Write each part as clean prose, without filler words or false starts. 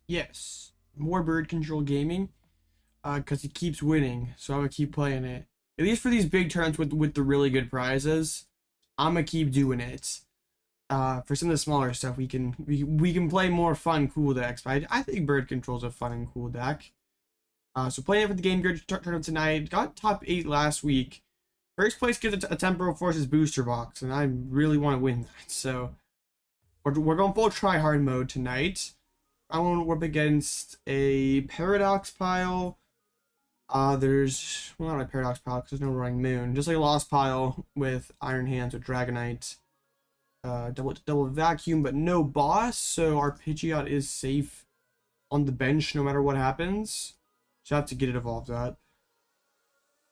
Yes, more bird control gaming. Because he keeps winning, so I'm gonna keep playing it. At least for these big turns with the really good prizes, I'm gonna keep doing it. For some of the smaller stuff, we can play more fun, cool decks. But I think bird control's a fun and cool deck. So playing it for the Game Gear tournament tonight. Got top 8 last week. First place gets a Temporal Forces booster box, and I really want to win that. So we're going full try hard mode tonight. I want to work against a Paradox pile. There's, well, not a Paradox pile because there's no Roaring Moon. Just like a Lost pile with Iron Hands with Dragonite. Double Vacuum, but no boss, so our Pidgeot is safe on the bench no matter what happens. So I have to get it evolved up.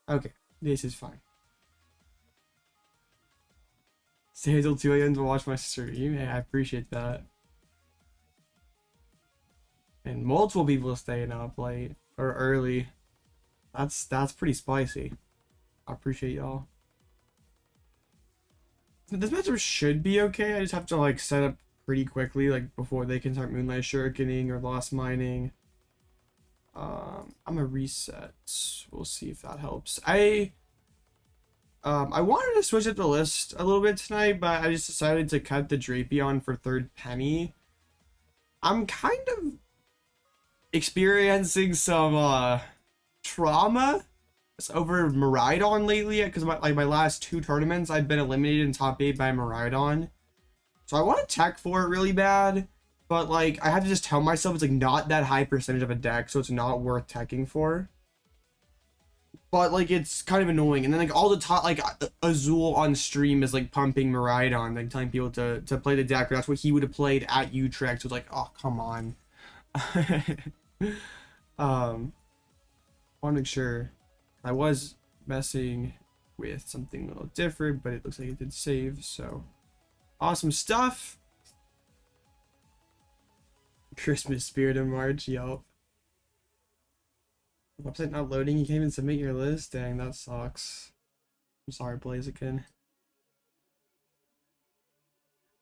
Okay, this is fine. Stay until 2 a.m. to watch my stream. Hey, I appreciate that. And multiple people staying up late or early. That's pretty spicy. I appreciate y'all. This matchup should be okay. I just have to like set up pretty quickly, like before they can start Moonlight Shurikening or Lost Mining. I'm gonna reset. We'll see if that helps. I wanted to switch up the list a little bit tonight, but I just decided to cut the Drapion for third penny. I'm kind of experiencing some trauma over Miraidon lately, because my last 2 tournaments I've been eliminated in top 8 by Miraidon. So I want to tech for it really bad, but like I have to just tell myself it's like not that high percentage of a deck, so it's not worth teching for. But like it's kind of annoying, and then like all the top, like Azul on stream is like pumping Miraidon, like telling people to play the deck, or that's what he would have played at Utrecht. So it's like, oh come on. Want to make sure. I was messing with something a little different, but it looks like it did save, so awesome stuff. Christmas spirit in March, yup. Website not loading, you can't even submit your list. Dang, that sucks. I'm sorry, Blaziken.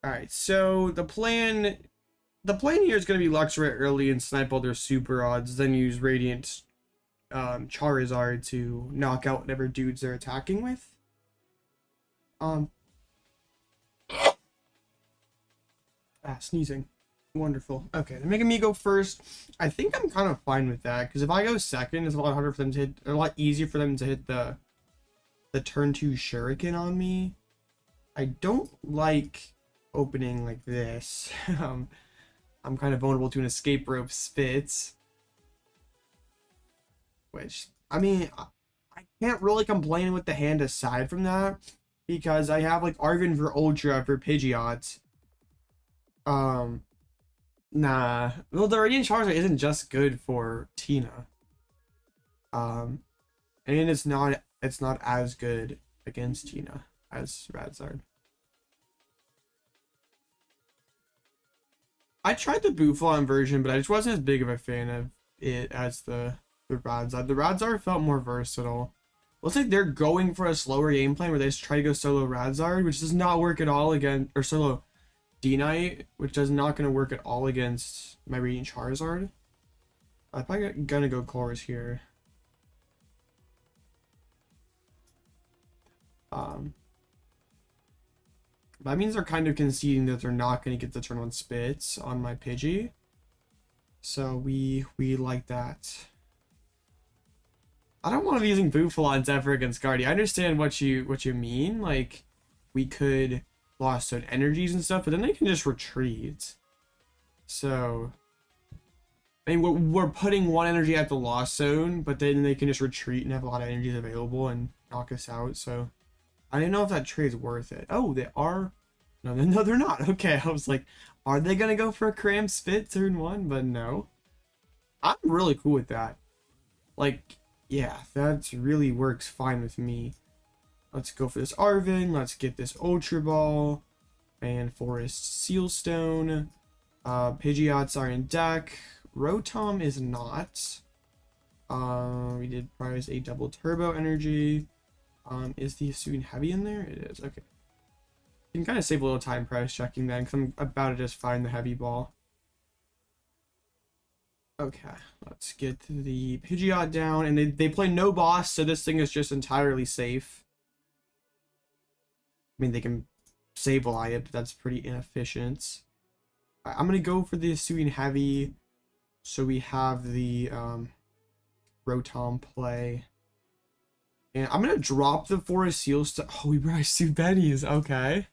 Alright, so the plan here is going to be Luxray early and snipe all their super odds, then use Radiant Charizard to knock out whatever dudes they're attacking with. Sneezing. Wonderful. Okay, they're making me go first. I think I'm kind of fine with that, because if I go second, it's a lot harder for them to hit, a lot easier for them to hit the turn 2 Shuriken on me. I don't like opening like this. I'm kind of vulnerable to an escape rope spits. Which, I mean, I can't really complain with the hand aside from that, because I have like Arven for Ultra for Pidgeot. Nah. Well, the Radiant Charizard isn't just good for Tina. And it's not as good against Tina as Radzard. I tried the Buflon version, but I just wasn't as big of a fan of it as the Radzard. The Radzard felt more versatile. Looks like they're going for a slower game plan where they just try to go solo Radzard, which does not work at all against, or solo D-Knight, which is not going to work at all against my Radiant Charizard. I'm probably gonna go Chorus here. That means they're kind of conceding that they're not going to get the turn 1 spits on my Pidgey. So we like that. I don't want to be using Bufalons ever against Guardy. I understand what you mean. Like, we could lost zone energies and stuff, but then they can just retreat. So, I mean, we're putting 1 energy at the lost zone, but then they can just retreat and have a lot of energies available and knock us out. So, I didn't know if that trade is worth it. Oh, they are. No, they're not. Okay, I was like, are they gonna go for a Cram Spit turn 1? But no. I'm really cool with that. Like, yeah, that really works fine with me. Let's go for this Arven. Let's get this Ultra Ball. And Forest Sealstone. Pidgeots are in deck. Rotom is not. We did prize a double turbo energy. Is the Hisuian heavy in there? It is. Okay. You can kind of save a little time price checking then, because I'm about to just find the heavy ball. Okay, let's get the Pidgeot down. And they play no boss, so this thing is just entirely safe. I mean, they can Sableye it, but that's pretty inefficient. I'm going to go for the Hisuian Heavy. So we have the Rotom play. And I'm going to drop the Forest Seals to... Oh, we brought 2 bennies. Okay.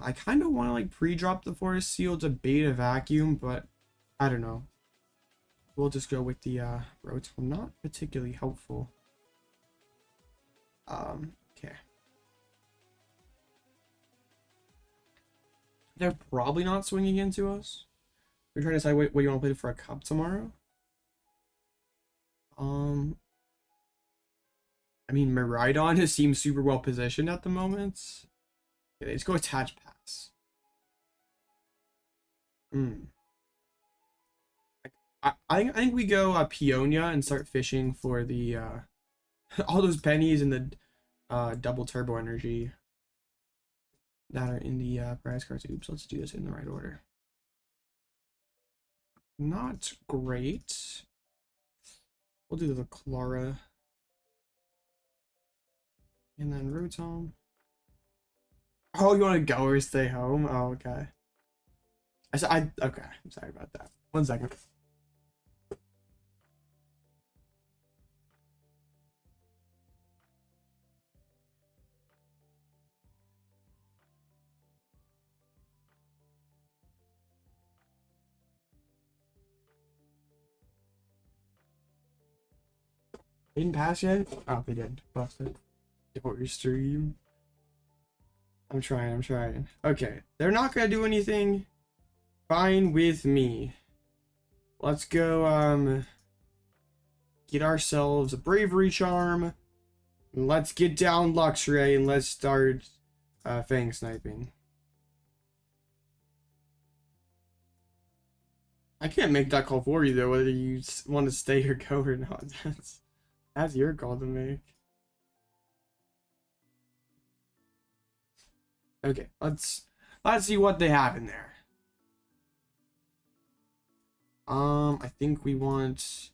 I kind of want to like pre-drop the Forest Seal to bait a Vacuum, but I don't know. We'll just go with the Rotom. Not particularly helpful. Okay. They're probably not swinging into us. We're trying to decide what you want to play for a cup tomorrow. I mean, Miraidon seems super well positioned at the moment. Okay, let's go attach pass. I think we go Peonia and start fishing for the all those pennies and the double turbo energy that are in the prize cards. Oops, let's do this in the right order. Not great. We'll do the Klara. And then Rotom. Oh, you want to go or stay home? Oh, okay. Okay, I'm sorry about that. 1 second. They didn't pass yet? Oh, they did. Busted. Your stream. I'm trying. Okay, they're not gonna do anything. Fine with me. Let's go, get ourselves a Bravery Charm. And let's get down Luxray and let's start, Fang sniping. I can't make that call for you, though, whether you want to stay or go or not. That's your call to make. Okay, let's see what they have in there. I think we want...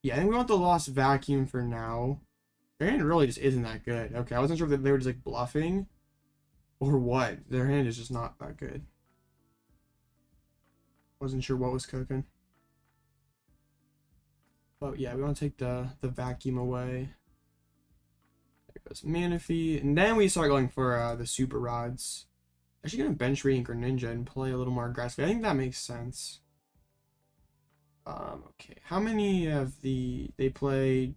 Yeah, I think we want the Lost Vacuum for now. Their hand really just isn't that good. Okay, I wasn't sure if they were just like bluffing or what. Their hand is just not that good. Wasn't sure what was cooking. But yeah, we want to take the Vacuum away. There goes Manaphy. And then we start going for the Super Rods. Actually gonna bench Rank or Ninja and play a little more aggressive. I think that makes sense. Okay, how many of they play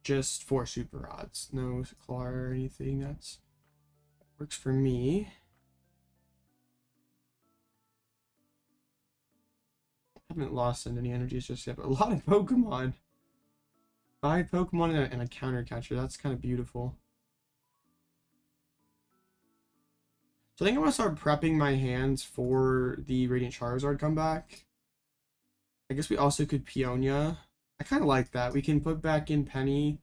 just 4 Super Rods? No Klara or anything. That works for me. I haven't lost any energies just yet, but a lot of Pokemon. 5 Pokemon and a counter catcher. That's kind of beautiful. So I think I'm gonna start prepping my hands for the Radiant Charizard comeback. I guess we also could Peonia. I kind of like that. We can put back in Penny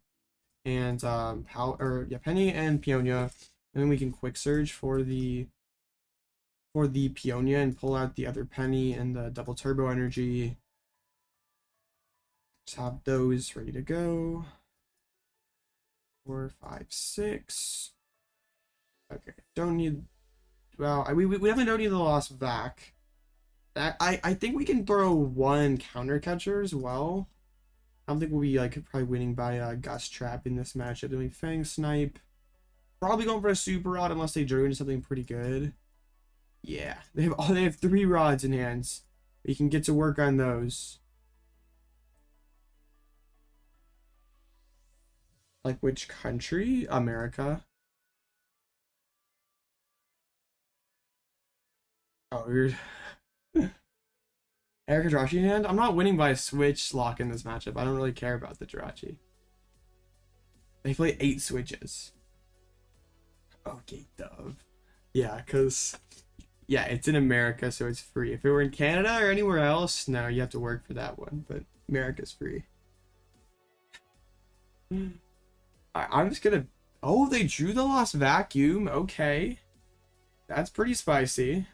and Penny and Peonia, and then we can Quick Surge for the Peonia and pull out the other Penny and the double turbo energy. Just have those ready to go. 4, 5, 6. Okay, don't need. Well, we definitely don't need the Lost Vac. I think we can throw 1 counter catcher as well. I don't think we'll be like probably winning by Gust Trap in this matchup. Then we Fang Snipe. Probably going for a Super Rod unless they drew into something pretty good. Yeah, they have 3 rods in hands. We can get to work on those. Like which country? America. Oh, weird. Erika Jirachi in hand? I'm not winning by a switch lock in this matchup. I don't really care about the Jirachi. They play 8 switches. Okay, Dove. Yeah, because... Yeah, it's in America, so it's free. If it were in Canada or anywhere else, no, you have to work for that one. But America's free. I'm just gonna... Oh, they drew the Lost Vacuum. Okay. That's pretty spicy.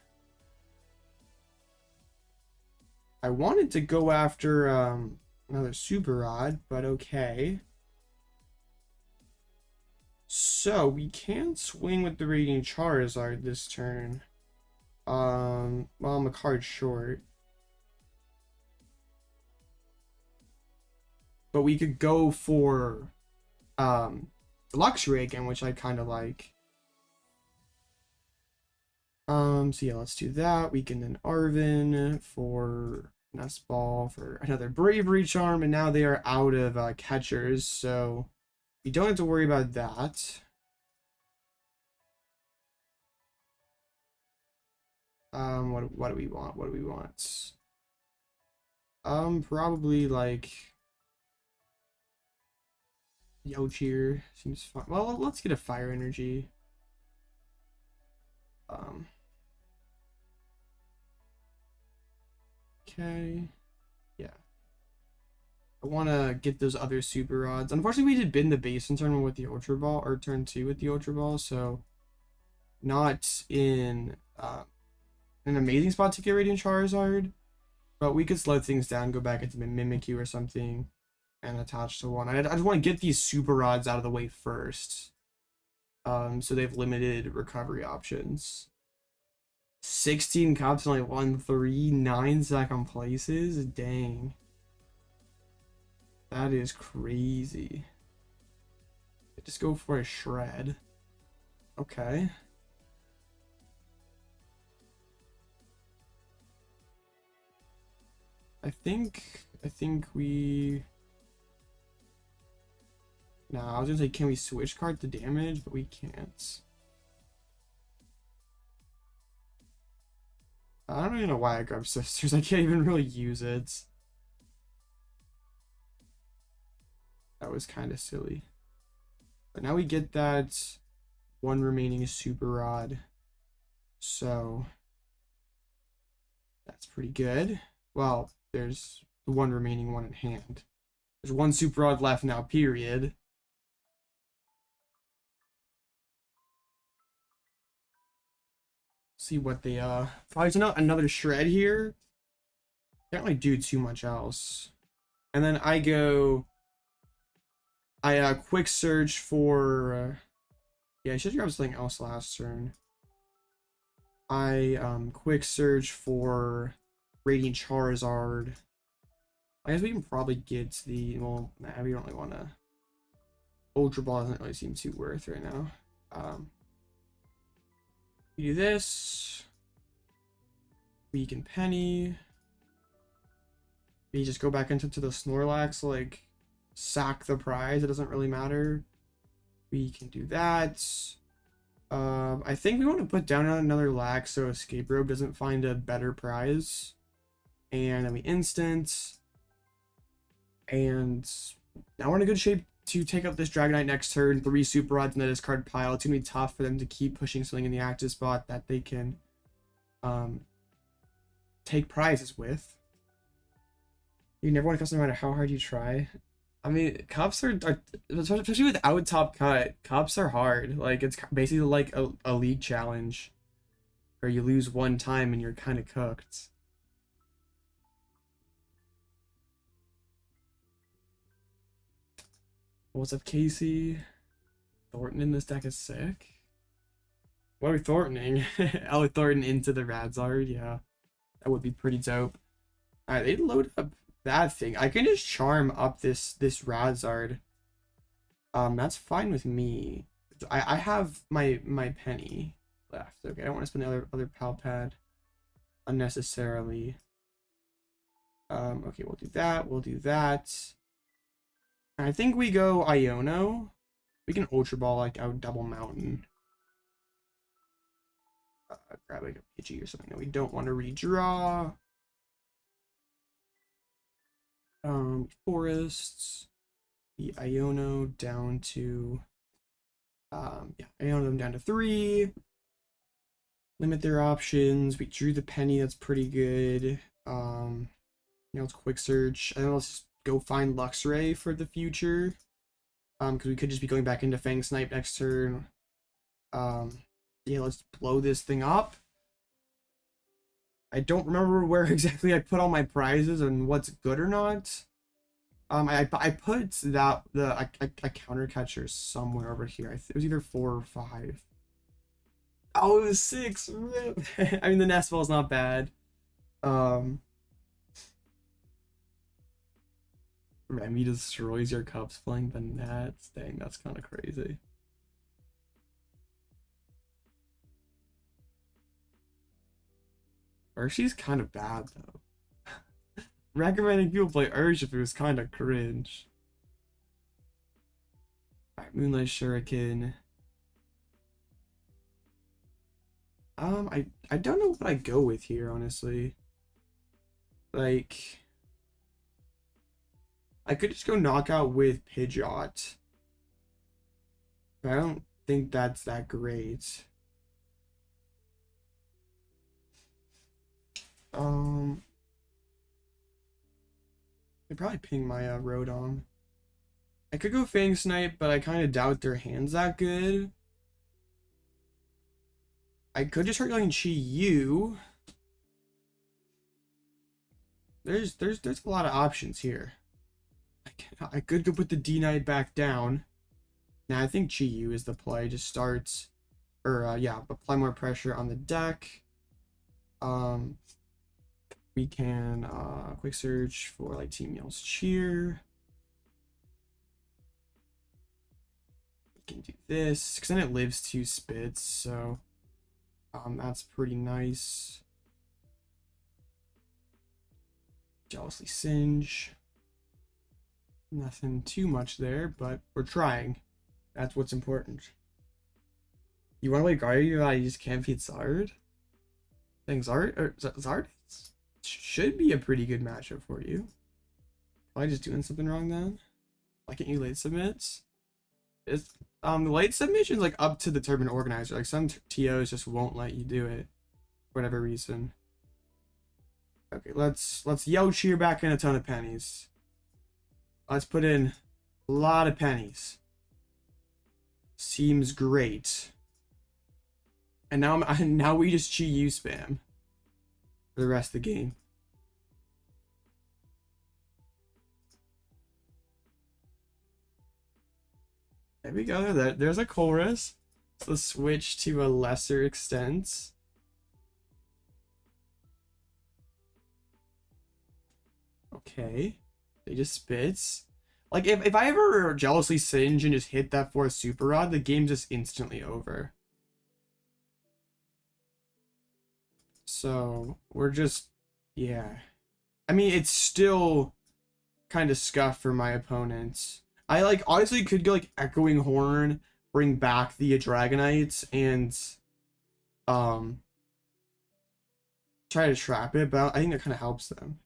I wanted to go after another Super Rod, but okay. So we can swing with the Radiant Charizard this turn. Well, I'm a card short. But we could go for Luxray again, which I kind of like. So yeah, let's do that. We can then Arven for Nest Ball for another Bravery Charm, and now they are out of catchers, so we don't have to worry about that. What do we want? What do we want? Probably like Yo-Cheer seems fun. Well, let's get a Fire Energy. Okay. Yeah. I want to get those other Super Rods. Unfortunately, we did bin the Basin turn with the Ultra Ball, or turn 2 with the Ultra Ball, so not in an amazing spot to get Radiant Charizard, but we could slow things down, go back into Mimikyu or something, and attach to one. I just want to get these Super Rods out of the way first, so they have limited recovery options. 16 cops and only 1, 3, 9 second places? Dang. That is crazy. Just go for a shred. Okay. I think we... Nah, I was gonna say, can we switch card to damage? But we can't. I don't even know why I grabbed Sisters. I can't even really use it. That was kind of silly. But now we get that one remaining Super Rod. So that's pretty good. Well, there's the one remaining one in hand. There's one Super Rod left now, period. See what they probably another shred here. Can't really do too much else. And then I quick search for yeah, I should grab something else last turn. I quick search for Radiant Charizard. I guess we can probably get the, well, nah, we don't really want to. Ultra Ball doesn't really seem too worth right now. We do this. We can Penny. We just go back into the Snorlax, like, sack the prize. It doesn't really matter. We can do that. I think we want to put down another Lax so Escape Rope doesn't find a better prize. And then we instant. And now we're in a good shape to take up this Dragonite next turn. 3 Super Rods in the discard pile. It's going to be tough for them to keep pushing something in the active spot that they can take prizes with. You never want to customize no matter how hard you try. I mean, cops are especially without top cut, cops are hard. Like, it's basically like a league challenge where you lose one time and you're kind of cooked. What's up, Casey? Thornton in this deck is sick. What are we Thorntoning? Oh, Thornton into the Radzard, yeah. That would be pretty dope. Alright, they load up that thing. I can just charm up this Radzard. That's fine with me. I have my penny left. Okay, I don't want to spend the other pal pad unnecessarily. Okay, we'll do that. We'll do that. I think we go Iono. We can Ultra Ball like out Double Mountain. Grab like a Pidgey or something that we don't want to redraw. Forests. The Iono down to yeah, Iono them down to 3. Limit their options. We drew the penny, that's pretty good. Now it's quick search. And then let's go find Luxray for the future. Because we could just be going back into Fang Snipe next turn. Yeah, let's blow this thing up. I don't remember where exactly I put all my prizes and what's good or not. I put that a counter catcher somewhere over here. It was either 4 or 5. Oh, it was 6. I mean, the nest ball is not bad. Remy destroys your cups playing the nets. Dang, that's kind of crazy. Urshi's kind of bad though. Recommending people play Urshifu is kind of cringe. Alright, Moonlight Shuriken. I don't know what I go with here, honestly. Like, I could just go knockout with Pidgeot. But I don't think that's that great. They probably ping my Rotom. I could go Fang Snipe, but I kind of doubt their hand's that good. I could just start going Chi-Yu. There's a lot of options here. I could go put the D-Knight back down. Now I think Chi-Yu is the play. Just starts, or yeah, apply more pressure on the deck. We can quick search for like Team Yell's Cheer. We can do this because then it lives 2 spits, so that's pretty nice. Jealously Singe. Nothing too much there, but we're trying. That's what's important. You want to play Guardian? You just can't beat Zard? I think Zard should be a pretty good matchup for you. Probably just doing something wrong then. Why can't you late submits? It's the late submission's like up to the tournament organizer. Like some TOs just won't let you do it for whatever reason. Okay, let's yell cheer back in a ton of pennies. Let's put in a lot of pennies. Seems great. And now we just Chi-Yu spam for the rest of the game. There we go. There's a chorus. So let's switch to a lesser extent. Okay. They just spits. Like, if I ever jealously singe and just hit that for a super rod, the game's just instantly over. So, we're just, yeah. I mean, it's still kind of scuffed for my opponents. I, like, honestly could go, like, Echoing Horn, bring back the Dragonites, and, try to trap it, but I think that kind of helps them.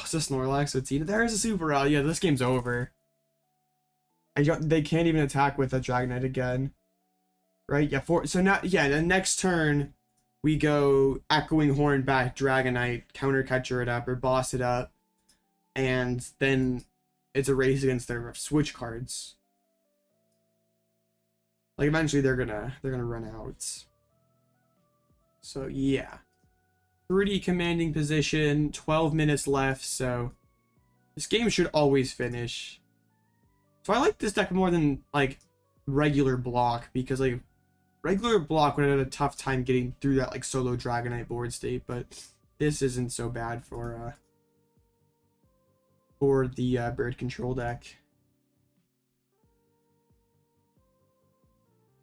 It's a Snorlax with Tina. There's a super rod. Yeah, this game's over. They can't even attack with a Dragonite again. Right? Yeah, so now, yeah, the next turn, we go Echoing Horn back, Dragonite, counter catcher it up, or boss it up, and then it's a race against their switch cards. Like eventually they're gonna run out. So yeah. Pretty commanding position, 12 minutes left, so this game should always finish. So I like this deck more than like regular block, because like regular block would have had a tough time getting through that like solo Dragonite board state, but this isn't so bad for the bird control deck.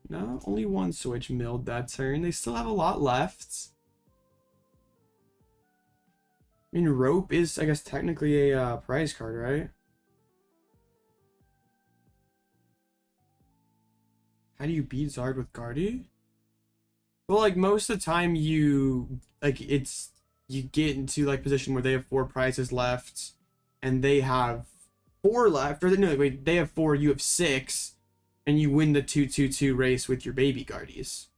No, only one switch milled that turn. They still have a lot left. I mean, Rope is, I guess, technically a prize card, right? How do you beat Zard with Guardy? Well, like, most of the time you get into, like, position where they have 4 prizes left, and they have 4 left, or no, wait, they have 4, you have 6, and you win the 2-2-2 race with your baby Guardies.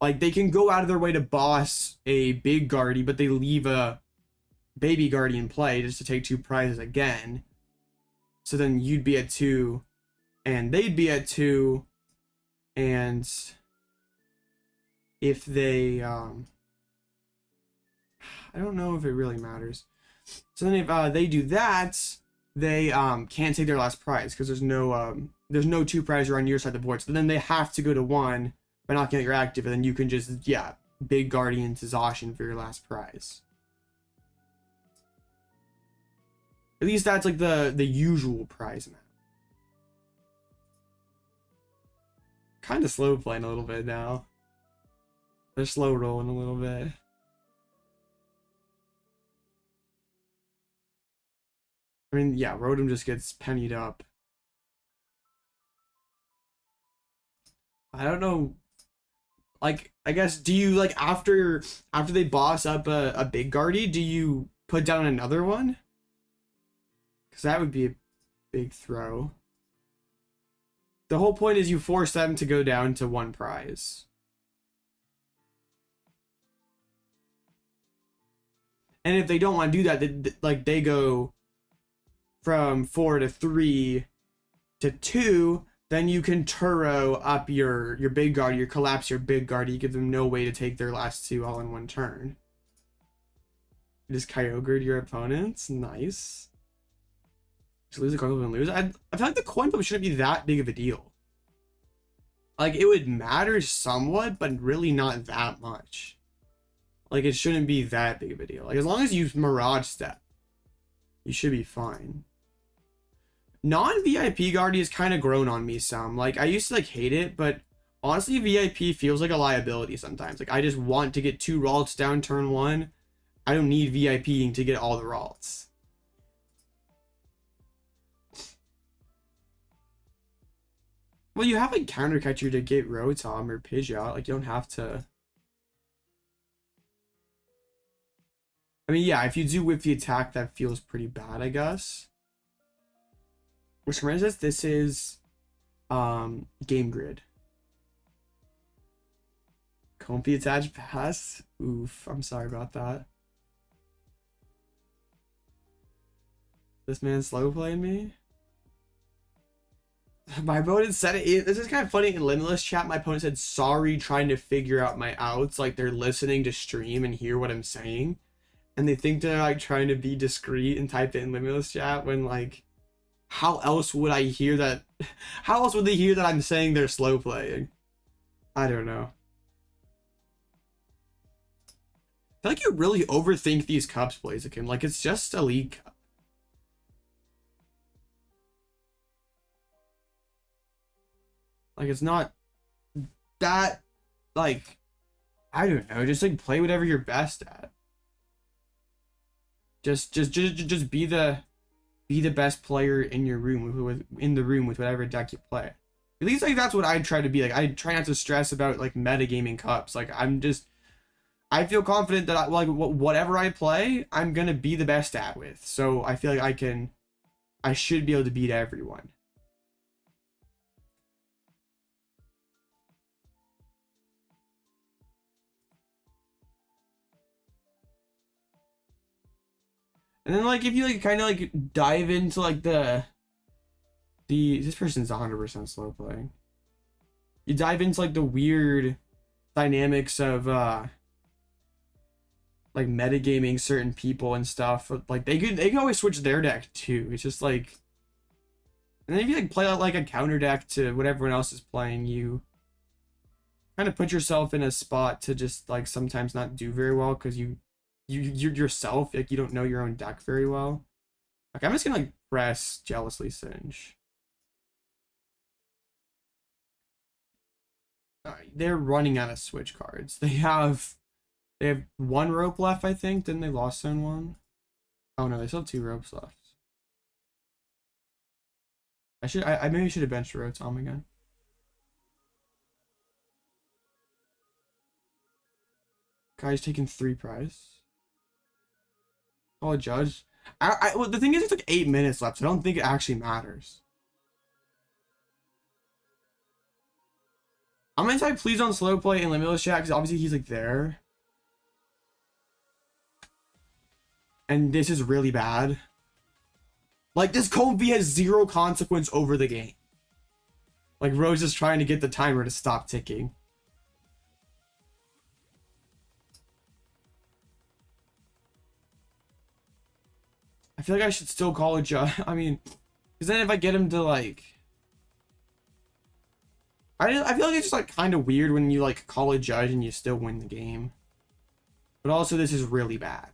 Like, they can go out of their way to boss a big Guardy, but they leave a baby Guardy in play just to take 2 prizes again. So then you'd be at 2, and they'd be at 2, and if they, I don't know if it really matters. So then if they do that, they can't take their last prize because there's no 2 prizes on your side of the board. So then they have to go to 1 by not getting your active, and then you can just, yeah, big Guardian to Zacian for your last prize. At least that's like the usual prize map. Kind of slow playing a little bit now. They're slow rolling a little bit. I mean, yeah, Rotom just gets pennied up. I don't know. Like, I guess, do you, like, after they boss up a big Guardy, do you put down another one? Because that would be a big throw. The whole point is you force them to go down to 1 prize. And if they don't want to do that, they go from 4 to 3 to 2, then you can Turo up your big guard, you collapse your big guard, you give them no way to take their last 2 all in 1 turn. You just Kyogre'd your opponents. Nice. Just lose a coin flip and lose. I feel like the coin flip shouldn't be that big of a deal. Like, it would matter somewhat, but really not that much. Like, it shouldn't be that big of a deal. Like, as long as you Mirage Step, you should be fine. Non-VIP Guardy has kind of grown on me some. Like, I used to, like, hate it, but honestly, VIP feels like a liability sometimes. Like, I just want to get 2 Ralts down turn 1. I don't need VIPing to get all the Ralts. Well, you have, like, Counter Catcher to get Rotom or Pidgeot. Like, you don't have to... I mean, yeah, if you do whip the attack, that feels pretty bad, I guess. Which reminds us, this is Game Grid. Comfy attached pass? Oof, I'm sorry about that. This man slow playing me? My opponent said it. This is kind of funny. In Limitless chat, my opponent said, sorry, trying to figure out my outs. Like, they're listening to stream and hear what I'm saying. And they think they're, like, trying to be discreet and type it in Limitless chat when, like, how else would I hear that? How else would they hear that I'm saying they're slow playing? I don't know. I feel like you really overthink these cups, Blaziken. Like, it's just a League Cup. Like, it's not that, like, I don't know, just, like, play whatever you're best at. Just be the best player in your room with whatever deck you play. At least, like, that's what I try to be. Like, I try not to stress about, like, metagaming cups. Like, I feel confident that whatever I play, I'm gonna be the best at with. So I feel like I should be able to beat everyone. And then, like, if you, like, kind of, like, dive into, like, this person's 100% slow playing. You dive into, like, the weird dynamics of, like, metagaming certain people and stuff. Like, they can always switch their deck, too. It's just, like... And then if you, like, play out, like, a counter deck to what everyone else is playing, you kind of put yourself in a spot to just, like, sometimes not do very well because you yourself, like, you don't know your own deck very well. Like, I'm just gonna, like, press Jealously Singe. Alright, they're running out of switch cards. They have 1 rope left, I think. Didn't they lost zone 1? Oh no, they still have 2 ropes left. I maybe should have benched Rotom again. Guy's taking 3 prize. Oh, judge. Well, the thing is, it's like 8 minutes left, so I don't think it actually matters. I'm gonna type please don't slow play in Limitless chat because obviously he's, like, there. And this is really bad. Like, this Comfy has 0 consequence over the game. Like, Rose is trying to get the timer to stop ticking. I feel like I should still call a judge. I mean, because then if I get him to like, I feel like it's just like kind of weird when you like call a judge and you still win the game. But also this is really bad.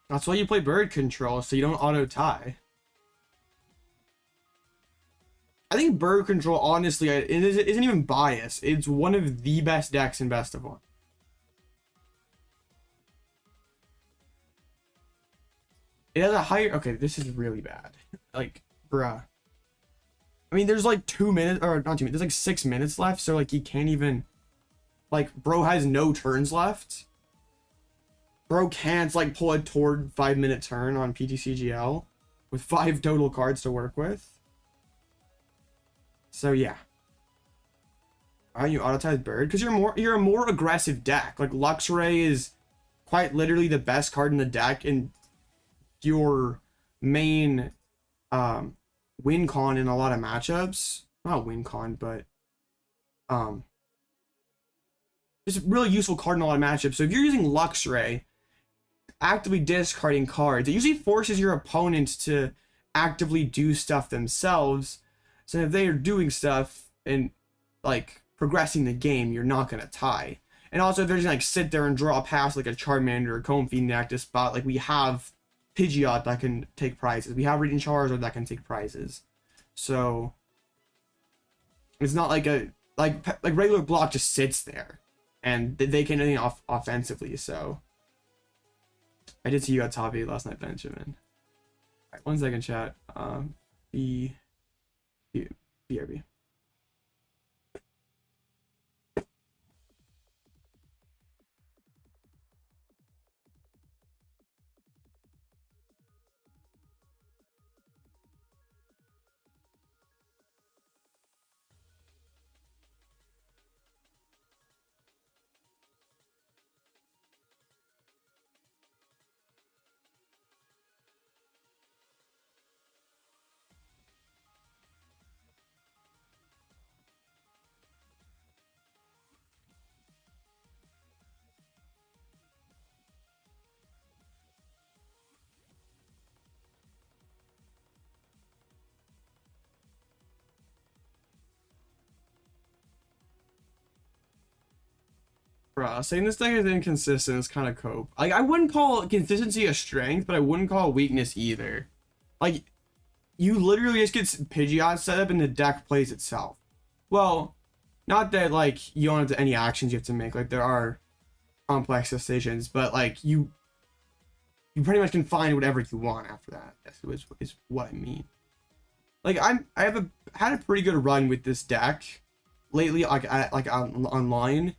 That's why you play bird control, so you don't auto tie. I think bird control, honestly, it isn't even biased. It's one of the best decks in Best of One. It has a higher... Okay, this is really bad. Like, bruh. I mean, there's like 2 minutes, or not 2 minutes, there's like 6 minutes left, so like, you can't even... Like, bro has no turns left. Bro can't, like, pull a toward 5-minute turn on PTCGL with 5 total cards to work with. So, yeah. Aren't you auto-type bird? Because you're a more aggressive deck. Like, Luxray is quite literally the best card in the deck, and your main win con in a lot of matchups. Not win con, but it's a really useful card in a lot of matchups. So if you're using Luxray, actively discarding cards, it usually forces your opponent to actively do stuff themselves. So if they are doing stuff and like progressing the game, you're not gonna tie. And also if they're just like sit there and draw past like a Charmander or Comfey in the active spot, like we have Pidgeot that can take prizes. We have Reading Charizard that can take prizes. So it's not like a like regular block just sits there and they can do anything offensively. So I did see you got top 8 last night, Benjamin. All right, 1 second, chat. BRB. Bruh, saying this deck is inconsistent is kind of cope. Like, I wouldn't call consistency a strength, but I wouldn't call a weakness either. Like, you literally just get Pidgeot set up and the deck plays itself. Well, not that, like, you don't have any actions you have to make. Like, there are complex decisions, but, like, you pretty much can find whatever you want after that. That's is what I mean. Like, I have had a pretty good run with this deck lately, like online.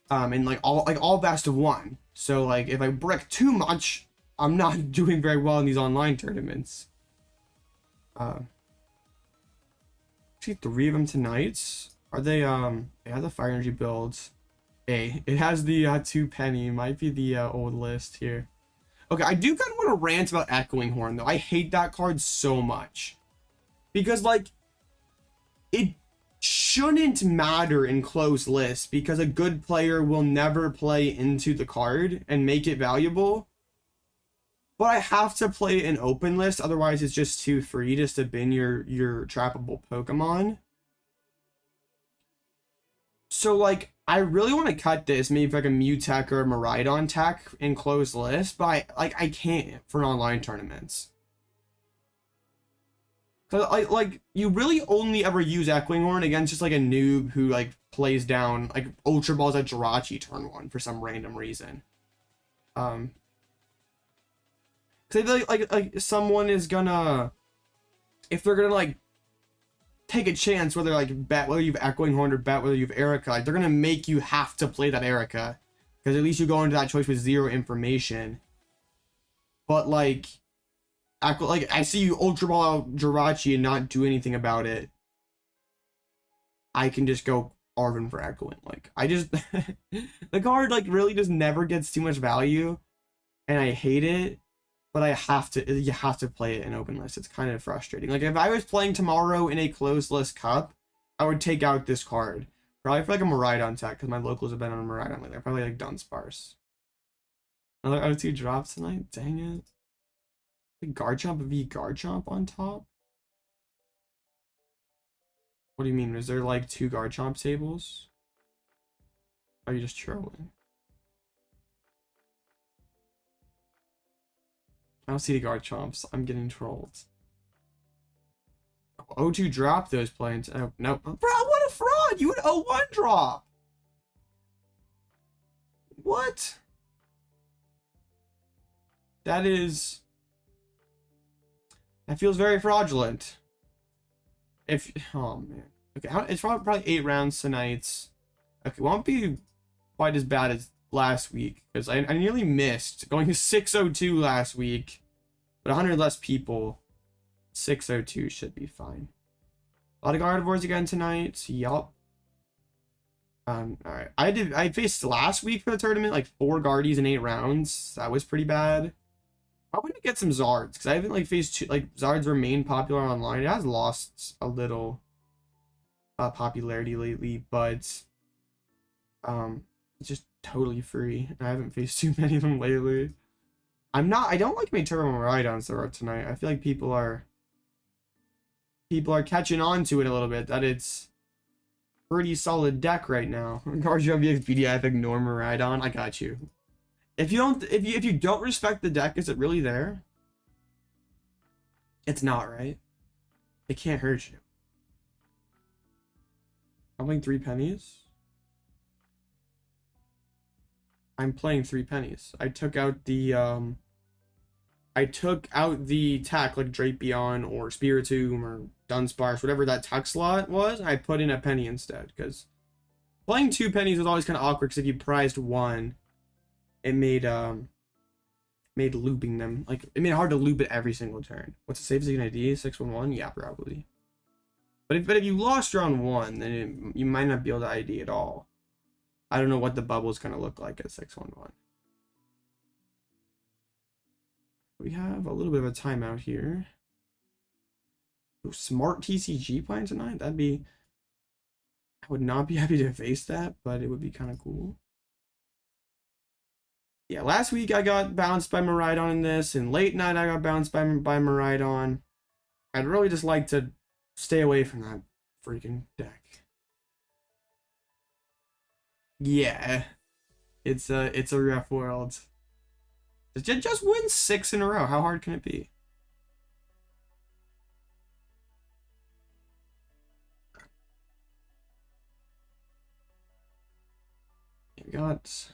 And like all best of one. So like if I brick too much, I'm not doing very well in these online tournaments. See 3 of them tonight. Are they they have the fire energy builds. Hey, it has the 2 penny. Might be the old list here. Okay, I do kind of want to rant about Echoing Horn though. I hate that card so much. Because like it shouldn't matter in closed lists because a good player will never play into the card and make it valuable. But I have to play an open list, otherwise it's just too free just to bin your trappable Pokemon. So like I really want to cut this, maybe like a Mewtech or a Miraidon tech in closed list, but I can't for online tournaments. Cause like you really only ever use Echoing Horn against just like a noob who like plays down like Ultra Balls at Jirachi turn 1 for some random reason. Cause I feel like someone is gonna, if they're gonna like take a chance whether like bet whether you've Echoing Horn or bet whether you've Erika, like they're gonna make you have to play that Erika, because at least you go into that choice with 0 information. But like I see you Ultra Ball out Jirachi and not do anything about it, I can just go Arven for Echoing. Like, I just... the card, like, really just never gets too much value, and I hate it, but you have to play it in open list. It's kind of frustrating. Like, if I was playing tomorrow in a closed list cup, I would take out this card. Probably for like a Miraidon tech, because my locals have been on a Miraidon lately. Probably like Dunsparce. Another O2 drops tonight? Dang it. The Garchomp V Garchomp on top? What do you mean? Is there like 2 Garchomp tables? Are you just trolling? I don't see the Garchomps. I'm getting trolled. O2 drop those planes. Oh, no. Bro, what a fraud! You would O1 drop! What? That feels very fraudulent. Oh man. Okay, it's probably 8 rounds tonight. Okay, won't be quite as bad as last week, because I nearly missed going 602 last week, but 100 less people. 602 should be fine. A lot of Gardevoirs again tonight. Yup. Alright. I faced last week for the tournament like 4 Guardies in 8 rounds. That was pretty bad. Probably gonna get some Zards, because I haven't like faced Zards remain popular online. It has lost a little popularity lately, but it's just totally free. I haven't faced too many of them lately. I don't like my Turbo Miraidons there tonight. I feel like people are catching on to it a little bit, that it's pretty solid deck right now. Garchomp VXPD, ignore Miraidon. I got you. If you don't respect the deck, is it really there? It's not, right? It can't hurt you. I'm playing 3 pennies. I'm playing 3 pennies. I took out the tech like Drapion or Spiritomb or Dunsparce, whatever that tech slot was. I put in a penny instead, because playing 2 pennies was always kind of awkward, because if you prized 1, it made looping them, like, it made it hard to loop it every single turn. What's the safest you can ID? 611? Yeah, probably. But if you lost round 1, then you might not be able to ID at all. I don't know what the bubble's gonna look like at 611. We have a little bit of a timeout here. Ooh, smart TCG playing tonight? I would not be happy to face that, but it would be kind of cool. Yeah, last week I got bounced by Miraidon in this, and late night I got bounced by Miraidon. I'd really just like to stay away from that freaking deck. Yeah, it's a rough world. Just win 6 in a row. How hard can it be? We got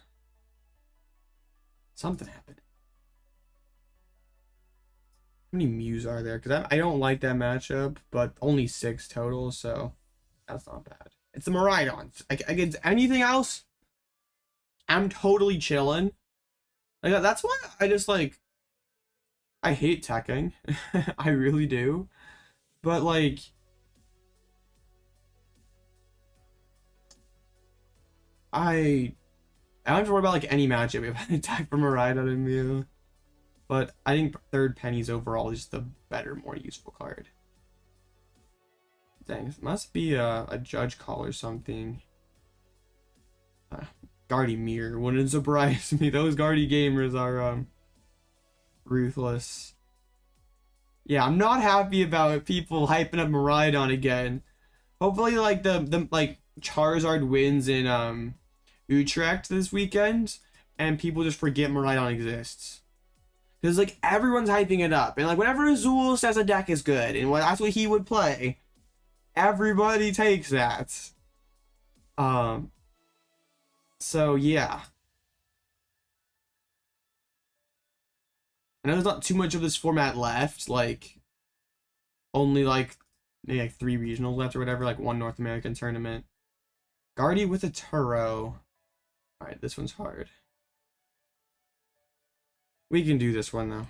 something happened. How many Mews are there? Because I don't like that matchup, but only 6 total, so that's not bad. It's the Miraidons. Against anything else, I'm totally chilling. Like, that's why I just, like, I hate teching. I really do. But, like, I don't have to worry about, like, any matchup if I attack from Miraidon and Mew. But I think 3rd pennies overall is the better, more useful card. Dang, it must be a judge call or something. Guardy Mirror wouldn't surprise me. Those Guardy gamers are ruthless. Yeah, I'm not happy about people hyping up Miraidon again. Hopefully, like the Charizard wins in Utrecht this weekend, and people just forget Miraidon exists. Because like everyone's hyping it up, and like whenever Azul says a deck is good, and that's what he would play, everybody takes that. So yeah. I know there's not too much of this format left, like only like maybe like 3 regionals left or whatever, like 1 North American tournament. Guardy with a Turo. Alright, this one's hard. We can do this one though.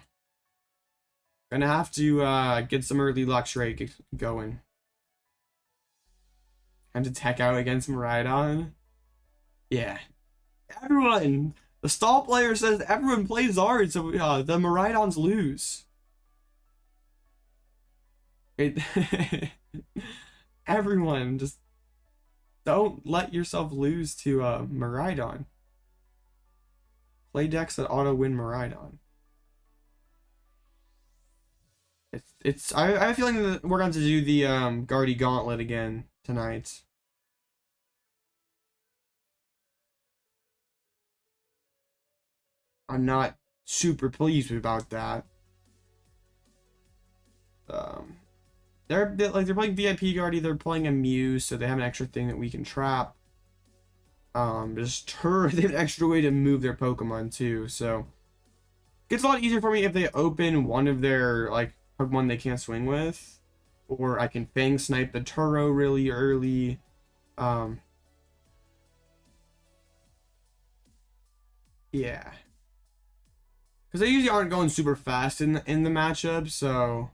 Gonna have to get some early Luxray going. Time to tech out against Miraidon. Yeah. Everyone! The stall player says everyone plays Zard, so the Miraidons lose. Everyone, just don't let yourself lose to Miraidon. Play decks that auto win Miraidon. I have a feeling that we're going to do the Guardy Gauntlet again tonight. I'm not super pleased about that. They're playing VIP Guardy, they're playing a Mew, so they have an extra thing that we can trap. They have an extra way to move their Pokemon too, so it gets a lot easier for me if they open one of their like Pokemon they can't swing with, or I can Fang Snipe the Turo really early. Yeah, because they usually aren't going super fast in the matchup, so.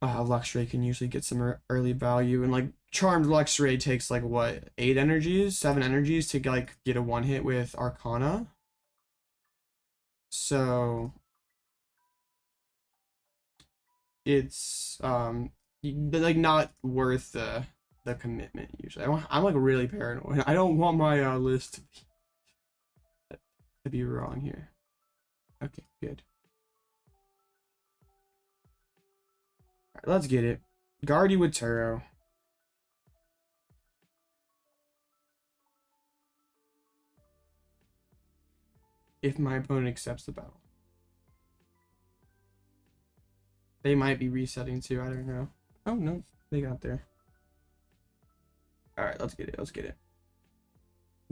Luxray can usually get some early value, and like Charmed Luxray takes like what, 8 energies, 7 energies to like get a one hit with Arcana. So it's like not worth the commitment usually. I'm like really paranoid. I don't want my list to be wrong here. Okay, good. All right, let's get it. Guardy with Turo. If my opponent accepts the battle. They might be resetting too, I don't know. Oh no, they got there. Alright, let's get it, let's get it.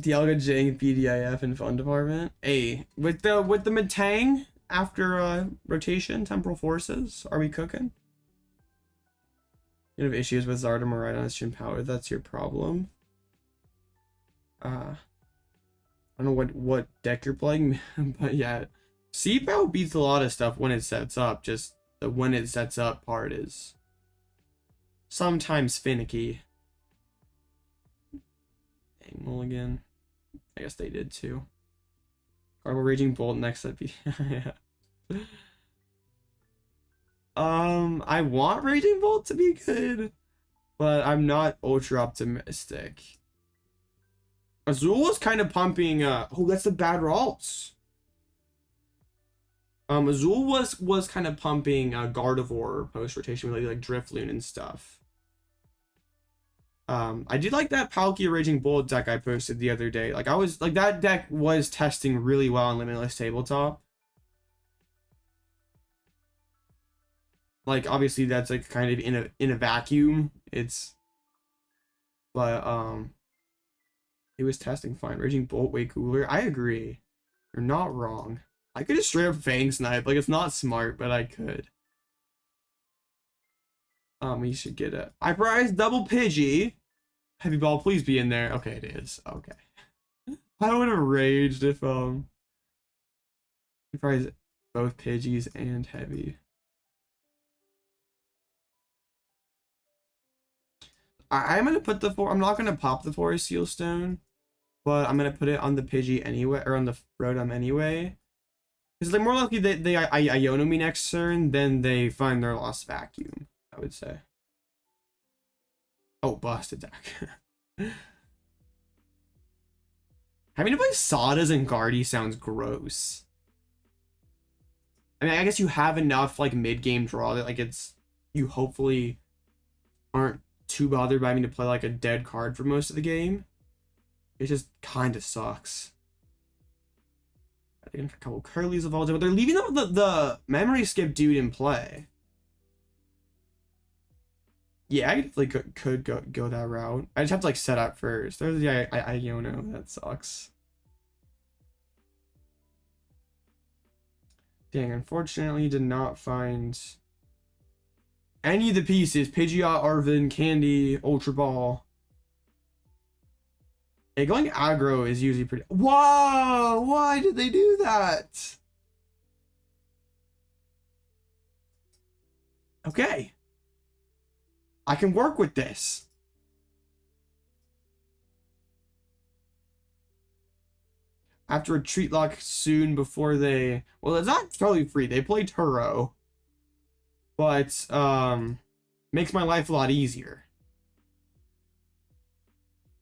Dialga Jang PDIF and Fun Department. Hey, with the Metang after rotation, Temporal Forces, are we cooking? You have issues with Zardom or Raihan Stream Power, that's your problem. I don't know what deck you're playing, but yeah. CPOW beats a lot of stuff when it sets up, just the when it sets up part is sometimes finicky. Dang, Mulligan. I guess they did too. Carnival Raging Bolt next up. Yeah. I want Raging Bolt to be good, but I'm not ultra optimistic. Azul was kind of pumping oh, that's the bad Ralts. Azul was kind of pumping Gardevoir post rotation with like Drifloon and stuff. I did like that Palkia Raging Bull deck I posted the other day. Like I was like that deck was testing really well on Limitless Tabletop. Like obviously that's like kind of in a vacuum. But it was testing fine. Raging Bolt way cooler. I agree. You're not wrong. I could just straight up Fang Snipe. Like, it's not smart, but I could. We should get a... I prize double Pidgey. Heavy Ball, please be in there. Okay, it is. Okay. I would have raged if, I prize both Pidgeys and Heavy. I'm gonna put I'm not gonna pop the Forest Seal Stone, but I'm gonna put it on the Pidgey anyway, or on the Rotom anyway. It's like more likely that they Iono me next turn than they find their lost vacuum, I would say. Oh, bust attack. Having to play Sadas and Guardy sounds gross. I mean, I guess you have enough like mid-game draw that like you hopefully aren't too bothered by having to play like a dead card for most of the game. It just kind of sucks. I think a couple Curlies of all day, but they're leaving the memory skip dude in play. Yeah, I could go that route. I just have to like set up first. There's the Iono. That sucks. Dang, unfortunately did not find any of the pieces. Pidgeot, Arven, Candy, Ultra Ball. Yeah, going aggro is usually pretty... Whoa! Why did they do that? Okay. I can work with this. After a treat lock soon before they... Well, it's not totally free. They play Turo. But, makes my life a lot easier.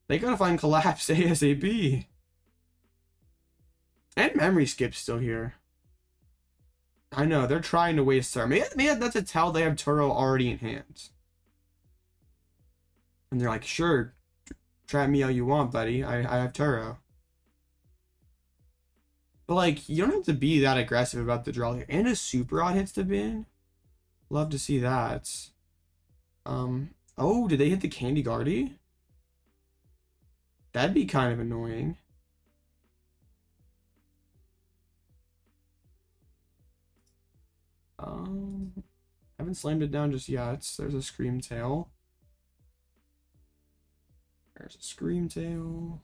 They gotta find Collapse ASAP. And Memory Skip's still here. I know, they're trying to waste Turo. Maybe that's a tell they have Turo already in hand. And they're like, sure, trap me all you want, buddy. I have Turo. But, like, you don't have to be that aggressive about the draw here. And a Super Odd hits the bin. Love to see that. Oh, did they hit the Candy Guardy? That'd be kind of annoying. Haven't slammed it down just yet. There's a Scream Tail. There's a Scream Tail.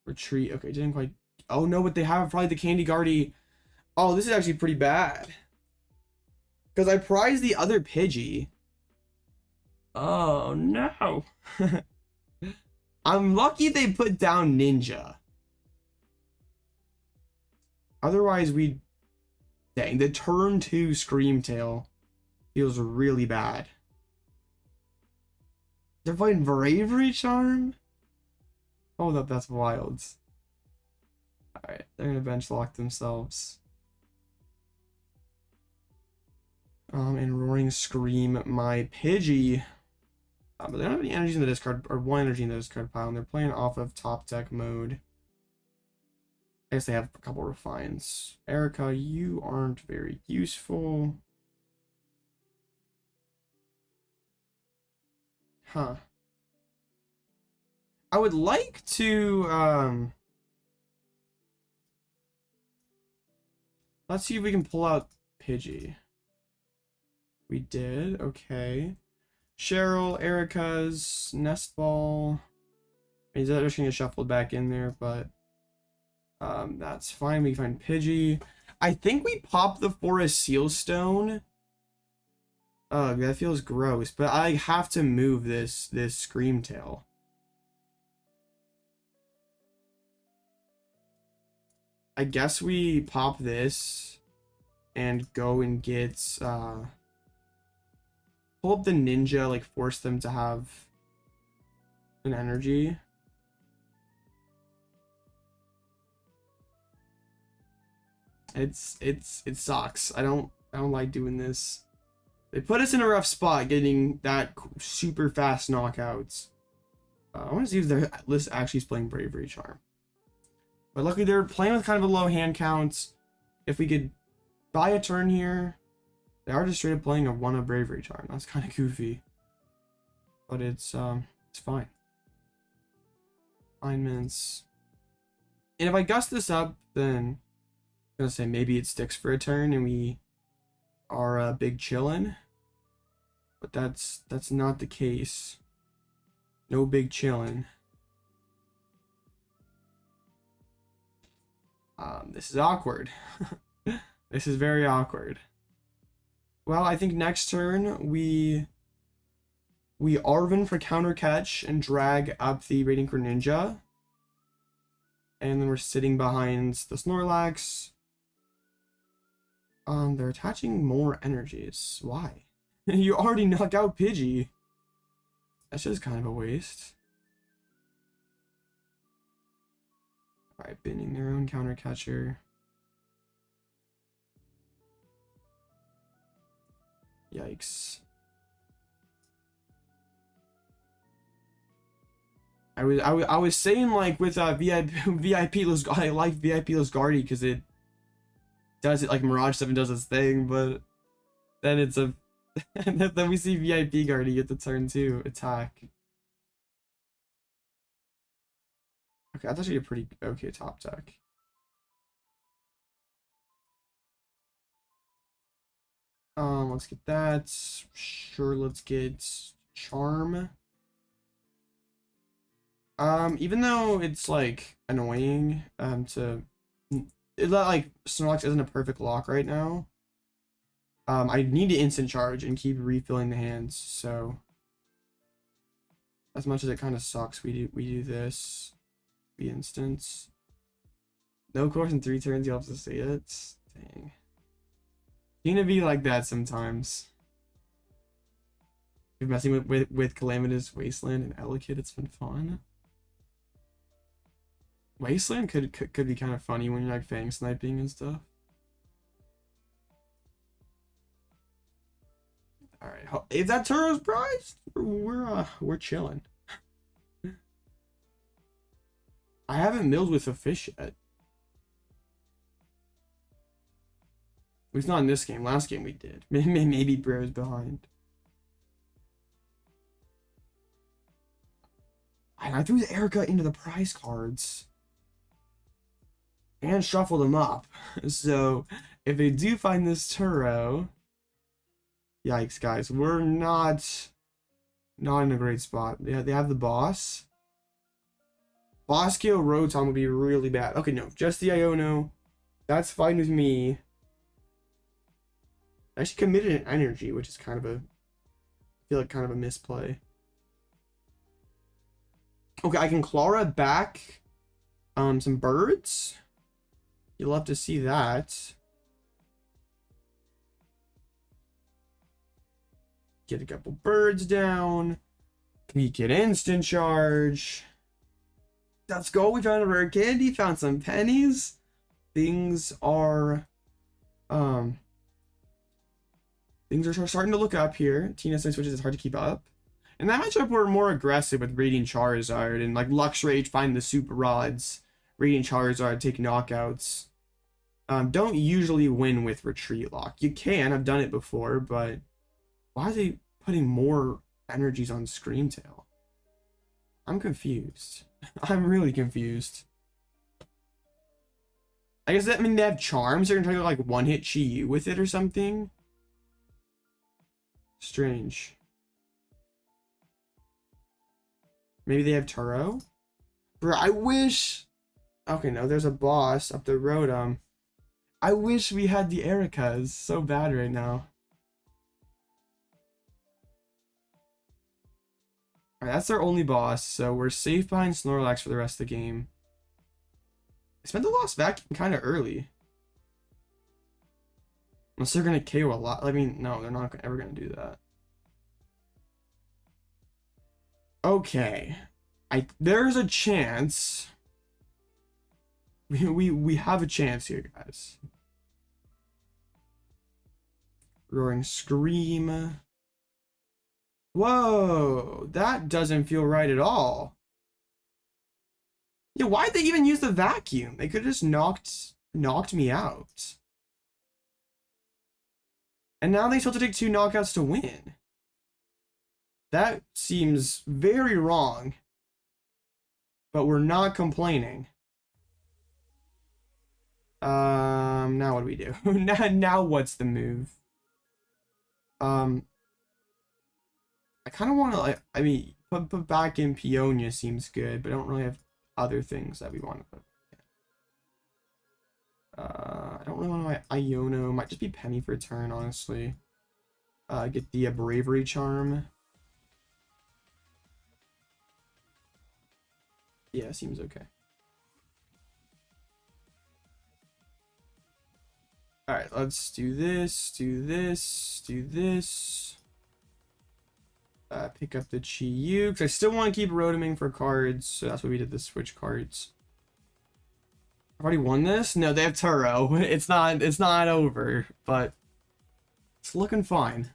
Retreat. Okay, didn't quite... Oh no, but they have probably the Candy Guardy. Oh, this is actually pretty bad. Because I prized the other Pidgey. Oh no. I'm lucky they put down Ninja. Otherwise, we... Dang, the turn 2 Scream Tail feels really bad. They're playing Bravery Charm? Hold up, that's wild. Alright, they're gonna bench lock themselves. And Roaring Scream my Pidgey. But they don't have any energy in the discard, or 1 energy in the discard pile, and they're playing off of top deck mode. I guess they have a couple refines. Erika, you aren't very useful. Huh. I would like to, let's see if we can pull out Pidgey. We did, okay. Cheryl, Erika's, Nest Ball. He's just gonna get shuffled back in there, but that's fine. We find Pidgey. I think we popped the Forest Seal Stone. Ugh, that feels gross, but I have to move this Scream Tail. I guess we pop this and go and get pull up the Ninja, like force them to have an energy. It sucks. I don't like doing this. They put us in a rough spot getting that super fast knockouts. I want to see if their list actually is playing Bravery Charm. But luckily they're playing with kind of a low hand count. If we could buy a turn here, they are just straight up playing a 1 of Bravery Charm. That's kind of goofy. But it's fine. Alignments. And if I gust this up, then I'm gonna say maybe it sticks for a turn and we are big chillin'. But that's not the case. No big chillin'. This is awkward. This is very awkward. Well, I think next turn we Arven for counter catch and drag up the Rating for Ninja. And then we're sitting behind the Snorlax. They're attaching more energies. Why? You already knocked out Pidgey. That's just kind of a waste. Alright, binning their own counter catcher. Yikes. I was saying, like, with VIP I like VIP Lusgardi because it does it like Mirage 7 does its thing, but then it's a then we see VIP Guardy get the turn 2 attack. Okay, that's actually a pretty okay top deck. Let's get that. Sure, let's get Charm. Even though it's like annoying, it's not like Snorlax isn't a perfect lock right now. I need to instant charge and keep refilling the hands, so as much as it kind of sucks, we do this. Be instance. No course in 3 turns, you'll have to see it. Dang. It's gonna be like that sometimes. You're messing with Calamitous Wasteland and Elekid, it's been fun. Wasteland could be kind of funny when you're like fang sniping and stuff. All right, if that Turo's prize, we're chilling. I haven't milled with a fish yet. At least not in this game. Last game we did. Maybe Bro's behind. I threw the Erika into the prize cards. And shuffled them up. So, if they do find this Turo... Yikes, guys. We're not in a great spot. They have the boss. Boss kill Rotom would be really bad. Okay, no. Just the Iono. That's fine with me. I actually committed an energy, which is kind of a... I feel like kind of a misplay. Okay, I can Klara back some birds. You'll love to see that. Get a couple birds down. We get instant charge. Let's go. We found a rare candy. Found some pennies. Things are starting to look up here. Tina says switches is hard to keep up. In that matchup, we're more aggressive with reading Charizard and like Luxray find the super rods. Reading Charizard, take knockouts. Don't usually win with retreat lock. You can. I've done it before, but why are they putting more energies on Screamtail? I'm confused. I'm really confused. I guess that mean they have charms. They're gonna try to like one-hit Chi-Yu with it or something. Strange. Maybe they have Turo? Bro, I wish... Okay, no, there's a boss up the road. I wish we had the Erikas. So bad right now. Alright, that's our only boss, so we're safe behind Snorlax for the rest of the game. I spent the Lost Vacuum kind of early. Unless they're going to KO a lot. I mean, no, they're not ever going to do that. Okay. There's a chance. We have a chance here, guys. Roaring Scream. Whoa, that doesn't feel right at all. Yeah, why'd they even use the vacuum? They could have just knocked me out. And now they still have to take 2 knockouts to win. That seems very wrong. But we're not complaining. Now what do we do? now what's the move? I kind of want to, like, I mean, put back in Peonia seems good, but I don't really have other things that we want to put. I don't really want my Iono. Might just be Penny for a turn, honestly. Get the Bravery Charm. Yeah, seems okay. Alright, let's do this, do this, do this. Pick up the Chi-Yu, because I still want to keep Rotoming for cards, so that's why we did the switch cards. I've already won this? No, they have Turo. It's not over, but it's looking fine.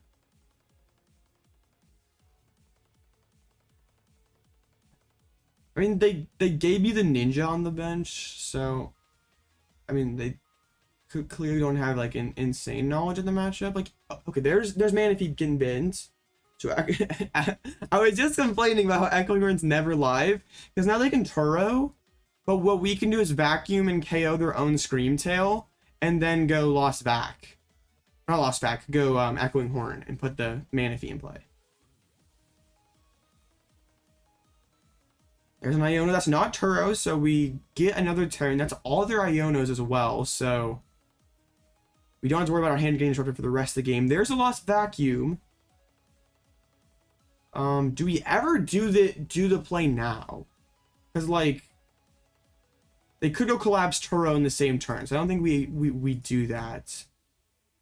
I mean, they gave you the ninja on the bench, so I mean they clearly don't have like an insane knowledge of the matchup. Like, okay, there's Manaphy getting bent. So I was just complaining about how Echoing Horn's never live, because now they can Turo, but what we can do is vacuum and KO their own Screamtail, and then go Lost Vac. Not Lost Vac, go Echoing Horn and put the Manaphy in play. There's an Iono that's not Turo, so we get another turn. That's all their Ionos as well, so we don't have to worry about our hand getting disrupted for the rest of the game. There's a Lost Vacuum. Do we ever do the play now? Because, like, They could go collapse Turo in the same turn, so I don't think we do that.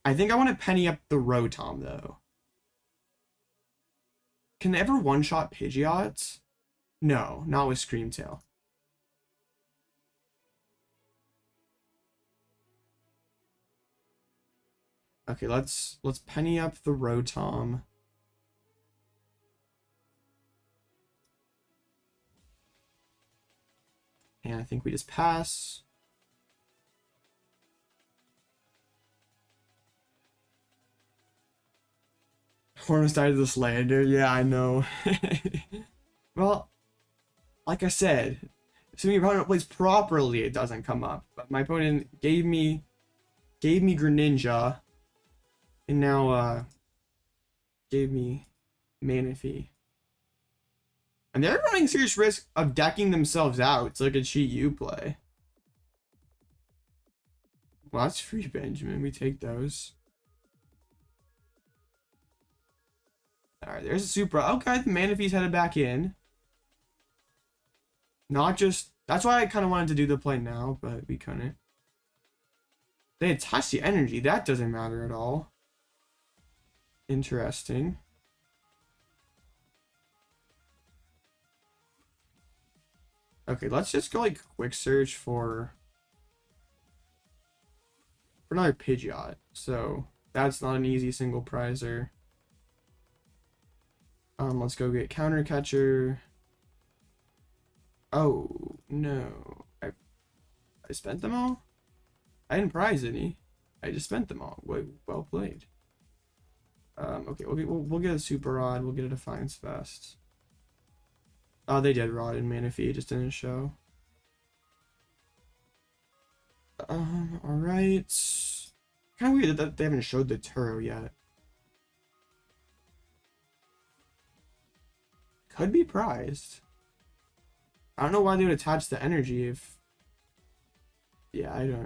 I think I want to penny up the Rotom, though. Can they ever one-shot Pidgeot? No, not with Screamtail. Okay, let's penny up the Rotom. And I think we just pass. Hornus died of the Slander. Yeah, I know. Well, like I said, assuming your opponent plays properly, it doesn't come up. But my opponent gave me Greninja, and now gave me Manaphy. And they're running serious risk of decking themselves out so they could cheat you play. Well, that's free, Benjamin. We take those. Alright, there's a Super. Okay, the Manaphy's headed back in. Not just... That's why I kind of wanted to do the play now, but we couldn't. They attach the energy. That doesn't matter at all. Interesting. Okay, let's just go like quick search for another Pidgeot. So that's not an easy single prizer. Let's go get Counter Catcher. Oh no, I spent them all. I didn't prize any. I just spent them all. Well played. Okay, we'll get a Super Rod. We'll get a Defiance Vest. Oh, they did Rod and Manaphy, just didn't show. Alright. Kind of weird that they haven't showed the Turo yet. Could be prized. I don't know why they would attach the energy if... Yeah,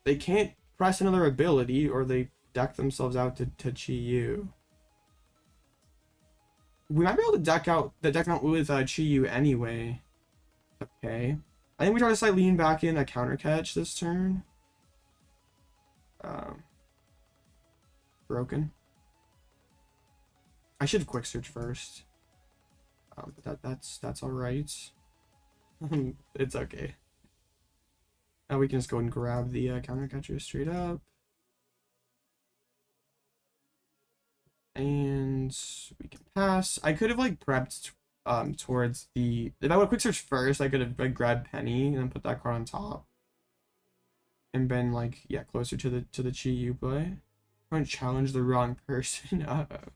they can't press another ability or they deck themselves out to Chi Yu. We might be able to deck out with Chi Yu anyway. Okay. I think we try to Cyllene back in a counter catch this turn. Broken. I should have quick search first. But that's alright. It's okay. Now we can just go and grab the counter catcher straight up. And we can pass. I could have like prepped towards the... If I would quick search first, I could have like grabbed Penny and then put that card on top. And been like, yeah, closer to the Chi Yu play. I'm going to challenge the wrong person. Uh-oh.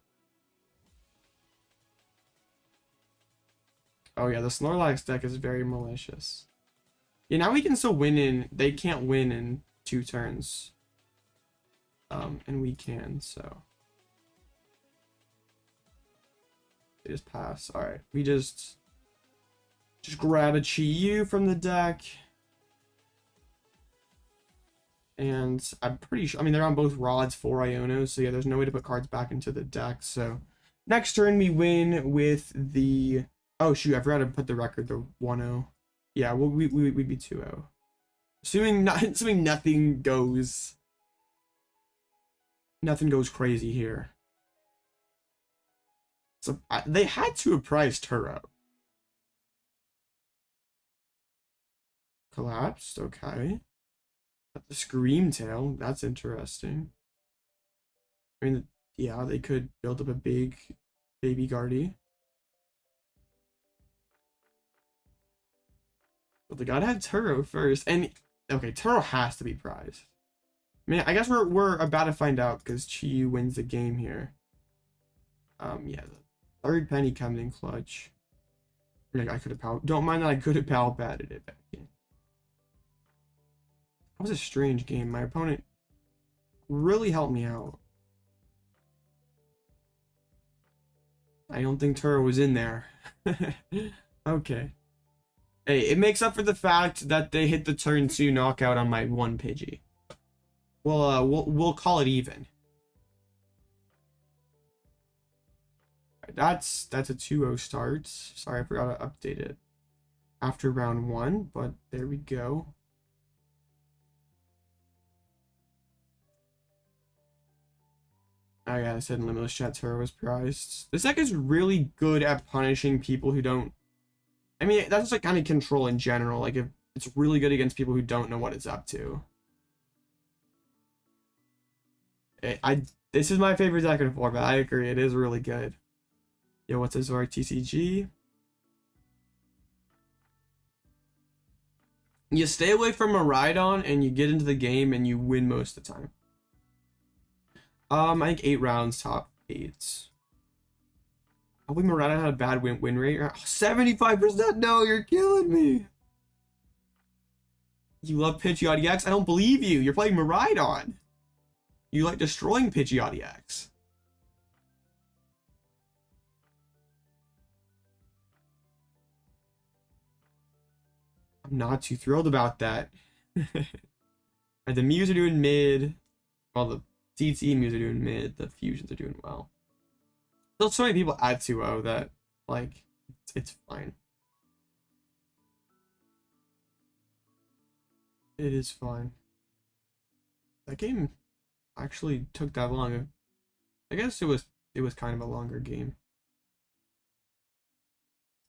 Oh yeah, the Snorlax deck is very malicious. Yeah, now we can still win in... They can't win in 2 turns. And we can, so... They just pass. Alright, we just grab a Chi Yu from the deck. And I'm pretty sure... I mean, they're on both rods for Iono, so yeah, there's no way to put cards back into the deck, so... Next turn, we win with the... Oh, shoot, I forgot to put the record, the 1-0. Yeah, well, we'd be 2-0. Assuming nothing goes crazy here. So they had to have priced Turo. Collapsed, okay. But the Screamtail, that's interesting. I mean, yeah, they could build up a big baby Guardy. But they gotta have Turo first. And okay, Turo has to be prized. I mean, I guess we're about to find out because Chi Yu wins the game here. Yeah, the 3rd penny coming in clutch. Like I could have don't mind that I could have pal batted it back in. That was a strange game. My opponent really helped me out. I don't think Turo was in there. Okay. Hey, it makes up for the fact that they hit the turn 2 knockout on my 1 Pidgey. Well, we'll call it even. That's a 2-0 start. Sorry, I forgot to update it. after round 1, but there we go. Oh yeah, I said in Limitless Chat Terror was prized. This deck is really good at punishing people who don't... I mean, that's just like kind of control in general. Like, if it's really good against people who don't know what it's up to. This is my favorite deck in format. I agree, it is really good. Yo, what's this Zoroark TCG? You stay away from a Rhydon and you get into the game and you win most of the time. I think 8 rounds, top 8. Hopefully Murata had a bad win rate. 75%? No, you're killing me. You love Pidgeot EX? I don't believe you. You're playing Miraidon. You like destroying Pidgeot EX. I'm not too thrilled about that. The Mews are doing mid. Well, the DT Mews are doing mid. The Fusions are doing well. There's so many people at 2-0 that, like, it's fine. It is fine. That game actually took that long. I guess it was kind of a longer game.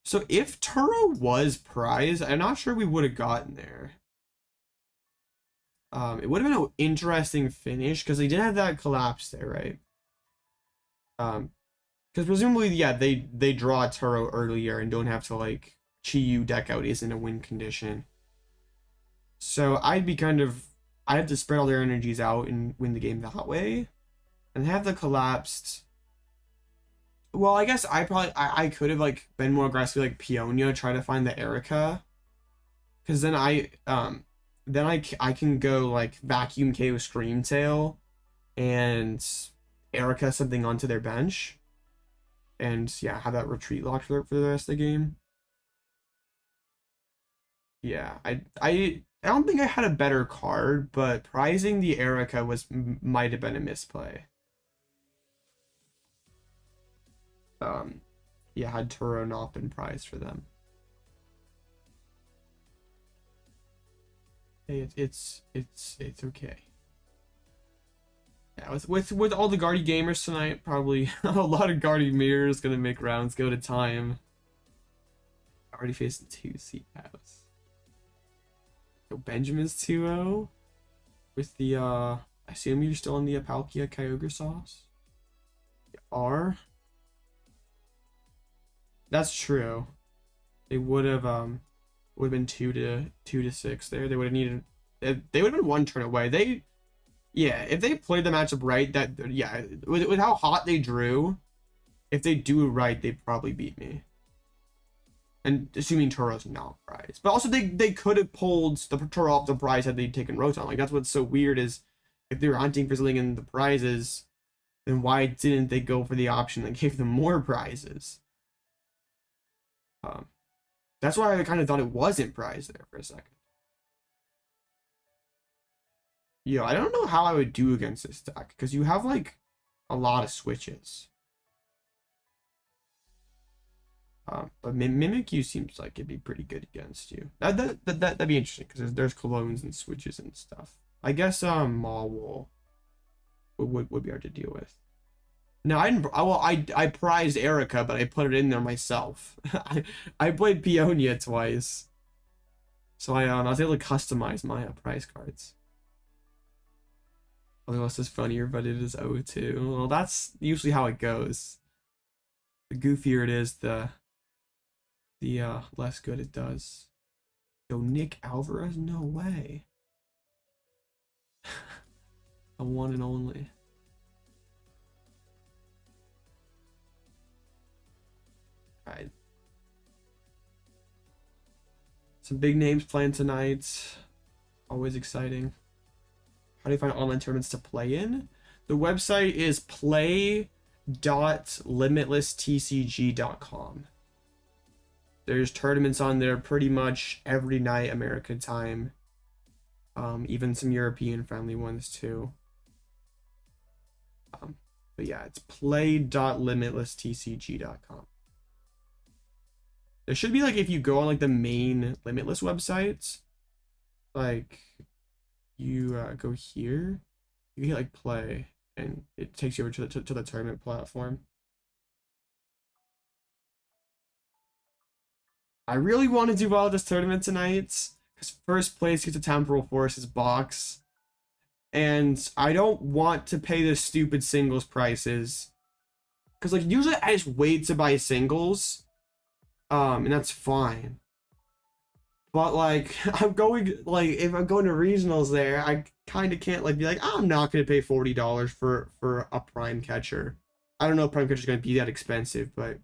So if Turo was prize, I'm not sure we would have gotten there. It would have been an interesting finish because they did have that collapse there, right? Because presumably, yeah, they draw Turo earlier and don't have to like Chi-Yu deck out isn't a win condition. So I'd have to spread all their energies out and win the game that way, and have the collapsed. Well, I guess I could have like been more aggressive like Peonia, try to find the Erika, because then I can go like Vacuum KO Screamtail and Erika something onto their bench, and yeah, have that retreat locked for the rest of the game. Yeah, I don't think I had a better card, but prizing the Erika might have been a misplay. Yeah, had Turo not been prized for them. Hey, it's okay. Yeah, with all the Guardy gamers tonight, probably a lot of Guardy mirrors gonna make rounds go to time. Already facing 2 seat house. So Benjamin's 2-0 with the I assume you're still in the Palkia Kyogre sauce. You are. That's true. They would have been 2 to 6 there. They would have needed they would have been 1 turn away. Yeah, if they played the matchup right, yeah, with how hot they drew, if they do it right, they'd probably beat me. And assuming Turo's not prize. But also they could have pulled the Turo off the prize had they taken Rotom. Like that's what's so weird is if they were hunting for something in the prizes, then why didn't they go for the option that gave them more prizes? That's why I kind of thought it wasn't prize there for a second. Yo, I don't know how I would do against this deck because you have like a lot of switches. But Mimikyu seems like it'd be pretty good against you. That'd be interesting because there's clones and switches and stuff. I guess Mawile would be hard to deal with. No, I prized Erika, but I put it in there myself. I played Peonia twice, so I was able to customize my prize cards. Although this is funnier, but it is 0-2. Well, that's usually how it goes. The goofier it is, the less good it does. Yo, Nick Alvarez? No way. A one and only. Alright. Some big names playing tonight. Always exciting. How do you find online tournaments to play in? The website is play.limitlesstcg.com. There's tournaments on there pretty much every night, American time. Even some European friendly ones too. But yeah, it's play.limitlesstcg.com. There should be like, if you go on like the main Limitless websites, like you go here, you can hit like play, and it takes you over to the tournament platform. I really want to do well at this tournament tonight, because first place gets a Temporal Forces box, and I don't want to pay the stupid singles prices, because like usually I just wait to buy singles, and that's fine. But like I'm going, like if I'm going to regionals there, I kind of can't like be like, I'm not gonna pay $40 for a prime catcher. I don't know if prime catcher is gonna be that expensive, but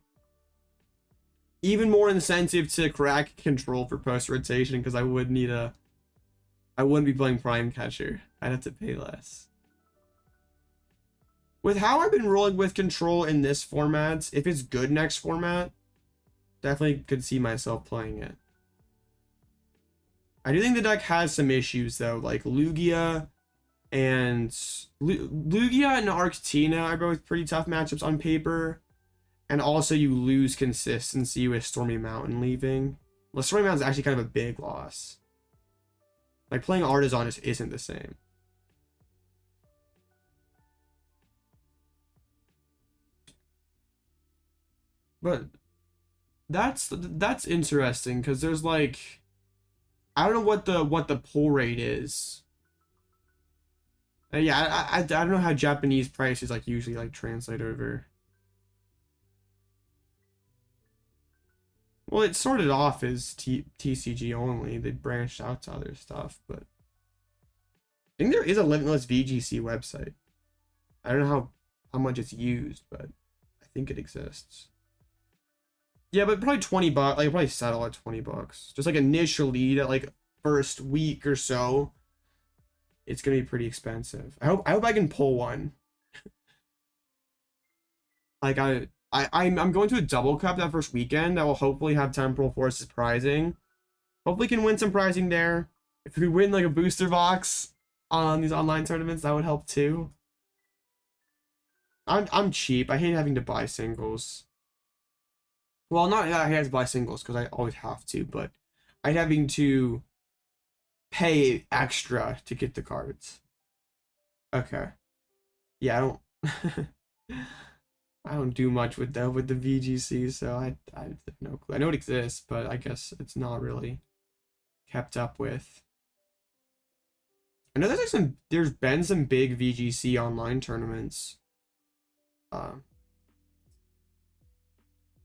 even more incentive to crack control for post rotation, because I wouldn't be playing prime catcher. I'd have to pay less. With how I've been rolling with control in this format, if it's good next format, definitely could see myself playing it. I do think the deck has some issues though, like Lugia and Arctina are both pretty tough matchups on paper. And also you lose consistency with Stormy Mountain leaving. Well, Stormy Mountain is actually kind of a big loss. Like playing Artazon just isn't the same. But that's interesting, because there's like, I don't know what the pull rate is. Yeah, I don't know how Japanese prices like usually like translate over. Well, it started off as TCG only. They branched out to other stuff, but I think there is a Limitless VGC website. I don't know how much it's used, but I think it exists. Yeah, but probably 20 bucks. Like probably settle at 20 bucks. Just like initially, that like first week or so, it's gonna be pretty expensive. I hope I can pull one. Like I'm going to a double cup that first weekend that will hopefully have Temporal Forces prizing. Hopefully can win some prizing there. If we win like a booster box on these online tournaments, that would help too. I'm cheap. I hate having to buy singles. Well, not that I have to buy singles, because I always have to, but I'm having to pay extra to get the cards. Okay. Yeah, I don't I don't do much with the VGC, so I have no clue. I know it exists, but I guess it's not really kept up with. I know there's been some big VGC online tournaments. I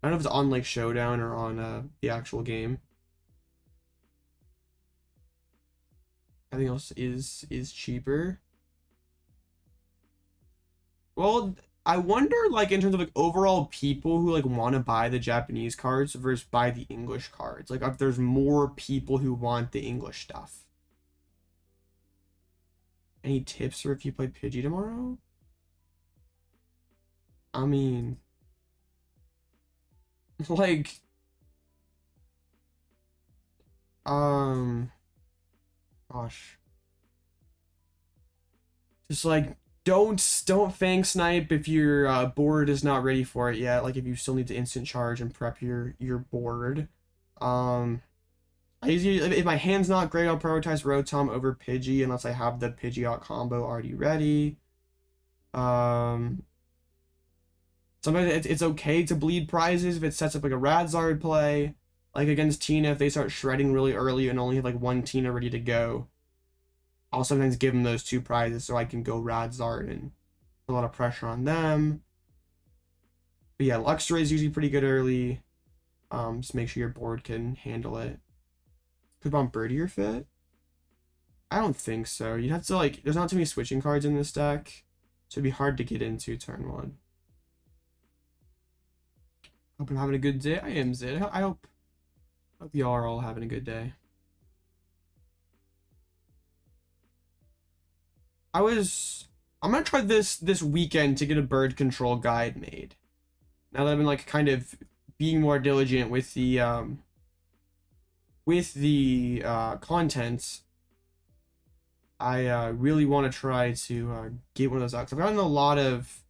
don't know if it's on like Showdown or on the actual game. Everything else is cheaper. Well, I wonder, like, in terms of like overall people who like want to buy the Japanese cards versus buy the English cards. Like, if there's more people who want the English stuff. Any tips for if you play Pidgey tomorrow? I mean, like, gosh, just like don't fang snipe if your board is not ready for it yet. Like if you still need to instant charge and prep your board. I usually, if my hand's not great, I'll prioritize Rotom over Pidgey unless I have the Pidgeot combo already ready. Sometimes it's okay to bleed prizes if it sets up like a Radzard play. Like against Tina, if they start shredding really early and only have like one Tina ready to go, I'll sometimes give them those two prizes so I can go Radzard and put a lot of pressure on them. But yeah, Luxray is usually pretty good early. Just make sure your board can handle it. Could Bombardier fit? I don't think so. You'd have to like, there's not too many switching cards in this deck, so it'd be hard to get into turn one. Hope I'm having a good day. I am, Zid. I hope y'all are all having a good day. I'm gonna try this weekend to get a bird control guide made. Now that I've been like kind of being more diligent with the contents, I really want to try to get one of those out. I've gotten a lot of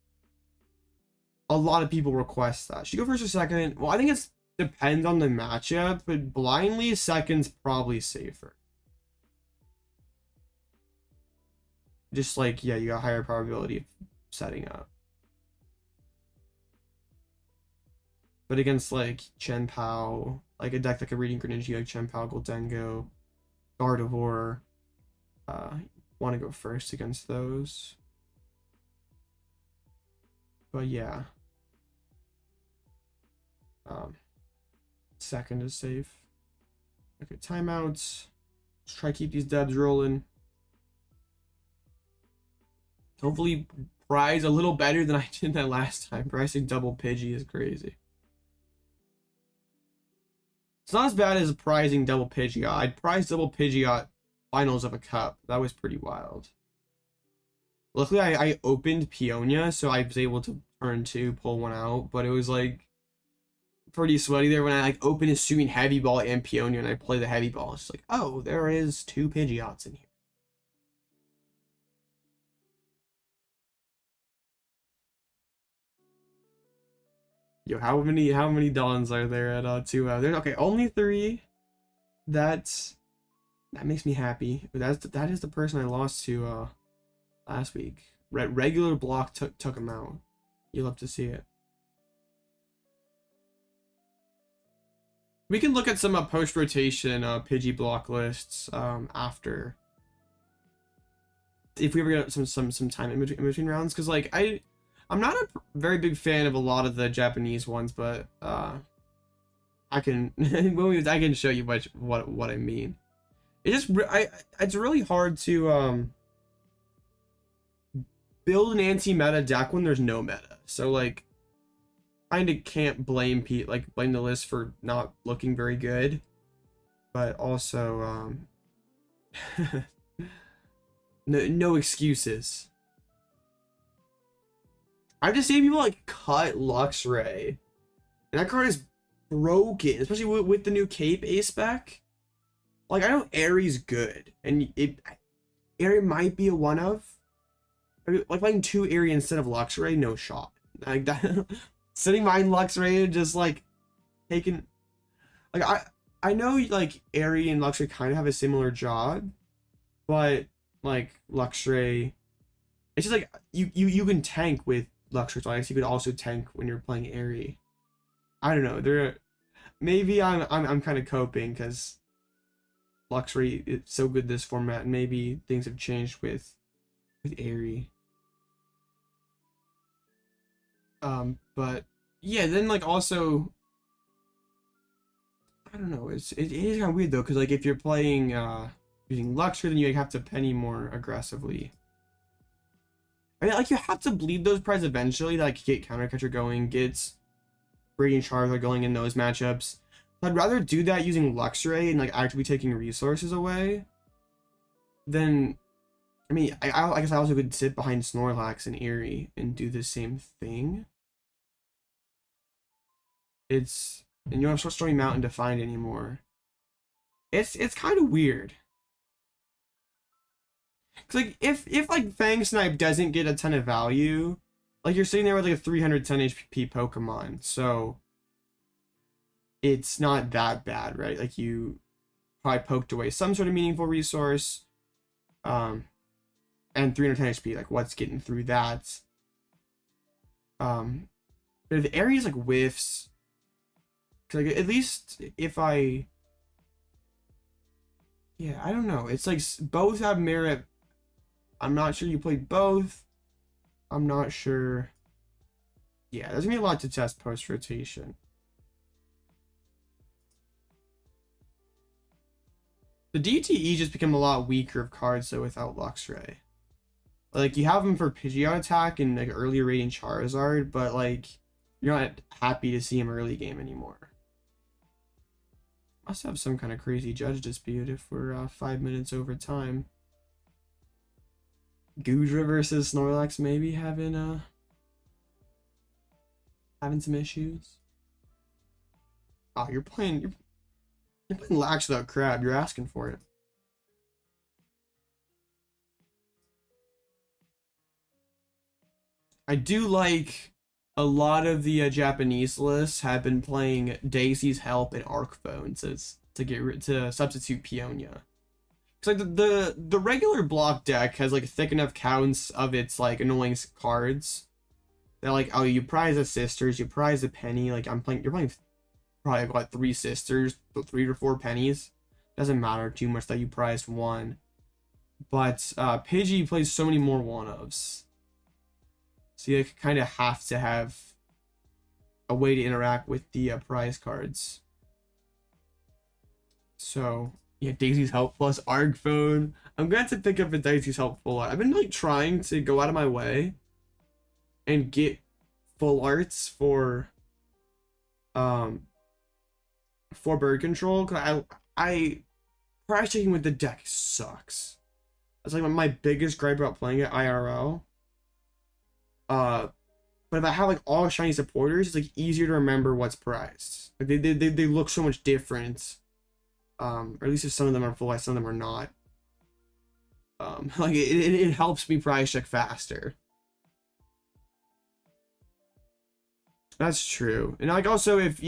people request that. Should you go first or second? Well, I think it's depends on the matchup, but blindly second's probably safer. Just like, yeah, you got higher probability of setting up. But against like Chien-Pao, like a deck like a Reading Greninja, like Chien-Pao, Goldengo, Gardevoir, want to go first against those. But yeah. Second is safe. Okay, timeouts. Let's try to keep these dubs rolling. Hopefully prize a little better than I did that last time. Pricing double Pidgey is crazy. It's not as bad as pricing double Pidgeot. I'd prize double Pidgeot finals of a cup. That was pretty wild. Luckily, I opened Peonia, so I was able to turn 2, pull one out, but it was like pretty sweaty there when I like open Hisuian heavy ball and Peonia and I play the heavy ball. It's like, oh, there is 2 Pidgeots in here. Yo, how many Dawns are there at 2? There's okay, only 3. That makes me happy. That is the person I lost to last week. Regular block took him out. You'll love to see it. We can look at some post-rotation Pidgey block lists after, if we ever get some time in between rounds, because like I'm not a very big fan of a lot of the Japanese ones, but I can I can show you what I mean. It just it's really hard to build an anti-meta deck when there's no meta. So like, kind of can't blame blame the list for not looking very good, but also no excuses. I've just seen people like cut Luxray, and that card is broken, especially with the new Cape Ace spec. Like, I know Aery's good, and Aery might be a one of. Like playing 2 Aery instead of Luxray, no shot. Like that, sitting behind Luxray and just like taking, like I know like Aery and Luxray kind of have a similar job, but like Luxray, it's just like you can tank with Luxray, so I guess you could also tank when you're playing Aery. I don't know. Maybe I'm kind of coping because Luxray is so good this format, and maybe things have changed with Aery. But yeah, then like also, I don't know. It is kind of weird though, because like if you're playing using Luxray, then you have to penny more aggressively. I mean, like you have to bleed those prizes eventually, to, like get Counter Catcher going, get Bravery Charm going in those matchups. I'd rather do that using Luxray and like actually taking resources away than, I mean, I guess I also could sit behind Snorlax and Aery and do the same thing. And you don't have Stormy Mountain to find anymore. It's kind of weird. Cause like if like Fang Snipe doesn't get a ton of value, like you're sitting there with like a 310 HP Pokemon, so it's not that bad, right? Like you probably poked away some sort of meaningful resource, and 310 HP, like what's getting through that? But if Aery's like whiffs, cause like at least if I don't know, it's like both have merit. I'm not sure you played both. I'm not sure. Yeah, there's gonna be a lot to test post rotation. The DTE just become a lot weaker of cards though without Luxray. Like you have them for Pidgeot attack and like earlier rating Charizard, but like you're not happy to see him early game anymore. Must have some kind of crazy judge dispute if we're 5 minutes over time. Goodra versus Snorlax maybe having some issues. Oh, you're playing Lax without Crab. You're asking for it. I do like a lot of the Japanese lists have been playing Daisy's Help and Arcphone to substitute Peonia. Cause like the regular block deck has like thick enough counts of its like annoying cards. They're like, oh, you prize the sisters, you prize the penny. Like you're playing probably what 3 sisters, 3 or 4 pennies. Doesn't matter too much that you prized 1. But Pidgey plays so many more 1-ofs. So you kind of have to have a way to interact with the prize cards. So yeah, Daisy's Help plus Arcphone. I'm glad to pick up a Daisy's Help full art. I've been like trying to go out of my way and get full arts for bird control. Cause I price checking with the deck sucks. That's like my biggest gripe about playing it IRL. But if I have like all shiny supporters, it's like easier to remember what's prized. Like they look so much different. Or at least if some of them are full, some of them are not. Like it helps me price check faster. That's true. And like also if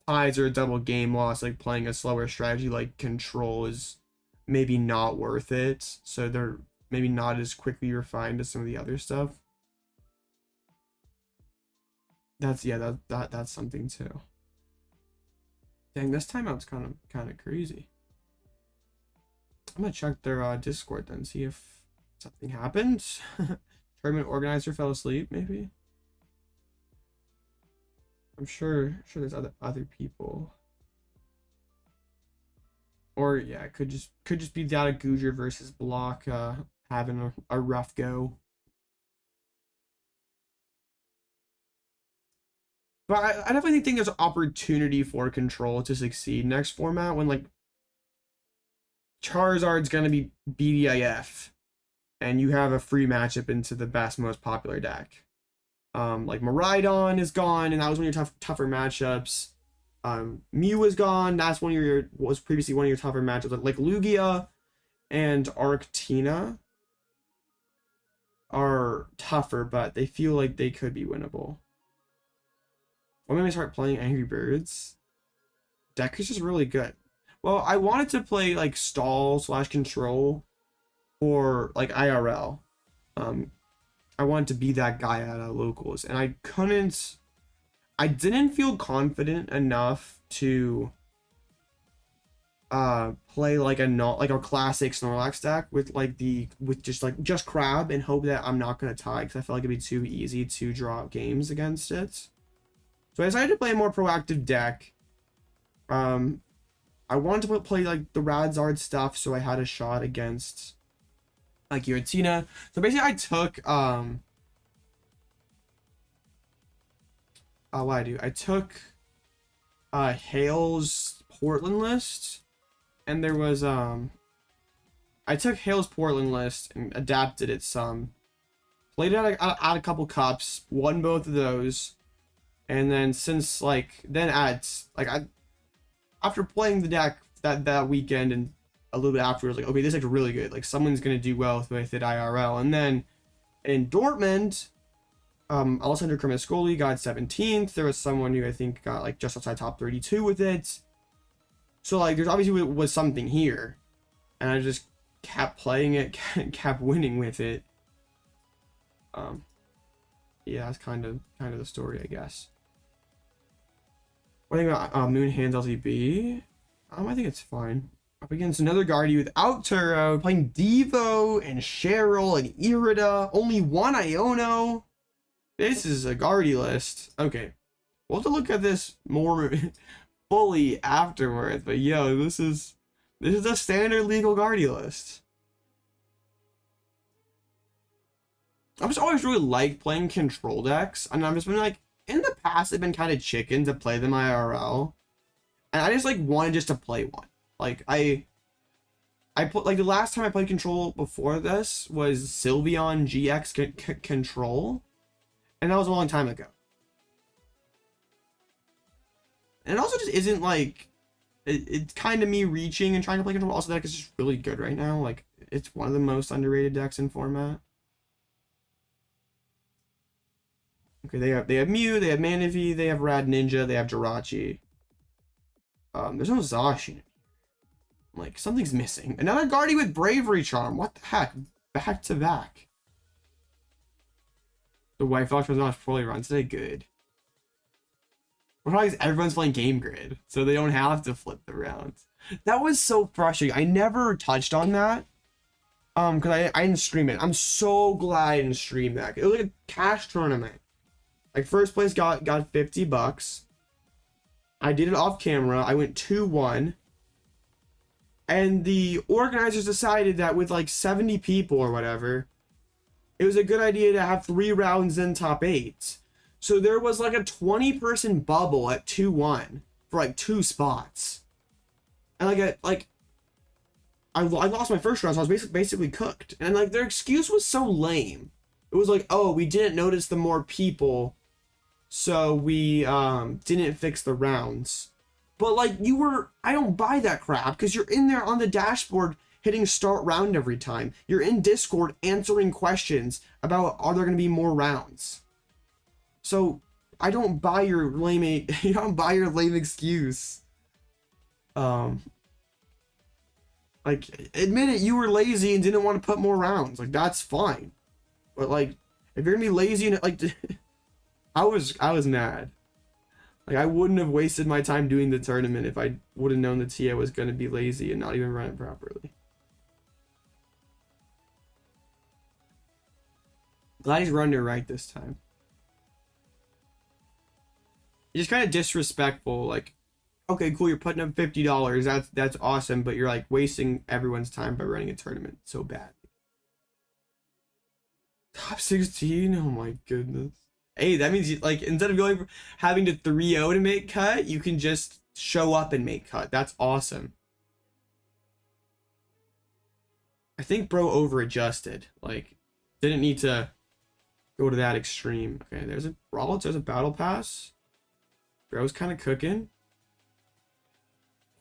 ties are a double game loss, like playing a slower strategy like control is maybe not worth it. So they're maybe not as quickly refined as some of the other stuff. That's that's something too. Dang, this timeout's kind of crazy. I'm gonna check their Discord then, see if something happened. Tournament organizer fell asleep, maybe. I'm sure there's other people. Or yeah, it could just be Data Gujar versus Block having a rough go. But I definitely think there's opportunity for control to succeed next format when like Charizard's gonna be BDIF and you have a free matchup into the best, most popular deck. Like Miraidon is gone, and that was one of your tougher matchups. Mew is gone, that's was previously one of your tougher matchups. Like Lugia and Arctina are tougher, but they feel like they could be winnable. When I start playing Angry Birds, deck is just really good. Well, I wanted to play like stall / control or like IRL. I wanted to be that guy at locals, and I didn't feel confident enough to play like a classic Snorlax deck with just Crab and hope that I'm not gonna tie, because I felt like it'd be too easy to draw games against it. So I decided to play a more proactive deck. I wanted to play like the Radzard stuff, so I had a shot against like Giratina. So basically I took I took Hale's Portland list, and there was I took Hale's Portland list and adapted it some, played it at a couple cups, won both of those, and then since after playing the deck that weekend and a little bit afterwards, like, okay, this deck's really good, like someone's gonna do well with it IRL. And then in Dortmund, Alessandro Cremascoli got 17th. There was someone who I think got like just outside top 32 with it. So like there's obviously was something here, and I just kept playing it, kept winning with it. Yeah, that's kind of the story, I guess. What do you think about Moon Hands LCB? I think it's fine. Up against another Guardy without Turo, playing Devo and Cheryl and Irida. Only one Iono. This is a Guardy list. Okay, we'll have to look at this more fully afterwards. But yo, this is a standard legal Guardy list. I've just always really liked playing control decks, and I've just been like, in the past, I've been kind of chicken to play them IRL, and I just like wanted just to play one. Like I put like the last time I played control before this was Sylveon GX control, and that was a long time ago. And it also just isn't like it's kind of me reaching and trying to play control. Also, that deck is just really good right now. Like it's one of the most underrated decks in format. Okay, they have Mew, they have Manaphy, they have Rad Ninja, they have Jirachi. There's no Zacian. Like, something's missing. Another Guardy with Bravery Charm. What the heck? Back to back. The White Fox was not poorly run today. Good. What about everyone's playing Game Grid, so they don't have to flip the rounds. That was so frustrating. I never touched on that. Because I didn't stream it. I'm so glad I didn't stream that. It was like a cash tournament. Like, first place got $50. I did it off camera. I went 2-1. And the organizers decided that with like 70 people or whatever, it was a good idea to have 3 rounds in top 8. So there was like a 20-person bubble at 2-1 for like 2 spots. And I lost my first round, so I was basically cooked. And like their excuse was so lame. It was like, oh, we didn't notice the more people, so we didn't fix the rounds. But like I don't buy that crap, because you're in there on the dashboard hitting start round every time. You're in Discord answering questions about are there going to be more rounds. So I don't buy your lame excuse. Like, admit it, you were lazy and didn't want to put more rounds. Like, that's fine. But like, if you're gonna be lazy and like, I was mad. Like, I wouldn't have wasted my time doing the tournament if I would have known that Tia was gonna be lazy and not even run it properly. Glad he's running it right this time. You're just kind of disrespectful. Like, okay, cool, you're putting up $50. That's awesome, but you're like wasting everyone's time by running a tournament so bad. Top 16? Oh my goodness. Hey, that means you, like, instead of having to 3-0 to make cut, you can just show up and make cut. That's awesome. I think bro over-adjusted. Like, didn't need to go to that extreme. Okay, there's a Rollins, there's a battle pass. Bro's kind of cooking.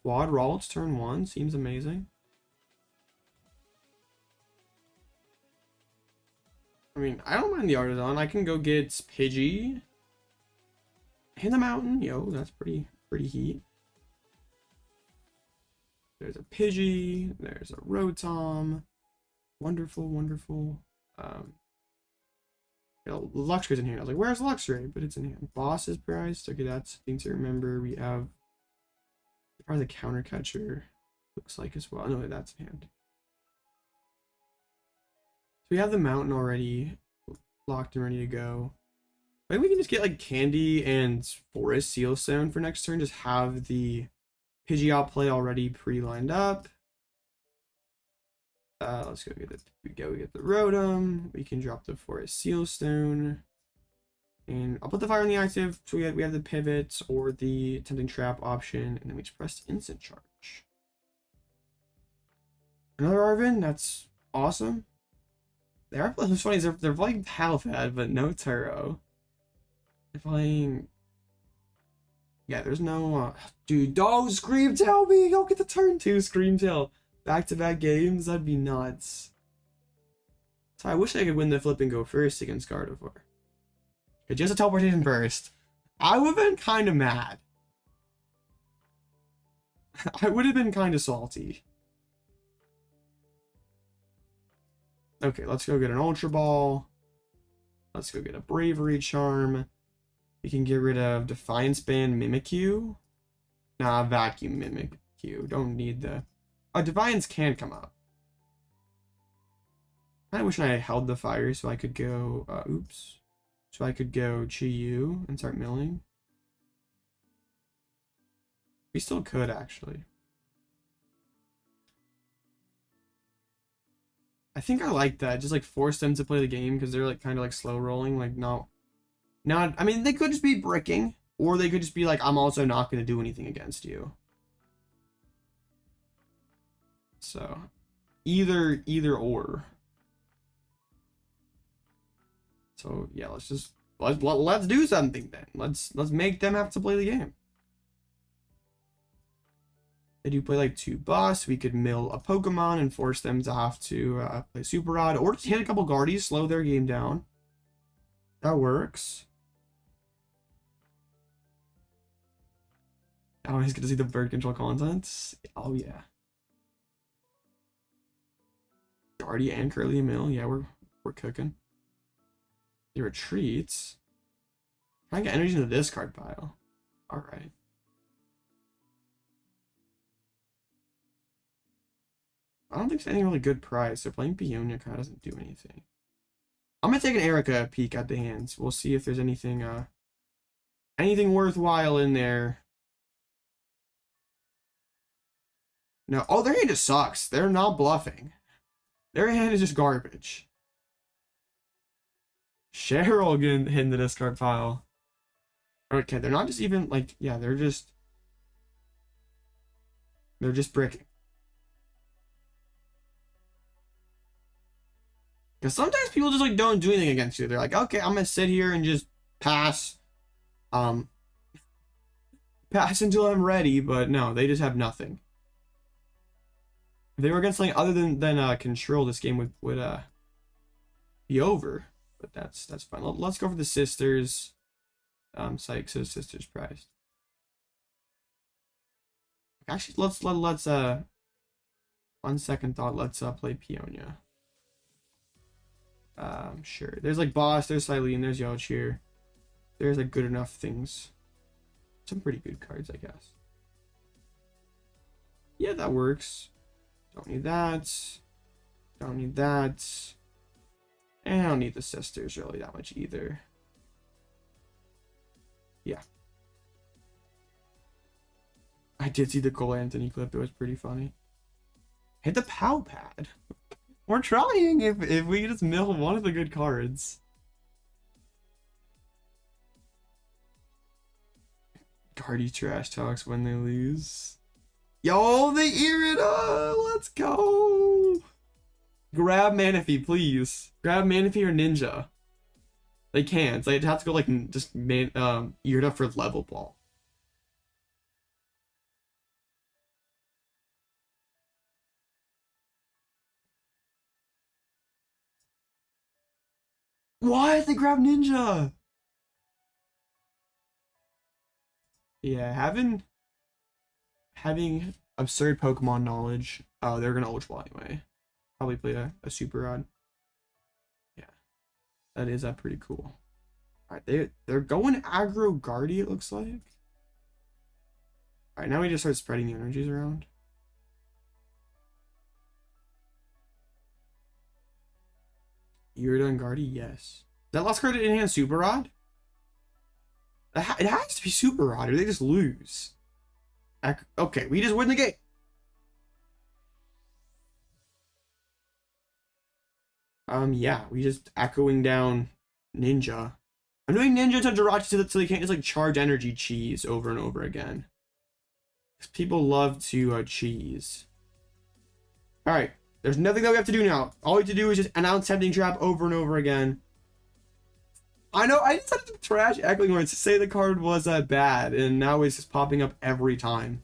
Quad Rollins turn 1 seems amazing. I mean, I don't mind the Artazon. I can go get Pidgey in the mountain. Yo, that's pretty heat. There's a Pidgey. There's a Rotom. Wonderful, wonderful. Luxray's in here. I was like, where's Luxray? But it's in here. Boss is priced. Okay, that's thing to remember. We have probably the counter catcher. Looks like as well. No, that's in hand. So we have the mountain already locked and ready to go. Maybe we can just get like Candy and Forest Seal Stone for next turn. Just have the Pidgeot play already pre-lined up. Let's go get we get the Rotom. We can drop the Forest Seal Stone. And I'll put the fire on the active. So we have the pivot or the tempting trap option, and then we just press instant charge. Another Arven, that's awesome. They are what's funny is they're playing Palfad, but no Turo. They're playing. Yeah, there's no dude, don't Scream Tail me! Go get the turn 2 Scream Tail. Back-to-back games, that'd be nuts. So I wish I could win the flip and go first against Gardevoir. Just a teleportation burst. I would have been kind of mad. I would have been kind of salty. Okay, let's go get an Ultra Ball. Let's go get a Bravery Charm. We can get rid of Defiance Band Mimikyu. Nah, Vacuum Mimikyu. Don't need the... Oh, Defiance can come up. I wish I held the fire so I could go... oops. So I could go Chi-Yu and start milling. We still could, actually. I think I like that. Just like force them to play the game because they're like kind of like slow rolling. Like not. I mean, they could just be bricking, or they could just be like, I'm also not going to do anything against you. So, either or. So yeah, let's do something then. Let's make them have to play the game. They do play like 2 boss. We could mill a Pokemon and force them to have to play Super Rod, or just hit a couple Guardies, slow their game down. That works. I always get to see the bird control content. Oh yeah. Darty and Curly Mill. Yeah, we're cooking. The retreats. Try and get energy in the discard pile. Alright. I don't think it's any really good prize, so playing Peonia kind of doesn't do anything. I'm gonna take an Erika peek at the hands. We'll see if there's anything anything worthwhile in there. No. Oh, their hand just sucks. They're not bluffing. Their hand is just garbage. Cheryl getting hit in the discard pile. Okay, they're not just even like, yeah, they're just bricking. Because sometimes people just like don't do anything against you. They're like, okay, I'm gonna sit here and just pass. Pass until I'm ready, but no, they just have nothing. If they were against something other than control, this game would be over. But that's fine. Let's go for the sisters. Psych, so sisters prized. Actually, let's on second thought, let's play Peonia. Sure. There's like Boss, there's Cyllene, there's Yochir. There's like good enough things. Some pretty good cards, I guess. Yeah, that works. Don't need that. Don't need that. And I don't need the sisters really that much either. Yeah. I did see the Cole Anthony clip. It was pretty funny. Hit the POW pad. We're trying if we just mill one of the good cards. Guardy trash talks when they lose. Yo, they Erika! Let's go! Grab Manaphy, please. Grab Manaphy or Ninja. They can't. They'd have to go like just Erika for level ball. Why they grab Ninja? Yeah, having absurd Pokemon knowledge. Oh, they're gonna Ultra Ball anyway. Probably play a Super Rod. Yeah, that is pretty cool. All right, they're going aggro Guardy. It looks like. All right, now we just start spreading the energies around. You're done Guardy, yes. Is that last card in hand Super Rod? It has to be Super Rod, or they just lose. Okay, we just win the game. Yeah, we just echoing down Ninja. I'm doing Ninja to Jirachi so they can't just like charge energy cheese over and over again. Because people love to cheese. Alright, there's nothing that we have to do now. All we have to do is just announce Tempting Trap over and over again. I know, I just had to trash Echoing Words to say the card was bad, and now it's just popping up every time.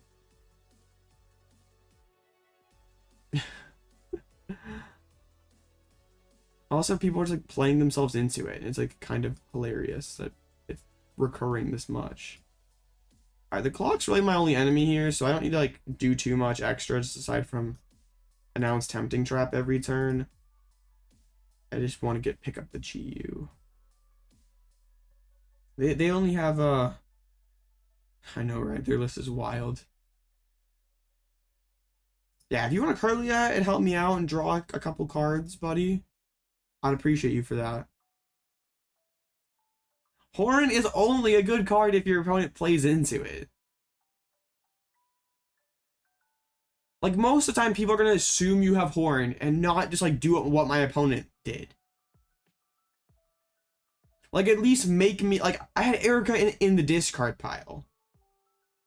Also, people are just like playing themselves into it. It's like kind of hilarious that it's recurring this much. Alright, the clock's really my only enemy here, so I don't need to like do too much extra just aside from announce Tempting Trap every turn. I just want to pick up the GU. They only have I know, right? Their list is wild. Yeah, if you want to curly that and help me out and draw a couple cards, buddy, I'd appreciate you for that. Horn is only a good card if your opponent plays into it. Like, most of the time, people are going to assume you have Horn and not just, like, do what my opponent did. Like, at least make me... Like, I had Erika in the discard pile.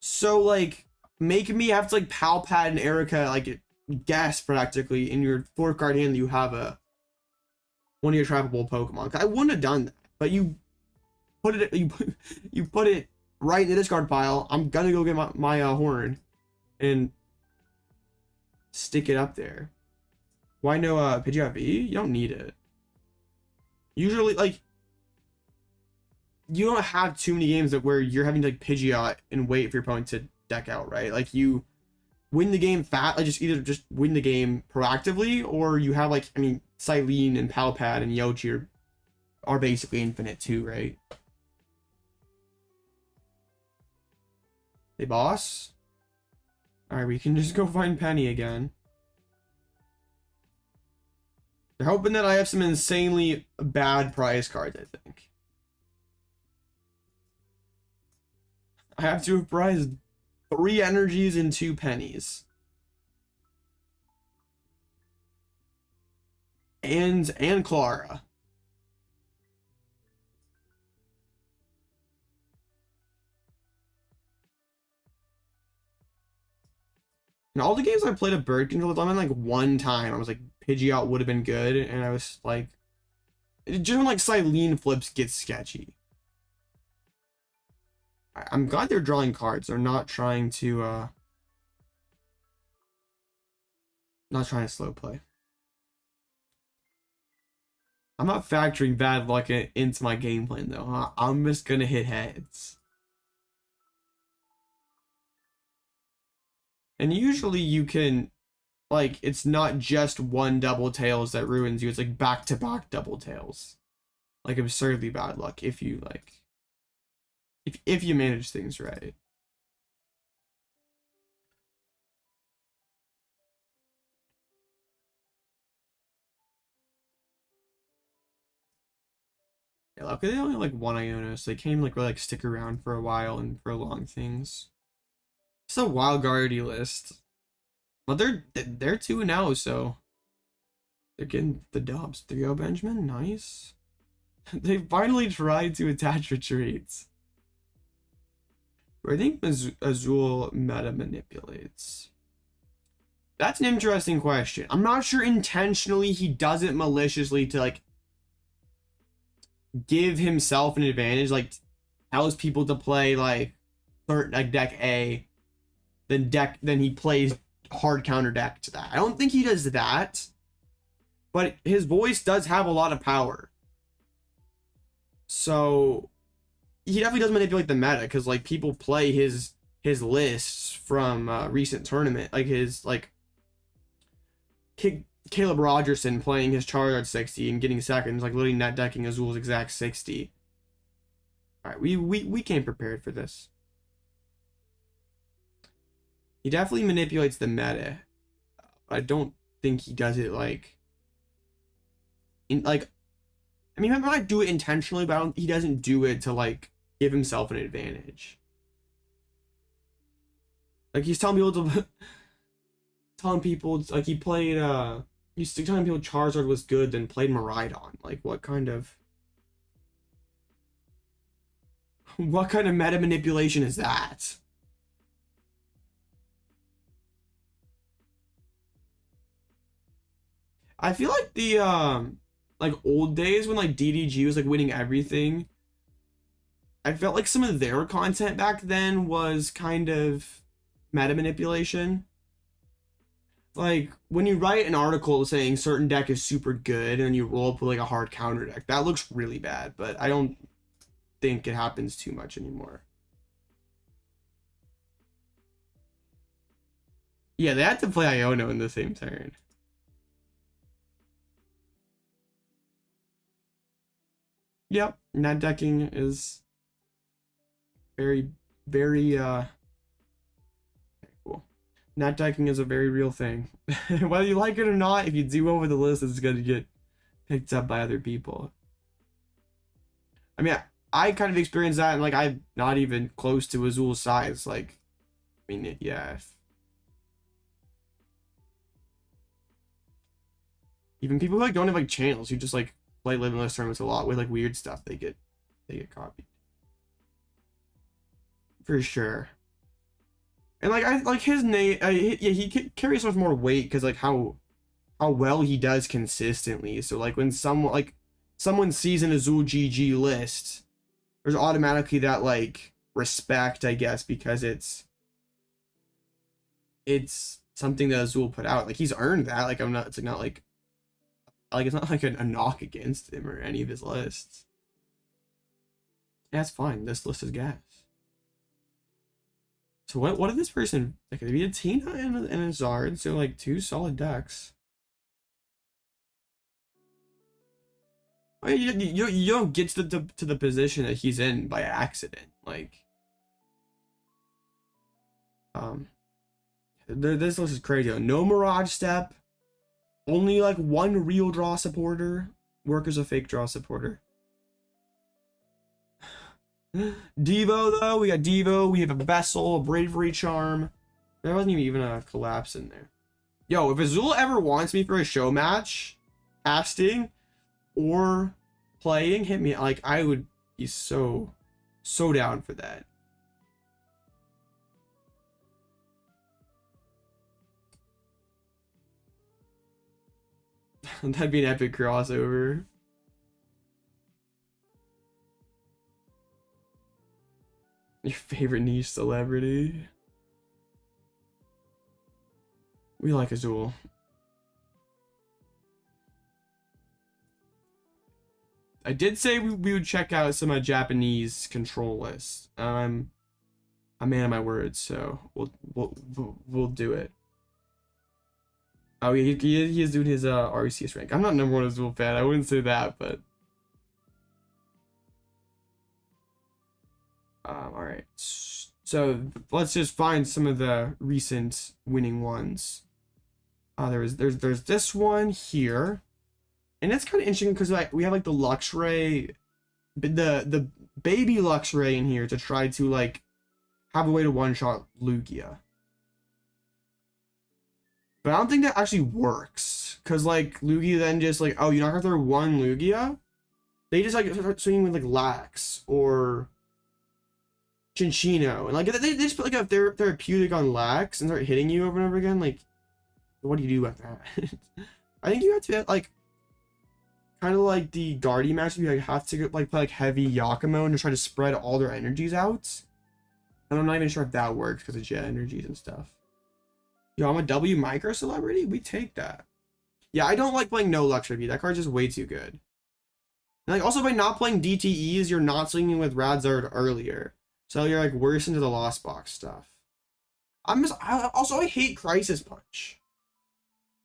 So, like, make me have to, like, Pal Pad and Erika, like, guess, practically, in your 4th card hand that you have one of your trappable Pokemon. I wouldn't have done that, but you put it... You put it right in the discard pile. I'm gonna go get my Horn and stick it up there. Why no Pidgeot V? You don't need it. Usually, like... You don't have too many games where you're having to like Pidgeot and wait for your opponent to deck out, right? Like you win the game like just win the game proactively, or you have like, I mean, Cyllene and Palpad and Yochi are basically infinite too, right? Hey, boss. Alright, we can just go find Penny again. They're hoping that I have some insanely bad prize cards, I think. I have to have prized 3 energies and 2 pennies. And Klara. In all the games I played a bird control, I'm in like one time I was like, Pidgeot would have been good, and I was like, just when like Cyllene flips gets sketchy. I'm glad they're drawing cards. They're not trying to slow play. I'm not factoring bad luck into my game plan though, huh? I'm just gonna hit heads. And usually you can, like, it's not just one double tails that ruins you. It's like back-to-back double tails. Like absurdly bad luck if you like, if you manage things right. Yeah, luckily they only have, like, one Iono, so they can't like really like stick around for a while and prolong things. It's a wild guardy list. Well, they're 2-0, so they're getting the dubs. 3-0 Benjamin, nice. They finally tried to attach retreats. I think Azul meta manipulates. That's an interesting question. I'm not sure intentionally he does it maliciously to like give himself an advantage, like tells people to play like certain like deck A, then he plays hard counter deck to that. I don't think he does that, but his voice does have a lot of power. So he definitely does manipulate the meta, because like people play his lists from recent tournament, like his like Caleb Rogerson playing his Charizard 60 and getting seconds, like literally net decking Azul's exact 60. All right, we came prepared for this. He definitely manipulates the meta. I don't think he does it like I mean, he might do it intentionally, but he doesn't do it to like give himself an advantage. Like he's telling people to like he played he's telling people Charizard was good, then played Miraidon. Like what kind of meta manipulation is that? I feel like the like old days when like DDG was like winning everything, I felt like some of their content back then was kind of meta manipulation. Like when you write an article saying certain deck is super good and you roll up with like a hard counter deck, that looks really bad, but I don't think it happens too much anymore. Yeah, they had to play Iono in the same turn. Yep, net decking is very, very cool. Net decking is a very real thing. Whether you like it or not, if you do over the list, it's gonna get picked up by other people. I mean, I kind of experienced that, and like I'm not even close to Azul's size. Like, I mean, yeah. Even people who like don't have like channels, who just like play limitless tournaments a lot with like weird stuff, they get copied for sure. And like I like his name, yeah, he carries so much more weight because like how well he does consistently. So like when someone sees an Azul GG list, there's automatically that like respect, I guess, because it's something that Azul put out. Like he's earned that. Like it's not like it's not like a knock against him or any of his lists. Yeah, it's fine. This list is gas. So what did this person, like, it'd be a Tina and a Zard, so like 2 solid decks. I mean, you don't get to the position that he's in by accident. Like, this list is crazy. No Mirage Step, only like 1 real draw supporter. Work as a fake draw supporter. Devo though, we got Devo, we have a Vessel, a Bravery Charm. There wasn't even a Collapse in there. Yo, if Azul ever wants me for a show match, casting, or playing, hit me. Like, I would be so down for that. That'd be an epic crossover. Your favorite niche celebrity? We like Azul. I did say we would check out some of Japanese control lists. I'm a man of my words, so we'll do it. Oh, he is doing his RECS rank. I'm not #1 Azul fan. I wouldn't say that, but all right. So let's just find some of the recent winning ones. There's this one here. And it's kind of interesting because like we have like the Luxray, the baby Luxray in here to try to like have a way to one-shot Lugia. But I don't think that actually works because like Lugia then just like, oh, you're not gonna throw 1 Lugia. They just like start swinging with like Lax or Chinchino, and like they just put like a therapeutic on Lax and start hitting you over and over again. Like, what do you do about that? I think you have to like. Kind of like the Guardy match, you like have to like play like heavy Yakimo and just try to spread all their energies out. And I'm not even sure if that works because of jet energies and stuff. Yo, I'm a W micro celebrity. We take that. Yeah, I don't like playing no Luxray V. That card's just way too good. And like also by not playing DTEs, you're not swinging with Radzard earlier, so you're like worse into the Lost Box stuff. I hate Crisis Punch.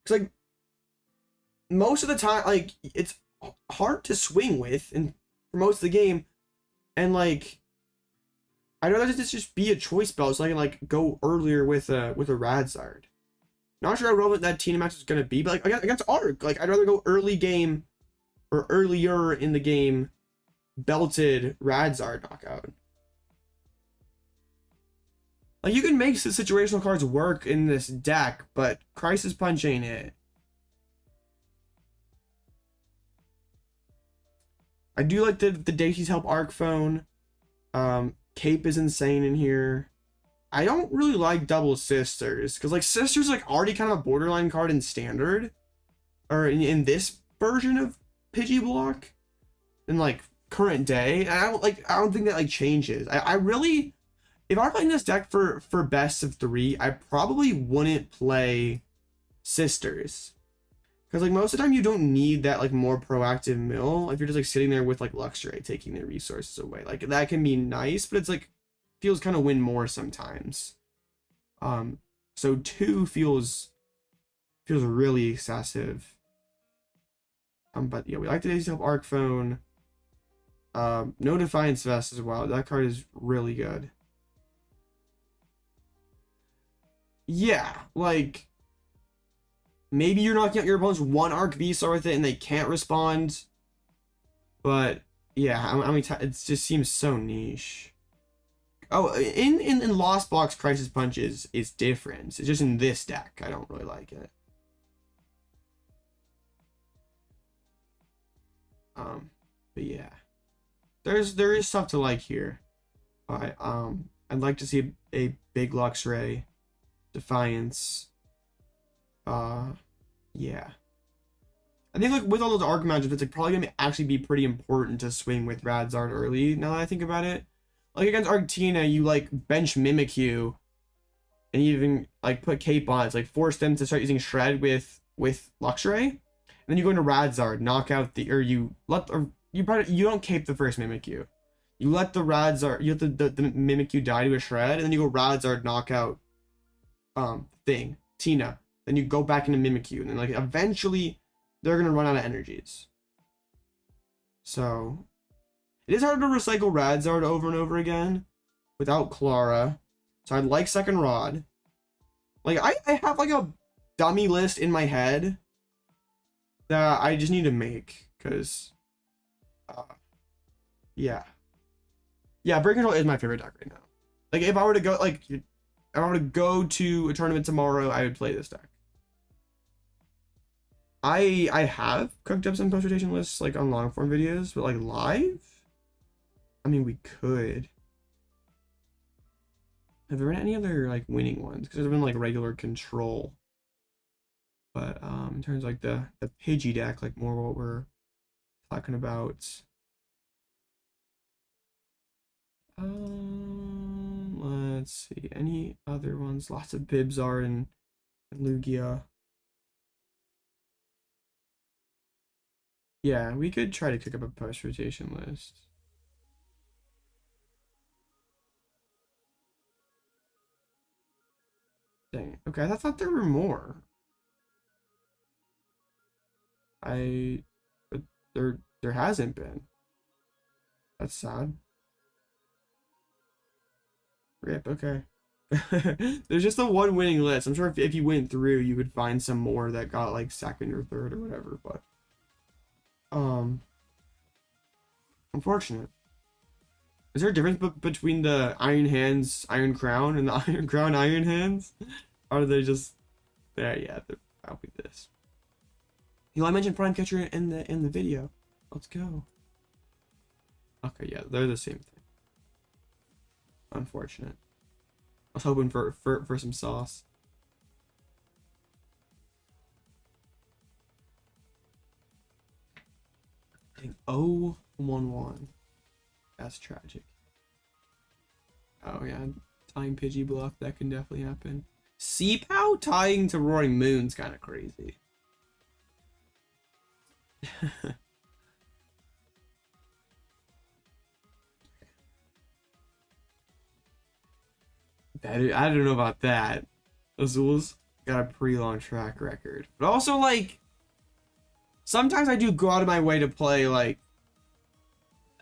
Cause like most of the time, like it's hard to swing with and for most of the game, and like I'd rather this just be a choice belt so I can like go earlier with a Radzard. Not sure how relevant that Tina match is gonna be, but like against Arc, like I'd rather go early game or earlier in the game belted Radzard knockout. Like you can make the situational cards work in this deck, but Crisis Punch ain't it. I do like the Daisy's Help Arc Phone. Cape is insane in here. I don't really like Double Sisters because like Sisters like already kind of a borderline card in Standard, or in this version of Pidgey block, in like current day. And I don't think that like changes. I really, if I were playing this deck for best of 3, I probably wouldn't play Sisters. Because like most of the time you don't need that like more proactive mill if you're just like sitting there with like Luxray taking their resources away. Like that can be nice, but it's like feels kind of win more sometimes. So 2 feels really excessive. But yeah, we like the Help Arc Phone. No Defiance Vest as well. That card is really good. Yeah, like maybe you're knocking out your opponent's 1 Arc V-Star with it and they can't respond. But yeah, I mean, it just seems so niche. Oh, in Lost Box, Crisis Punch is different. It's just in this deck, I don't really like it. But yeah, there is stuff to like here. But I'd like to see a big Luxray, Defiance. Yeah. I think like with all those arc matchups, it's like probably gonna actually be pretty important to swing with Radzard early. Now that I think about it, like against Argentina, you like bench Mimikyu, and you even like put Cape on. It's like force them to start using Shred with Luxray, and then you go into Radzard, knock out the you don't Cape the first Mimikyu. You let the Radzard, you let the Mimikyu die to a shred, and then you go Radzard knockout thing, Tina. Then you go back into Mimikyu, and then like eventually they're gonna run out of energies. So it is hard to recycle Radzard over and over again without Klara. So I'd like second Rod. Like I have like a dummy list in my head that I just need to make, because yeah. Yeah, Break Control is my favorite deck right now. Like if I were to go to a tournament tomorrow, I would play this deck. I have cooked up some post-rotation lists like on long form videos, but like live? I mean, we could. Have there been any other like winning ones? Because there's been like regular control. But in terms of like the Pidgey deck, like more what we're talking about. Let's see. Any other ones? Lots of Bibzard and Lugia. Yeah, we could try to cook up a post rotation list. Dang. Okay, I thought there were more. But there hasn't been. That's sad. Rip, okay. There's just the one winning list. I'm sure if you went through, you could find some more that got like second or third or whatever, but unfortunate. Is there a difference between the Iron Hands Iron Crown and the Iron Crown Iron Hands? Or are they just there? Yeah, they're probably this. You know, I mentioned Prime Catcher in the video. Let's go. Okay, yeah, they're the same thing. Unfortunate. I was hoping for some sauce. Dang, 0-1-1. That's tragic. Oh yeah, tying Pidgey block, that can definitely happen. Seapow tying to Roaring Moon's kind of crazy. I don't know about that. Azul's got a pretty long track record. But also, like, sometimes I do go out of my way to play, like,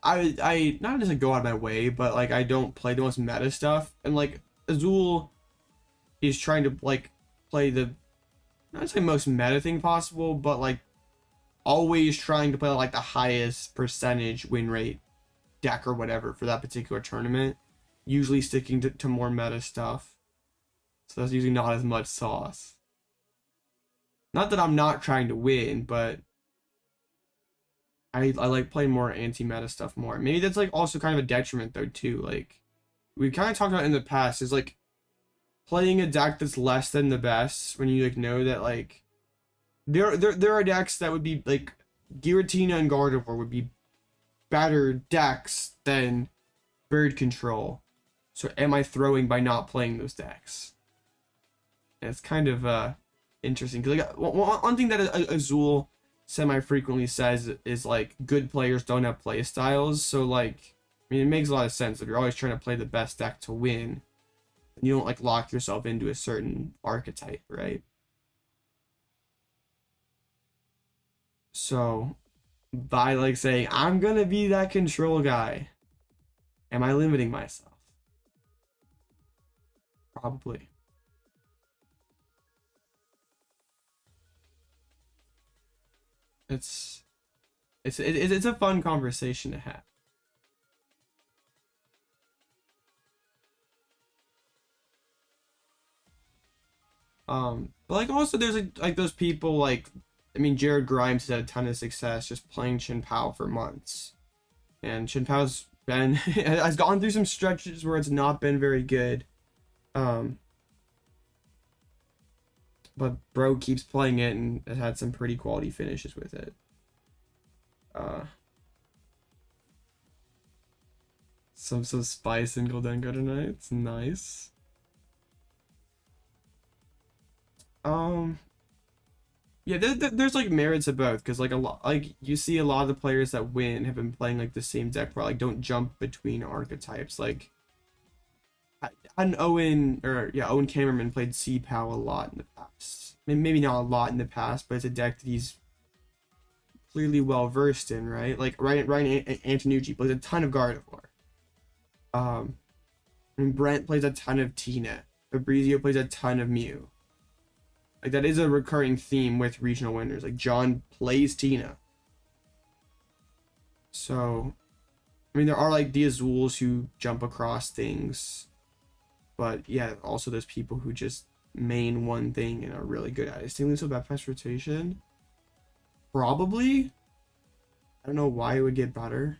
I not just go out of my way, but, like, I don't play the most meta stuff. And, like, Azul is trying to, like, play the, not say most meta thing possible, but, like, always trying to play, like, the highest percentage win rate deck or whatever for that particular tournament. Usually sticking to more meta stuff. So that's usually not as much sauce. Not that I'm not trying to win, but I like playing more anti-meta stuff more. Maybe that's like also kind of a detriment though too. Like we kind of talked about in the past is like playing a deck that's less than the best when you like know that like there are decks that would be like Giratina and Gardevoir would be better decks than Bird Control. So am I throwing by not playing those decks? And it's kind of interesting because like one thing that Azul semi-frequently says is like good players don't have play styles. So like I mean it makes a lot of sense if you're always trying to play the best deck to win, and you don't like lock yourself into a certain archetype, right? So by like saying I'm gonna be that control guy, am I limiting myself? Probably. It's a fun conversation to have. But like also there's like those people like I mean Jared Grimes has had a ton of success just playing Chin Pao for months, and Chin Pao's been has gone through some stretches where it's not been very good. But bro keeps playing it and has had some pretty quality finishes with it. Some spice in Goldengo tonight. It's nice. Yeah, there's like merit to both, because like a lot, like you see a lot of the players that win have been playing like the same deck where like don't jump between archetypes. Like Owen Cameron played C-Pow a lot in the past. Maybe not a lot in the past, but it's a deck that he's clearly well versed in, right? Like Ryan Antonucci plays a ton of Gardevoir. And Brent plays a ton of Tina. Fabrizio plays a ton of Mew. Like, that is a recurring theme with regional winners. Like, John plays Tina. So, I mean, there are, like, the Azuls who jump across things. But, yeah, also there's people who just main one thing and are really good at it. Is Stingling so bad past rotation? Probably. I don't know why it would get better.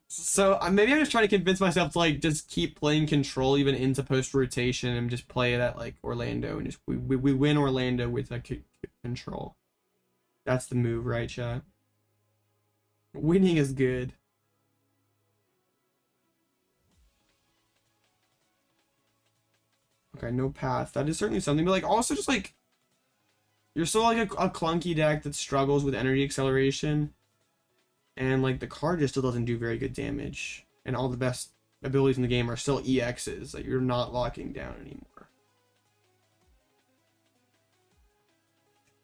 So maybe I'm just trying to convince myself to like just keep playing control even into post rotation and just play it at like Orlando and just we win Orlando with a control. That's the move, right, chat? Winning is good. Okay, no path. That is certainly something, but like also just like you're still like a clunky deck that struggles with energy acceleration. And like the card just still doesn't do very good damage. And all the best abilities in the game are still EXs that you're not locking down anymore.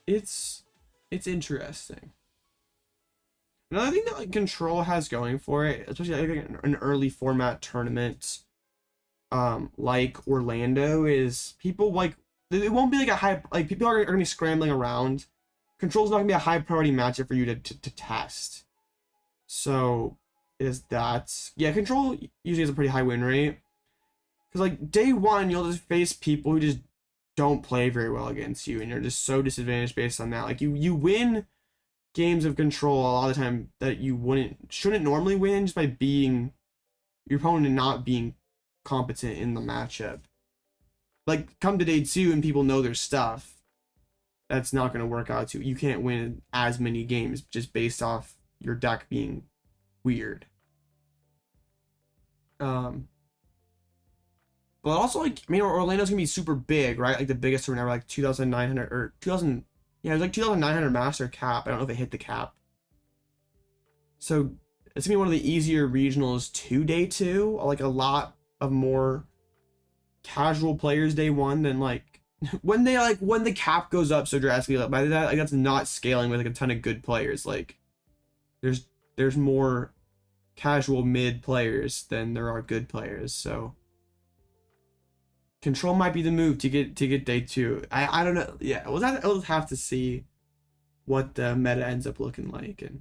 It's interesting. Another thing that like Control has going for it, especially like an early format tournament like Orlando, is people like it won't be like a high, like people are gonna be scrambling around. Control's not gonna be a high priority matchup for you to test. So is that, yeah, Control usually has a pretty high win rate, because like day one you'll just face people who just don't play very well against you and you're just so disadvantaged based on that. Like you win games of Control a lot of the time that you shouldn't normally win just by being your opponent not being competent in the matchup. Like come to day two and people know their stuff, that's not going to work out too. You can't win as many games just based off your deck being weird. But also like, I mean, Orlando's gonna be super big, right? Like the biggest tournament ever, like 2,900 or 2,000. Yeah, it was like 2,900 master cap. I don't know if it hit the cap. So it's gonna be one of the easier regionals to day two. Like a lot of more casual players day one than like when the cap goes up so drastically. Like by that, like that's not scaling with like a ton of good players. Like there's more casual mid players than there are good players. So Control might be the move to get day two. I don't know. Yeah, we'll have to see what the meta ends up looking like, and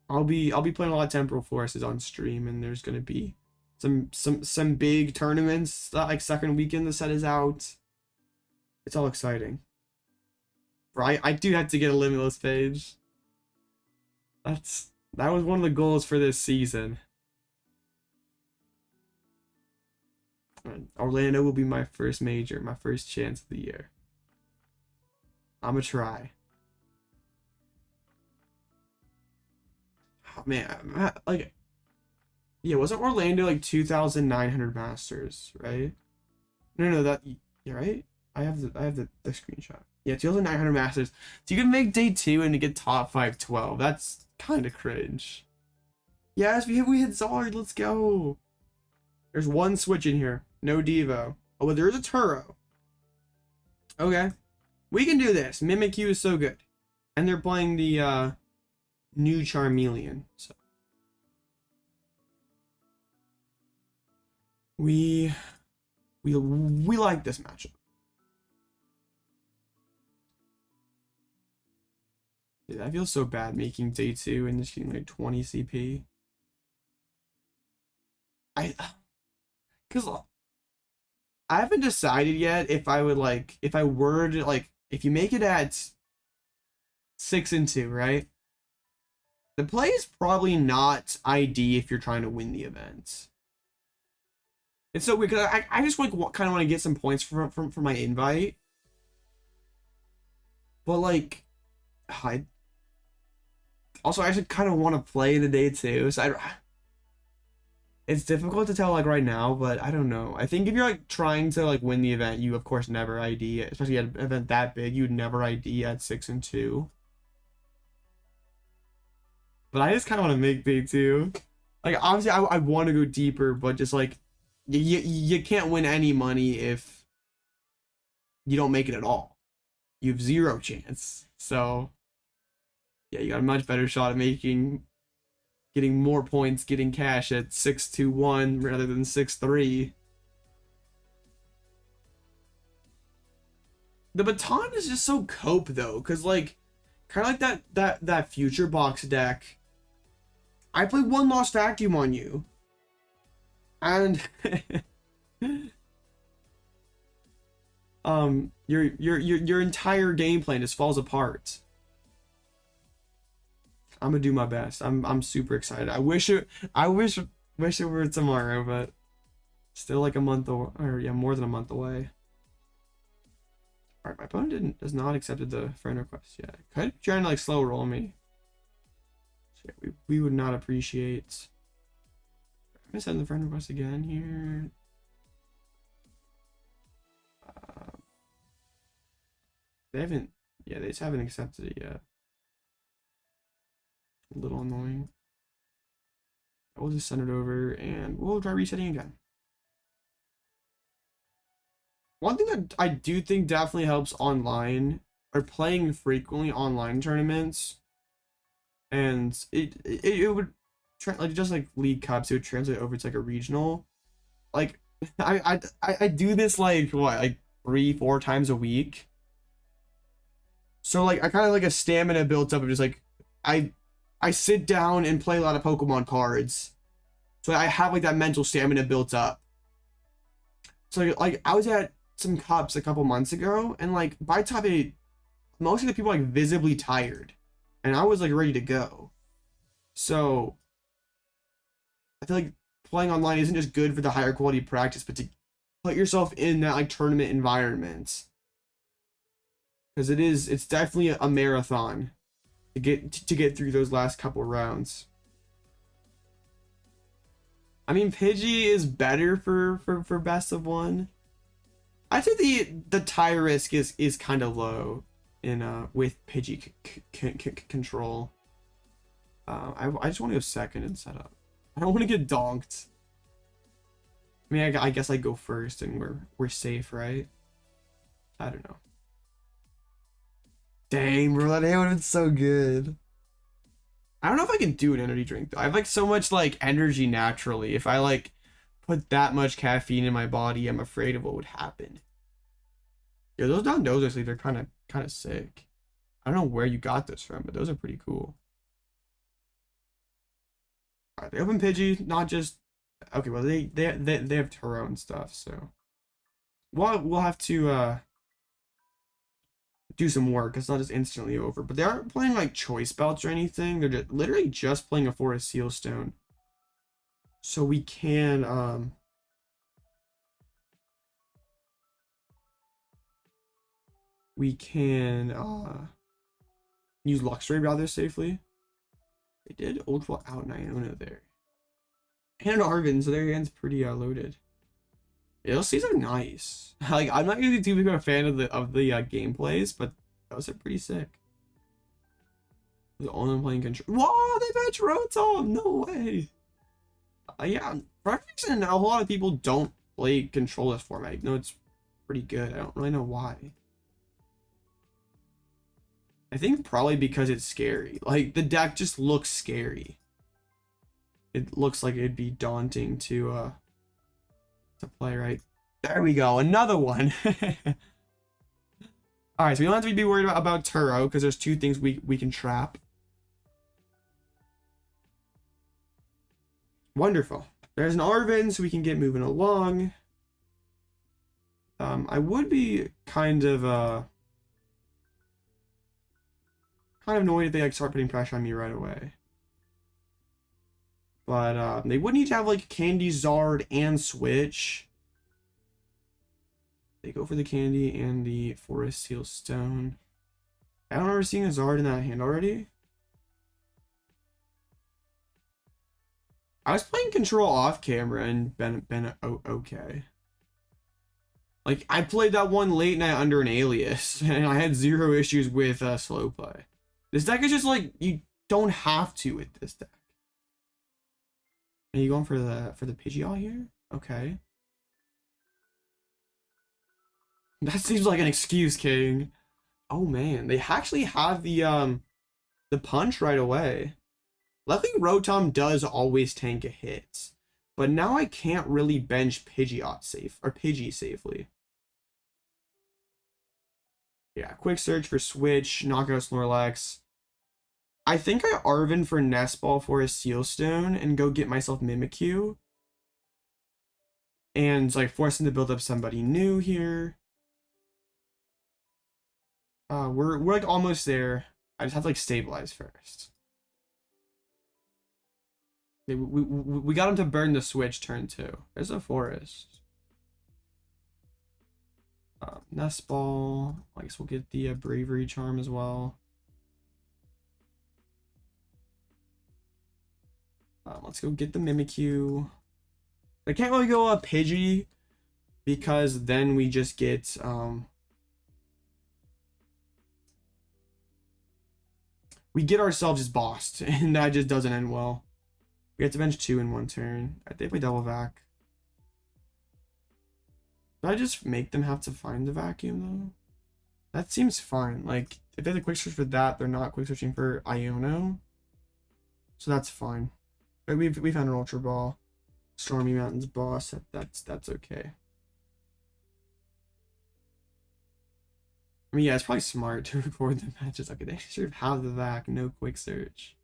I'll be playing a lot of Temporal Forces on stream, and there's gonna be some big tournaments like second weekend the set is out. It's all exciting. Right, I do have to get a Limitless page. That was one of the goals for this season. Orlando will be my first major, my first chance of the year. I'ma try. Oh, man, like, yeah, wasn't Orlando like 2,900 masters, right? No, that, yeah, right? I have the screenshot. Yeah, 2,900 masters. So you can make day two and get top 512. That's kind of cringe. Yes, we hit Zard. Let's go. There's one switch in here. No Devo. Oh, but there is a Turo. Okay. We can do this. Mimikyu is so good. And they're playing the new Charmeleon. So we like this matchup. Dude, I feel so bad making day two and just getting like 20 CP. Because I haven't decided yet if I would like, if I were to like, if you make it at 6-2, right? The play is probably not ID if you're trying to win the event. It's so weird because I just like kind of want to get some points from my invite, but like, I also actually kind of want to play the day too. So It's difficult to tell like right now, but I don't know. I think if you're like trying to like win the event, you of course never ID, especially at an event that big, you'd never ID at 6 and 2. But I just kind of want to make day 2. Like obviously I want to go deeper, but just like you can't win any money if you don't make it at all. You have 0 chance. So yeah, you got a much better shot at getting more points, getting cash at 6-1 rather than 6-3. The baton is just so cope though, because like kind of like that future box deck. I played 1 Lost Vacuum on you. And your entire game plan just falls apart. I'm gonna do my best. I'm super excited. I wish it were tomorrow, but still like a month away, or yeah, more than a month away. All right, my opponent does not accepted the friend request yet. Could be trying to like slow roll me. So yeah, we would not appreciate. I'm gonna send the friend request again here. They haven't. Yeah, they just haven't accepted it yet. A little annoying. We'll just send it over and we'll try resetting again. One thing that I do think definitely helps online are playing frequently online tournaments, and it would like just like League Cups, it would translate over to like a regional. Like I do this like what, like 3-4 times a week. So like I kind of like a stamina built up of just like I sit down and play a lot of Pokemon cards. So I have like that mental stamina built up. So like I was at some cups a couple months ago, and like by top 8, most of the people like visibly tired. And I was like ready to go. So I feel like playing online isn't just good for the higher quality practice, but to put yourself in that like tournament environment. Because it's definitely a marathon to get through those last couple rounds. I mean, Pidgey is better for best of 1. I'd say the tie risk is kind of low in with Pidgey control. I just want to go second and set up. I don't want to get donked. I mean, I guess I go first and we're safe, right? I don't know. Dang, bro, that would have been so good. I don't know if I can do an energy drink though. I have like so much like energy naturally. If I like put that much caffeine in my body, I'm afraid of what would happen. Yeah, those Dondozo sleeves are kind of sick. I don't know where you got this from, but those are pretty cool. All right, they open Pidgey, not just okay. Well, they have Turo and stuff, so we'll have to do some work. It's not just instantly over, but they aren't playing like choice belts or anything. They're just literally just playing a Forest Seal Stone, so we can use Luxray rather safely. They did Ultra out Iono there, and Arven, so their hand's pretty loaded. Yeah, those seeds are nice. Like I'm not usually too big of a fan of the gameplays, but those are pretty sick. The only playing control. Whoa, they bench Rotom! No way. Yeah, for some reason, a whole lot of people don't play control this format. I know it's pretty good. I don't really know why. I think probably because it's scary. Like the deck just looks scary. It looks like it'd be daunting to play, right? There we go, another one. All right, so we don't have to be worried about Turo because there's 2 things we can trap. Wonderful. There's an Arven, so we can get moving along. I would be kind of annoyed if they like start putting pressure on me right away. But they would need to have like Candy, Zard, and Switch. They go for the Candy and the Forest Seal Stone. I don't remember seeing a Zard in that hand already. I was playing Control off camera and been okay. Like, I played that one late night under an alias, and I had 0 issues with slow play. This deck is just like, you don't have to with this deck. Are you going for the Pidgeot here? Okay. That seems like an excuse, King. Oh man, they actually have the punch right away. Luckily, Rotom does always tank a hit, but now I can't really bench Pidgeot Pidgey safely. Yeah, quick search for switch, knock out Snorlax. I think I Arven for Nest Ball for a Seal Stone and go get myself Mimikyu. And like force him to build up somebody new here. We're like almost there. I just have to like stabilize first. Okay, we got him to burn the switch turn 2. There's a forest. Nest Ball. I guess we'll get the Bravery Charm as well. Let's go get the Mimikyu. I can't really go Pidgey because then we just get we get ourselves just bossed, and that just doesn't end well. We have to bench 2 in 1 turn. They play double vac. Did I just make them have to find the vacuum though? That seems fine. Like if they have the quick search for that, they're not quick searching for Iono, so that's fine. But we found an Ultra Ball, Stormy Mountains boss. That's okay. I mean, yeah, it's probably smart to record the matches. Okay, they should have the vac, no quick search.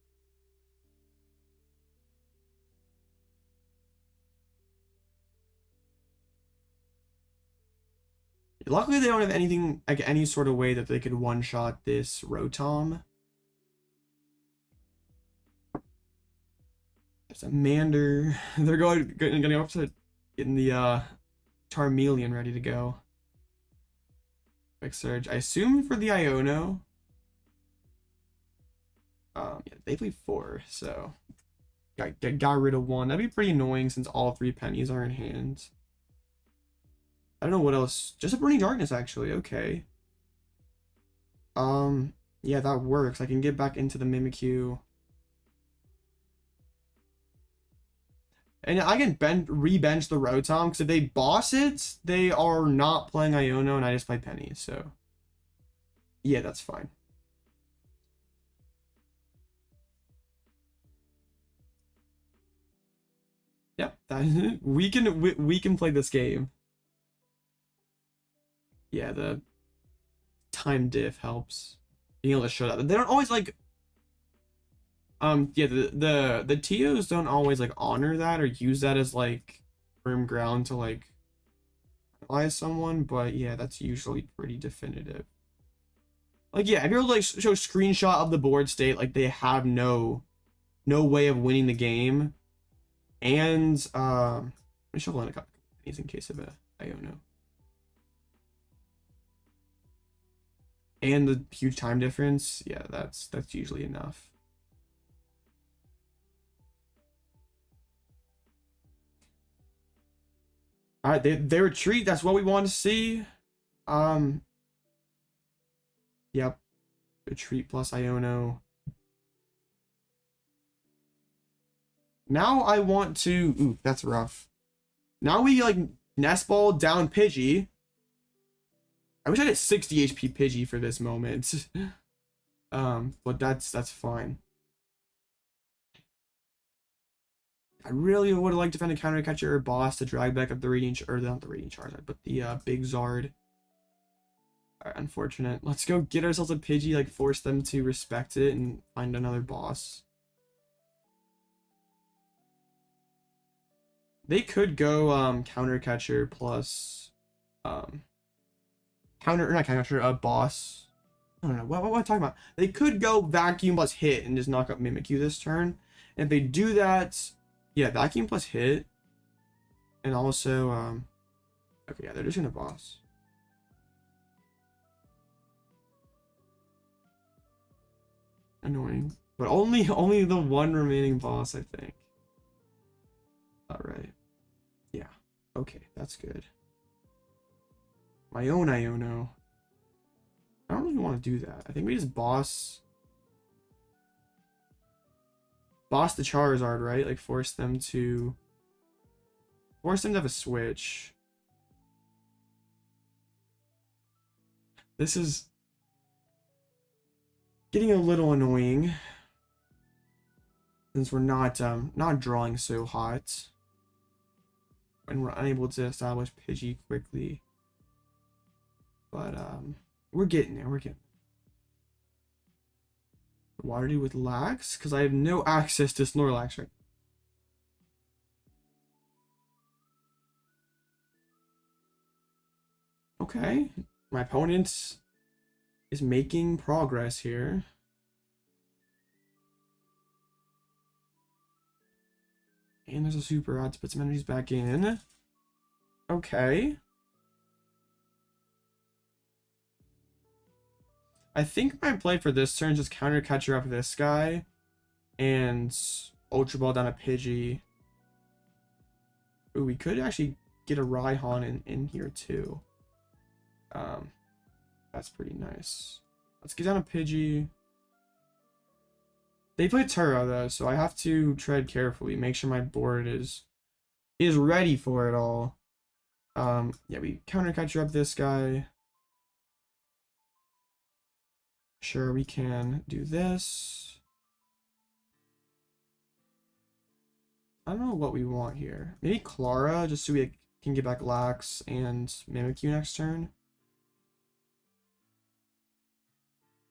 Luckily, they don't have anything, like any sort of way that they could one-shot this Rotom. There's a Mander. They're gonna go up to getting the Charmeleon ready to go. Quick Surge. I assume for the Iono. Yeah, they play 4, so got rid of 1. That'd be pretty annoying since all 3 pennies are in hand. I don't know what else. Just a Burning Darkness, actually. Okay. Yeah, that works. I can get back into the Mimikyu. And I can re-bench the Rotom, because if they boss it, they are not playing Iono, and I just play Penny, so... Yeah, that's fine. Yep, we can play this game. Yeah, the time diff helps. Being able to show that. They don't always like yeah, the TOs don't always like honor that or use that as like firm ground to like analyze someone, but yeah, that's usually pretty definitive. Like yeah, if you're like show screenshot of the board state, like they have no way of winning the game. And let me shuffle in a couple pennies in case of a Iono. And the huge time difference, yeah, that's usually enough. All right, they retreat. That's what we want to see. Yep, retreat plus Iono. Now I want to. Ooh, that's rough. Now we like Nest Ball down Pidgey. I wish I had 60 HP Pidgey for this moment. But that's fine. I really would have liked to find a counter catcher or boss to drag back up the Radiant, or not the Radiant Charizard, but the big Zard. Alright, unfortunate. Let's go get ourselves a Pidgey, like force them to respect it and find another boss. They could go counter catcher plus not counter catcher, a boss. I don't know what am I talking about. They could go vacuum plus hit and just knock up Mimikyu this turn. And if they do that, yeah, vacuum plus hit, and also okay, yeah, they're just gonna boss. Annoying, but only the one remaining boss, I think. Alright. Yeah. Okay, that's good. My own Iono. I don't really want to do that. I think we just boss the Charizard, right? Like force them to have a switch. This is getting a little annoying since we're not drawing so hot and we're unable to establish Pidgey quickly. But we're getting there. What do I do with Lax? Because I have no access to Snorlax right now. Okay. My opponent is making progress here. And there's a super rod to put some energies back in. Okay. I think my play for this turn is just counter catcher up this guy and Ultra Ball down a Pidgey. Ooh, we could actually get a Raihan in here too. That's pretty nice. Let's get down a Pidgey. They play Turo though, so I have to tread carefully, make sure my board is ready for it all. Yeah, we counter catcher up this guy. Sure, we can do this. I don't know what we want here. Maybe Klara, just so we can get back Lax and Mimikyu next turn.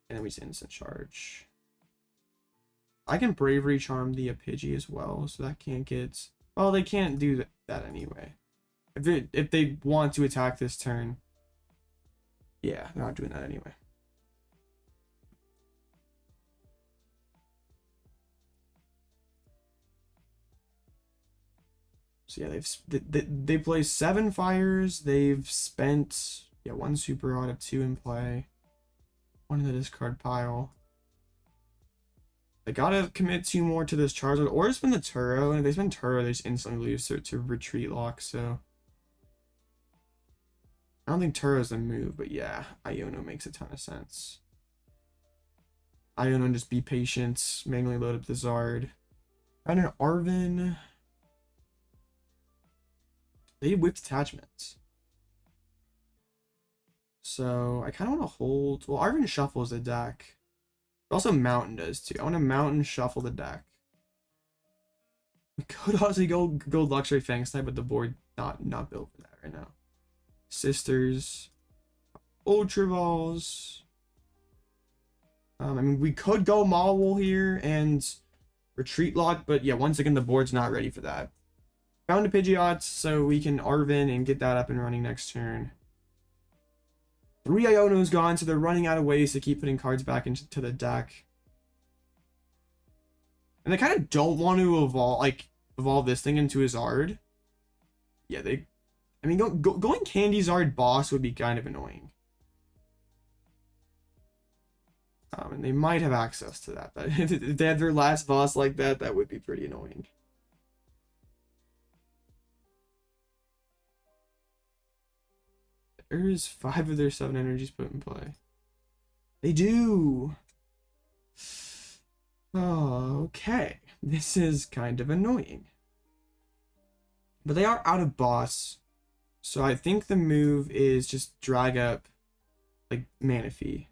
And then we just instant charge. I can Bravery Charm the Pidgey as well, so that can't get... Well, they can't do that anyway. If they want to attack this turn, yeah, they're not doing that anyway. So yeah, they play 7 fires. They've spent 1 super out of 2 in play, 1 in the discard pile. They gotta commit 2 more to this Charizard or spend the Turo, and if they spend Turo, they just instantly lose to retreat lock. So I don't think Turo's the move, but yeah, Iono makes a ton of sense. Iono, just be patient, manually load up the Zard. And an Arven. They whipped attachments. So I kind of want to hold... Well, Arven shuffles the deck. Also Mountain does too. I want to Mountain shuffle the deck. We could also go Luxray Fang type, but the board not built for that right now. Sisters. Ultra Balls. I mean, we could go Mawile here and retreat lock, but yeah, once again, the board's not ready for that. Found a Pidgeot, so we can Arven and get that up and running next turn. 3 Iono's gone, so they're running out of ways to keep putting cards back into the deck. And they kind of don't want to evolve this thing into a Zard. Yeah, I mean, going Candy Zard boss would be kind of annoying. And they might have access to that, but if they had their last boss like that, that would be pretty annoying. There's 5 of their 7 energies put in play. They do. Oh, okay. This is kind of annoying. But they are out of boss. So I think the move is just drag up like Manaphy.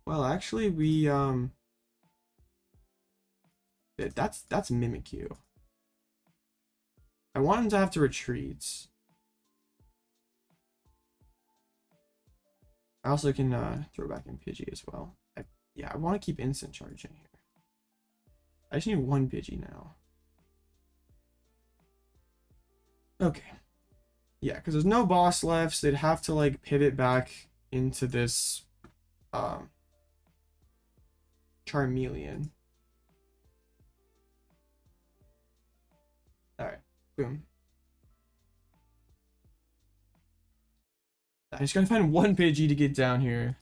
Well, actually we that's Mimikyu. I want him to have to retreat. I also can throw back in Pidgey as well. I want to keep instant charging here. I just need 1 Pidgey now. Okay. Yeah, because there's no boss left, so they'd have to like pivot back into this Charmeleon. Alright, boom. I just gotta find 1 Pidgey to get down here.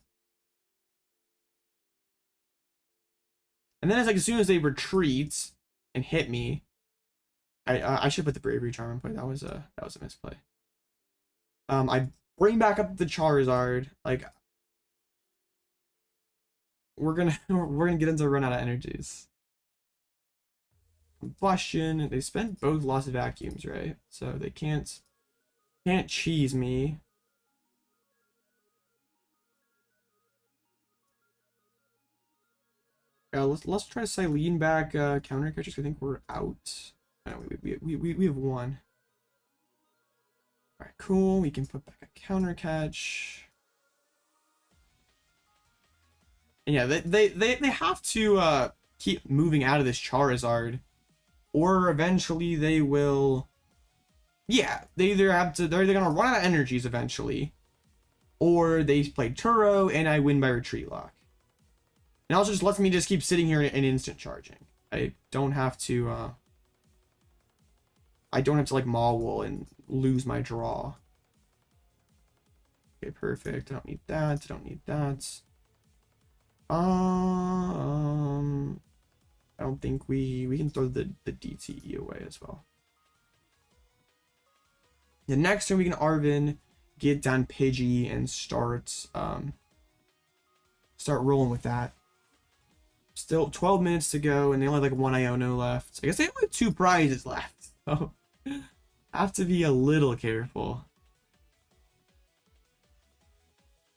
And then it's like as soon as they retreat and hit me, I should put the Bravery Charm in play. That was a misplay. I bring back up the Charizard. Like we're gonna get into a run out of energies. Combustion. They spent both lost vacuums, right? So they can't cheese me. Let's try to Cyllene back counter catchers. I think we're out. No, we have one. Alright, cool. We can put back a counter catch. And yeah, they have to keep moving out of this Charizard. Or eventually they will. Yeah, they either have to, they're gonna run out of energies eventually. Or they play Turo and I win by retreat lock. And also just lets me just keep sitting here and instant charging. I don't have to like Mawile and lose my draw. Okay, perfect. I don't need that. I don't need that. I don't think we can throw the DTE away as well. The next turn we can Arven, get down Pidgey and start rolling with that. Still 12 minutes to go, and they only have like one Iono left. I guess they only have 2 prizes left, so have to be a little careful.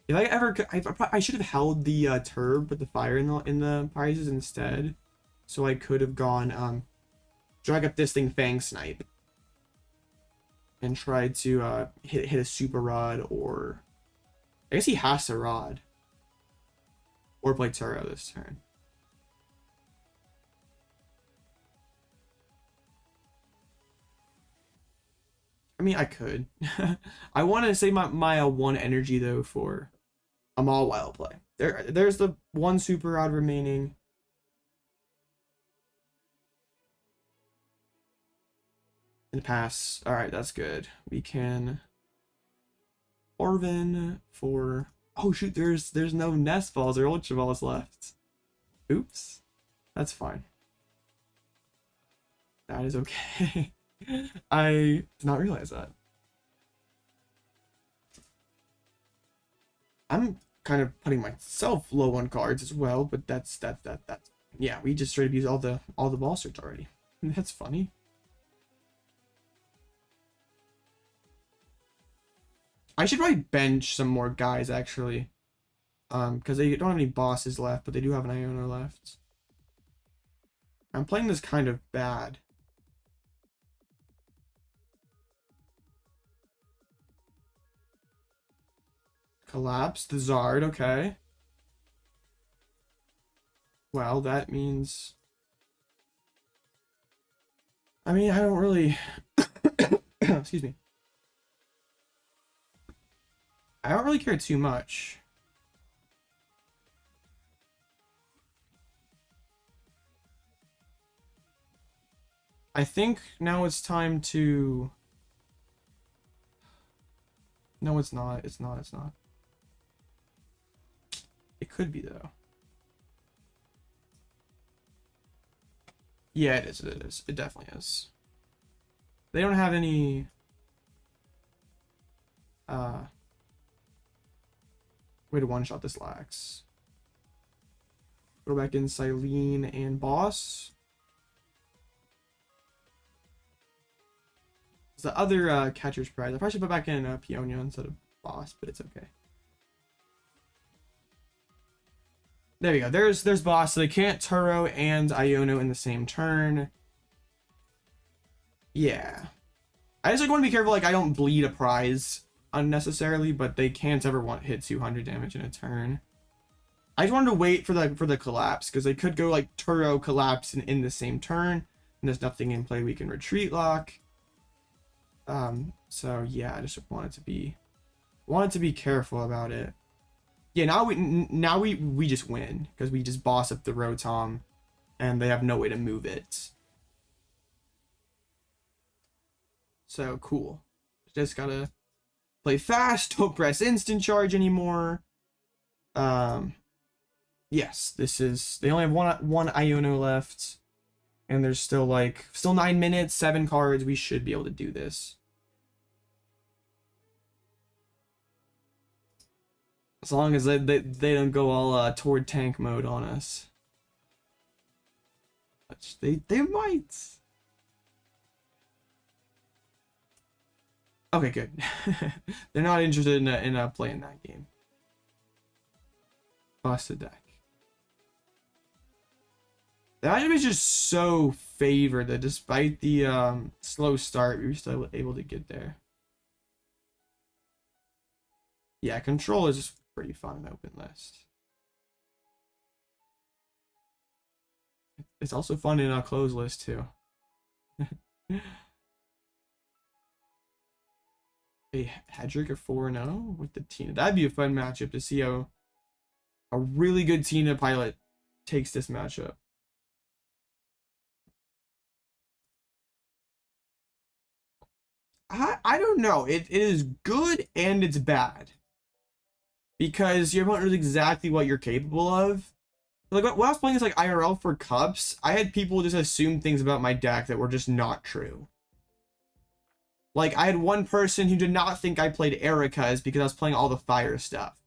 If I ever, I should have held the Turb with the fire in the prizes instead, so I could have gone drag up this thing Fang Snipe and tried to hit a Super Rod, or I guess he has to Rod or play Turo this turn. I mean, I could. I want to save my 1 energy though for a Mawile play. There's the 1 Super Rod remaining. And pass. All right, that's good. We can Arven for. Oh shoot, there's no Nest Balls or Ultra Balls left. Oops, that's fine. That is okay. I did not realize that. I'm kind of putting myself low on cards as well, but that's yeah, we just straight up use all the ball search already. That's funny. I should probably bench some more guys actually. Because they don't have any bosses left, but they do have an Iono left. I'm playing this kind of bad. Collapse the Zard, okay. Well, that means... I mean, I don't really... Excuse me. I don't really care too much. I think now it's time to... No, it's not. It's not. It could be, though. Yeah, it is. It is. It definitely is. They don't have any... way to one-shot this Lax. Go back in Cyllene and Boss. It's the other catcher's prize. I probably should put back in Peonia instead of Boss, but it's okay. There we go. There's Boss. So they can't Turo and Iono in the same turn. Yeah. I just want to be careful like I don't bleed a prize unnecessarily, but they can't ever hit 200 damage in a turn. I just wanted to wait for the collapse because they could go like Turo collapse in the same turn, and there's nothing in play we can retreat lock. So yeah, I just wanted to be careful about it. Yeah, now we just win because we just boss up the Rotom, and they have no way to move it. So cool. Just gotta play fast. Don't press instant charge anymore. Yes, this is, they only have one Iono left, and there's still 9 minutes, 7 cards. We should be able to do this. As long as they don't go all toward tank mode on us. Which they might. Okay, good. They're not interested in playing that game. Bust a deck. The matchup is just so favored that despite the slow start, we were still able to get there. Yeah, control is just pretty fun in open list. It's also fun in a closed list too. A Hedrick of 4-0 with the Tina. That'd be a fun matchup to see how a really good Tina pilot takes this matchup. I don't know. It is good and it's bad. Because your opponent knows exactly what you're capable of. Like when I was playing this like IRL for Cups, I had people just assume things about my deck that were just not true. Like I had one person who did not think I played Erika's because I was playing all the fire stuff.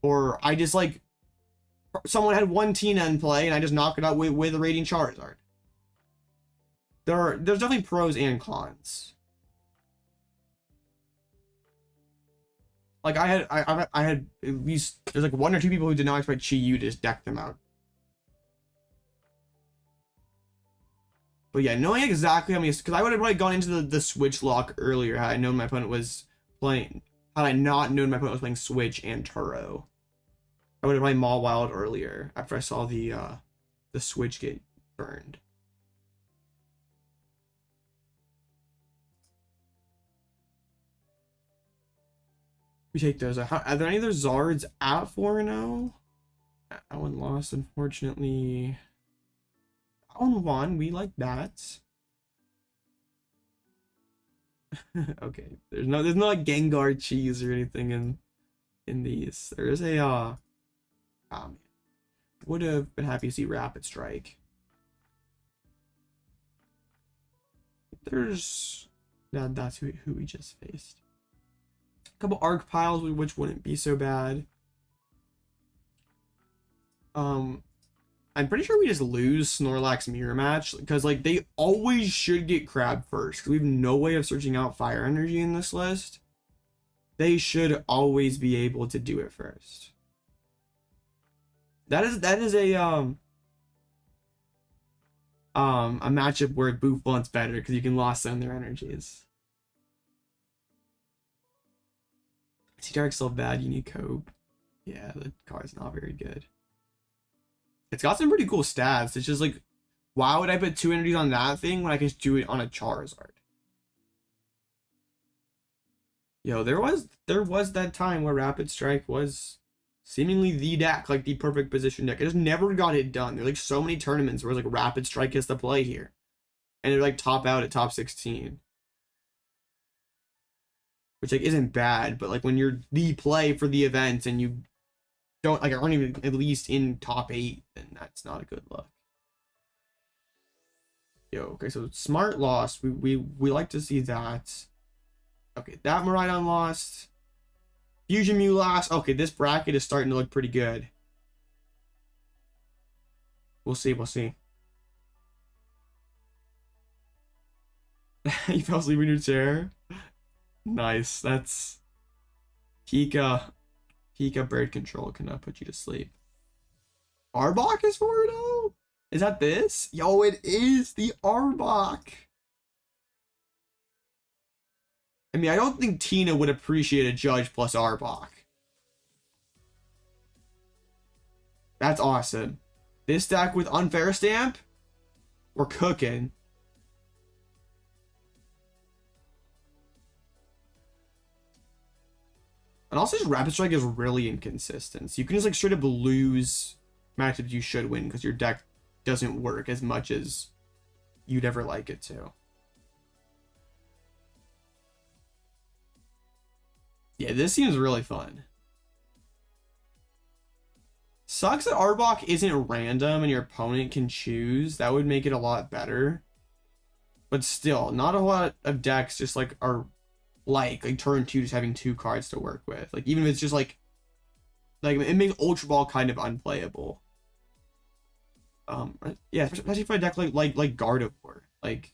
Or I just like, someone had one Tina in play and I just knocked it out with a Raging Charizard. There's definitely pros and cons. Like I had at least, there's like 1 or 2 people who did not expect Chi-Yu to just deck them out. But yeah, knowing exactly how many, because I would have probably gone into the switch lock earlier had I known my opponent was playing, had I not known my opponent was playing Switch and Turo. I would have probably Mawile earlier after I saw the Switch get burned. We take those. Are there any other Zards at 4-0? That one lost, unfortunately. That one won. We like that. Okay. There's no like Gengar cheese or anything in these. There is a oh man. Would have been happy to see Rapid Strike. There's that's who we just faced. A couple arc piles, which wouldn't be so bad. I'm pretty sure we just lose Snorlax mirror match because like they always should get crab first because we have no way of searching out fire energy in this list. They should always be able to do it first. That is a matchup where Buffalo's better because you can loss them their energies. T-Dark's still bad, you need Cope. Yeah, the card's not very good. It's got some pretty cool stats. It's just like, why would I put 2 energies on that thing when I can just do it on a Charizard? Yo, there was that time where Rapid Strike was seemingly the deck, like the perfect position deck. I just never got it done. There's like so many tournaments where it's like Rapid Strike is the play here. And they're like top out at top 16. Which like isn't bad, but like when you're the play for the event and you don't like aren't even at least in top 8, then that's not a good look. Yo, okay, so smart lost. We like to see that. Okay, that Miraidon lost. Fusion Mew lost. Okay, this bracket is starting to look pretty good. We'll see, we'll see. You fell asleep in your chair? Nice. That's Pika bird control cannot put you to sleep. Arbok is 4-0? Is that this? Yo, it is the Arbok. I mean, I don't think Tina would appreciate a Judge plus Arbok. That's awesome. This deck with Unfair Stamp? We're cooking. And also just Rapid Strike is really inconsistent. So you can just like straight up lose matchups you should win because your deck doesn't work as much as you'd ever like it to. Yeah, this seems really fun. Sucks that Arbok isn't random and your opponent can choose. That would make it a lot better. But still, not a lot of decks just like are like turn 2 just having 2 cards to work with. Like even if it's just like it makes Ultra Ball kind of unplayable. Yeah, especially for a deck like Gardevoir. Like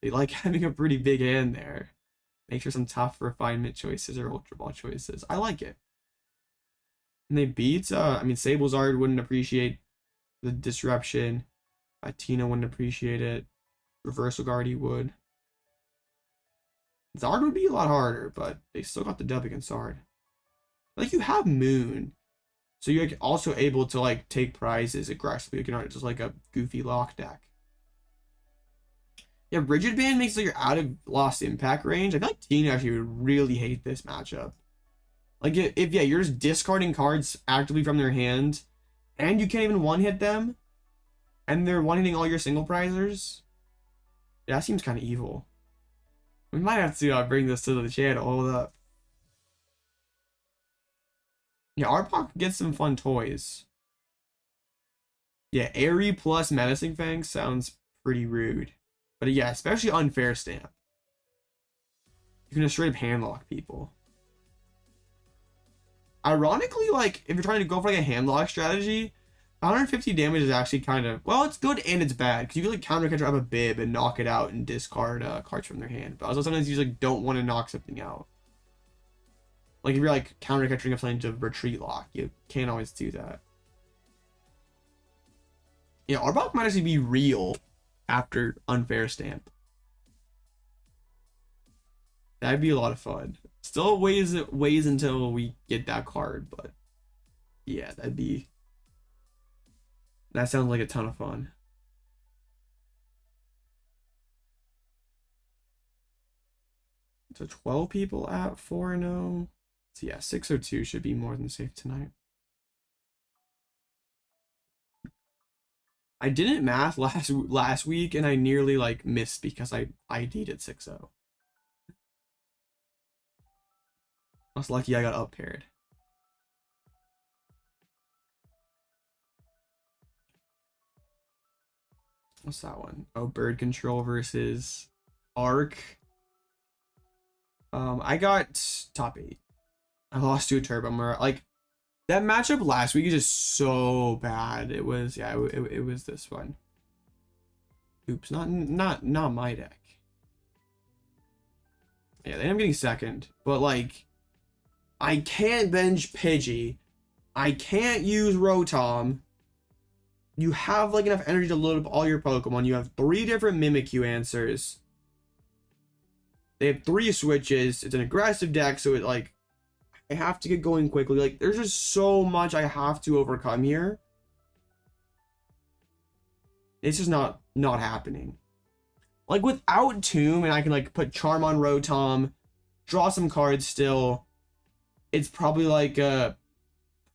they like having a pretty big hand there. Make sure some tough refinement choices or Ultra Ball choices. I like it. And they beat, I mean, Sablezard wouldn't appreciate the disruption. Tina wouldn't appreciate it. Reversal Guardy would. Zard would be a lot harder, but they still got the dub against Zard. Like, you have Moon. So you're also able to, like, take prizes aggressively. You can just like a goofy lock deck. Yeah, Rigid Band makes like you're out of lost impact range. I feel like Tina actually would really hate this matchup. Like, if yeah, you're just discarding cards actively from their hand, and you can't even one-hit them, and they're one-hitting all your single prizers. Yeah, that seems kind of evil. We might have to bring this to the channel. Hold up. Yeah, Arbok gets some fun toys. Yeah, Airy plus Menacing Fang sounds pretty rude. But yeah, especially Unfair Stamp. You can just straight up handlock people. Ironically, like, if you're trying to go for like a handlock strategy, 150 damage is actually kind of, well, it's good and it's bad. Because you can like counter catcher up a bib and knock it out and discard cards from their hand. But also sometimes you just like don't want to knock something out. Like if you're like counter catching a something to retreat lock, you can't always do that. Yeah, Arbok might actually be real after Unfair Stamp. That'd be a lot of fun. Still ways until we get that card, but yeah, that sounds like a ton of fun. So 12 people at 4-0. So yeah, 602 should be more than safe tonight. I didn't math last week and I nearly like missed because I ID'd at 6-0. I was lucky I got up paired. What's that one? Oh, Bird Control versus Arc. I got top 8. I lost to a Turbo. Like, that matchup last week is just so bad. It was, yeah, it was this one. Oops, not my deck. Yeah, they end up getting second, but like, I can't bench Pidgey. I can't use Rotom. You have like enough energy to load up all your Pokemon. You have 3 different Mimikyu answers. They have 3 switches. It's an aggressive deck, so it like, I have to get going quickly. Like, there's just so much I have to overcome here. It's just not happening. Like, without Tomb, and I can like put Charm on Rotom, draw some cards still. It's probably like a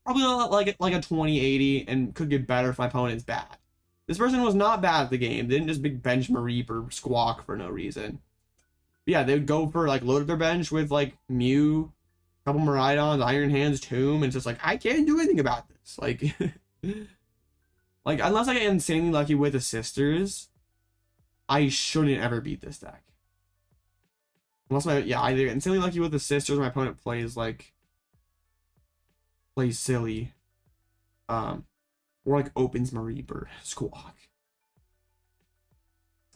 20-80 and could get better if my opponent's bad. This person was not bad at the game. They didn't just big bench Mareep or Squawk for no reason. But yeah, they would go for like load up their bench with like Mew, a couple Miraidons, Iron Hands, Tomb, and it's just like I can't do anything about this. Like, like unless I get insanely lucky with the sisters, I shouldn't ever beat this deck. Unless either get insanely lucky with the sisters or my opponent plays silly, or like opens Mareep or Squawk.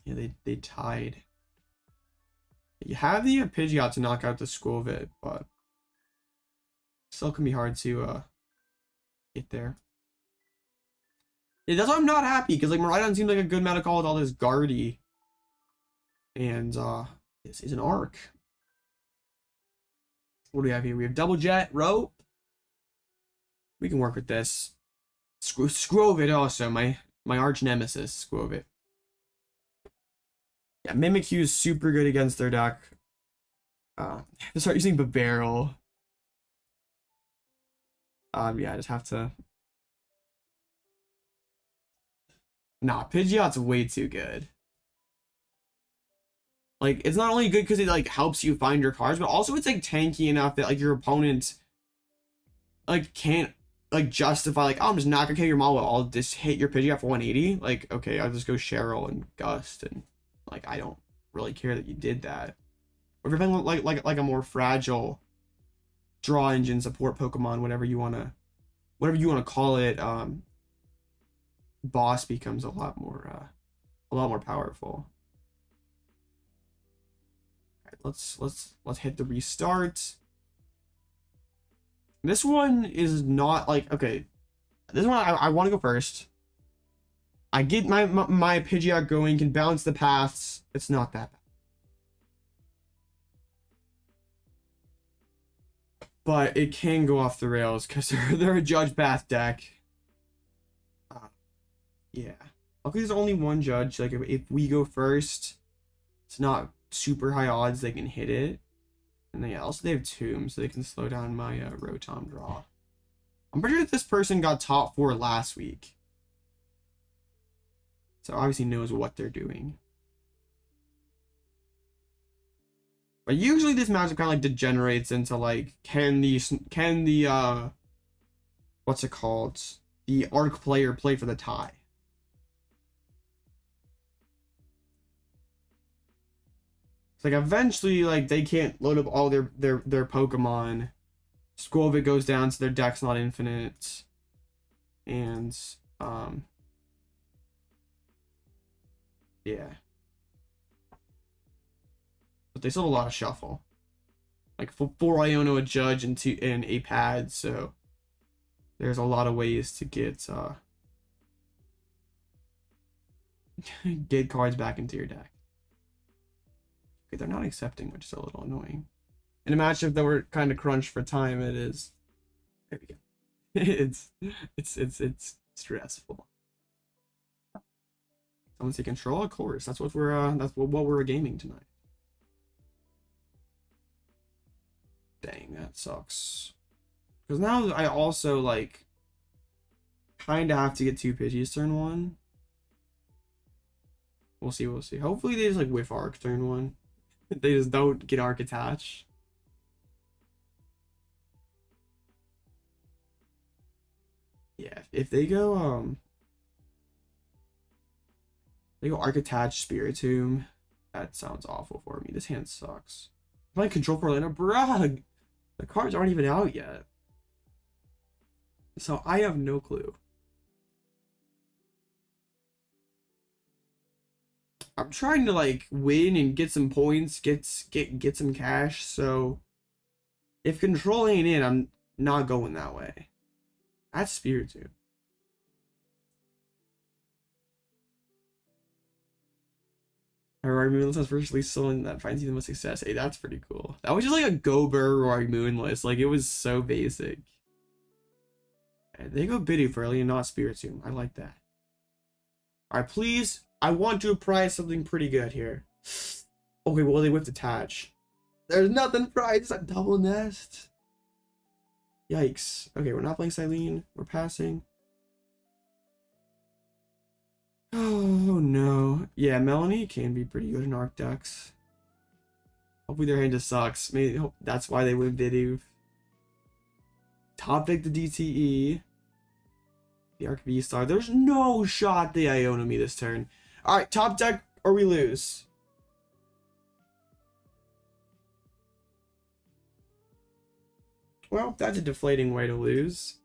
Yeah, they tied. You have the Pidgeot to knock out the Squovit, but still can be hard to get there. Yeah, that's why I'm not happy, because like Miraidon seems like a good meta call with all this Guardy. And this is an Arc. What do we have here? We have Double Jet, Rope. We can work with this. Squovit also, my arch nemesis, Squovit. Yeah, Mimikyu is super good against their deck. To start using Barrel. Yeah, I just have to. Nah, Pidgeot's way too good. Like, it's not only good because it like helps you find your cards, but also it's like tanky enough that like your opponent like can't like justify like, oh, I'm just not gonna kill your Mawile. I'll just hit your Pidgeot for 180. Like, okay, I'll just go Cheryl and Gust, and like I don't really care that you did that. Or if you're playing like a more fragile draw engine support Pokemon, whatever you wanna call it, boss becomes a lot more powerful. All right, let's hit the restart. This one is not like, okay, this one I want to go first. I get my Pidgeot going, can balance the paths. It's not that bad. But it can go off the rails because they're a Judge Bath deck. Yeah. Luckily, there's only one Judge. Like, if we go first, it's not super high odds they can hit it. And then, yeah, also they have Tomb, so they can slow down my Rotom draw. I'm pretty sure that this person got top 4 last week. So obviously knows what they're doing. But usually this matchup kind of like degenerates into like, can the what's it called? The Arc player play for the tie? It's like eventually like they can't load up all their Pokemon. Squovit goes down so their deck's not infinite. And yeah. But they still have a lot of shuffle. Like 4 Iono, a Judge, and a pad, so there's a lot of ways to get get cards back into your deck. Okay, they're not accepting, which is a little annoying. In a matchup that we're kind of crunched for time, it is. There we go. it's stressful. Someone say control, of course. That's what we're gaming tonight. Dang, that sucks. Because now I also like kind of have to get 2 Pidgeys turn 1. We'll see. Hopefully they just like whiff Arc turn 1. They just don't get Arc attached. Yeah, if they go Arc attached Spiritomb, that sounds awful for me. This hand sucks. I'm playing Control for Atlanta, bruh. The cards aren't even out yet. So I have no clue. I'm trying to like win and get some points, get some cash, so if control ain't in, I'm not going that way. That's Spiritomb. Raihan has virtually someone that finds you the most success. Hey, that's pretty cool. That was just like a Gober Raihan list. Like, it was so basic. And they go Bidoof early and not Spiritomb. I like that. Alright, please. I want to prize something pretty good here. Okay, well, they whipped attach. There's nothing prized. A double nest. Yikes. Okay, we're not playing Cyllene. We're passing. Oh no. Yeah, Melanie can be pretty good in Arc decks. Hopefully their hand just sucks. Maybe that's why they win Bidoof. Top pick the DTE. The Arc V-Star. There's no shot they Iono me this turn. Alright, top deck or we lose. Well, that's a deflating way to lose.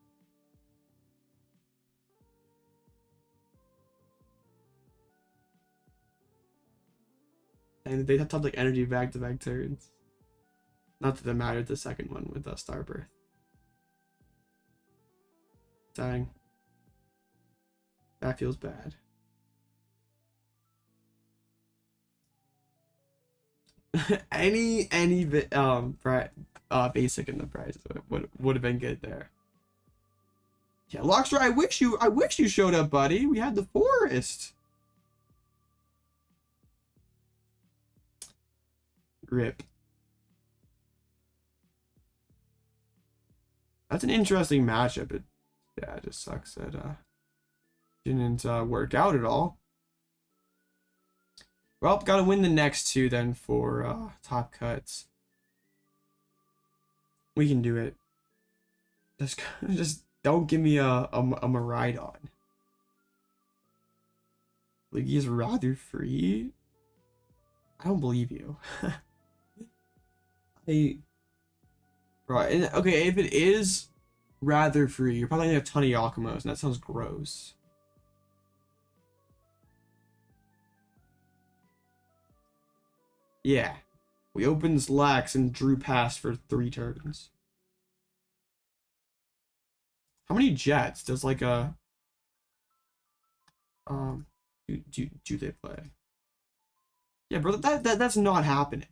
And they have top like energy back-to-back turns. Not that it mattered the second one with Starbirth. Dang. That feels bad. any basic in the prize would have been good there. Yeah, Luxray, I wish you showed up, buddy. We had the forest. Rip. That's an interesting matchup. Yeah, it just sucks that didn't work out at all. Well, gotta win the next 2 then for top cuts. We can do it. Just Don't give me a Miraidon. Lugia's rather free? I don't believe you. Right, and okay, if it is rather free, you're probably gonna have a ton of Yakumos, and that sounds gross. Yeah. We opened Slax and drew past for 3 turns. How many jets does like a do they play? Yeah, bro, that's not happening.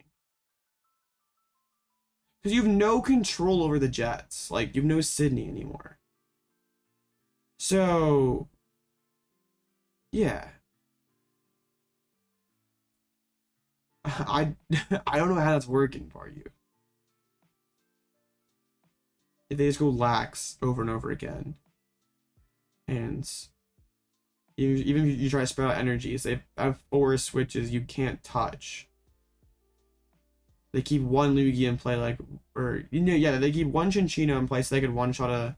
Because you have no control over the jets. Like, you have no Sydney anymore. So yeah. I don't know how that's working for you. If they just go lax over and over again. And even if you try to spread out energies, they have 4 switches you can't touch. They keep 1 Lugia in play, like, or, you know, yeah, they keep 1 Chinchino in play so they could one-shot a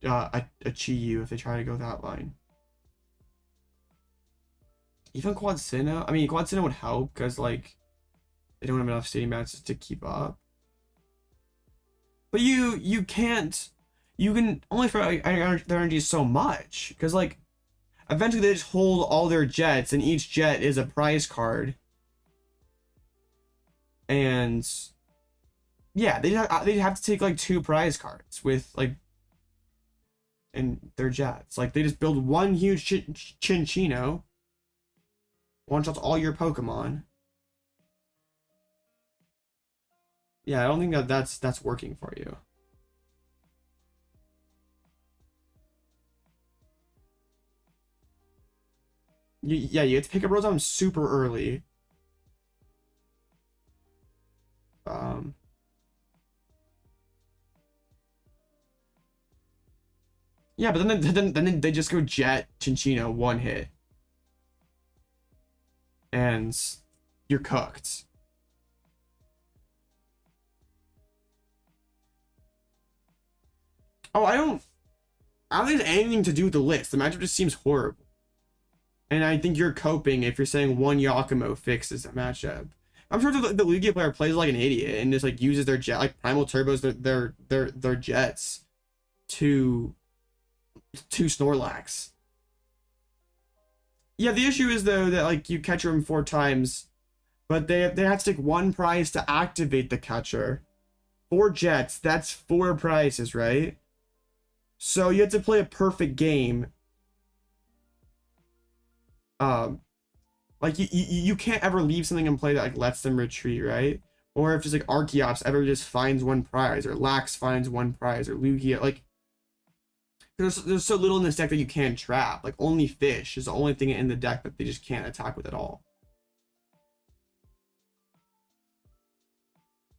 Chi-Yu if they try to go that line. Even Quad Sinnoh, I mean, Quad Sinnoh would help because, like, they don't have enough stadium matches to keep up. But you can't, you can only for their energy so much because, like, eventually they just hold all their jets and each jet is a prize card. And yeah, they have to take like 2 prize cards with like and their jets. Like, they just build 1 huge Chinchino, one-shots all your Pokemon. Yeah, I don't think that's working for you. Yeah, you have to pick up Rotom super early. Yeah, but then they just go Jet Chinchino 1 hit. And you're cooked. Oh, I don't think there's anything to do with the list. The matchup just seems horrible. And I think you're coping if you're saying 1 Yakumo fixes a matchup. I'm sure the Lugia player plays like an idiot and just like uses their jet, like Primal Turbos their jets to Snorlax. Yeah, the issue is though that like you catch them 4 times, but they have to take 1 prize to activate the catcher. 4 jets, that's 4 prizes, right? So you have to play a perfect game. Like you can't ever leave something in play that like lets them retreat, right? Or if just like Archeops ever just finds 1 prize, or Lax finds 1 prize, or Lugia, like there's so little in this deck that you can't trap. Like, only Fish is the only thing in the deck that they just can't attack with at all.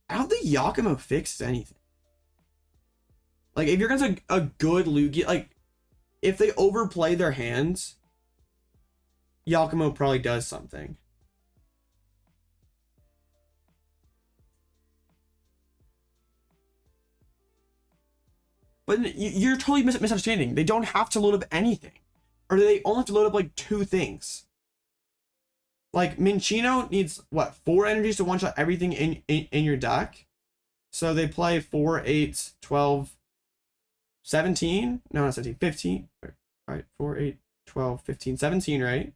I don't think Yakumo fixes anything. Like, if you're against a good Lugia, like, if they overplay their hands, Yakumo probably does something. But you're totally misunderstanding. They don't have to load up anything. Or they only have to load up like 2 things. Like, Minccino needs, what, 4 energies to one-shot everything in your deck? So they play 4, 8, 12, 17? No, not 17, 15. Alright, 4, 8, 12, 15, 17, right?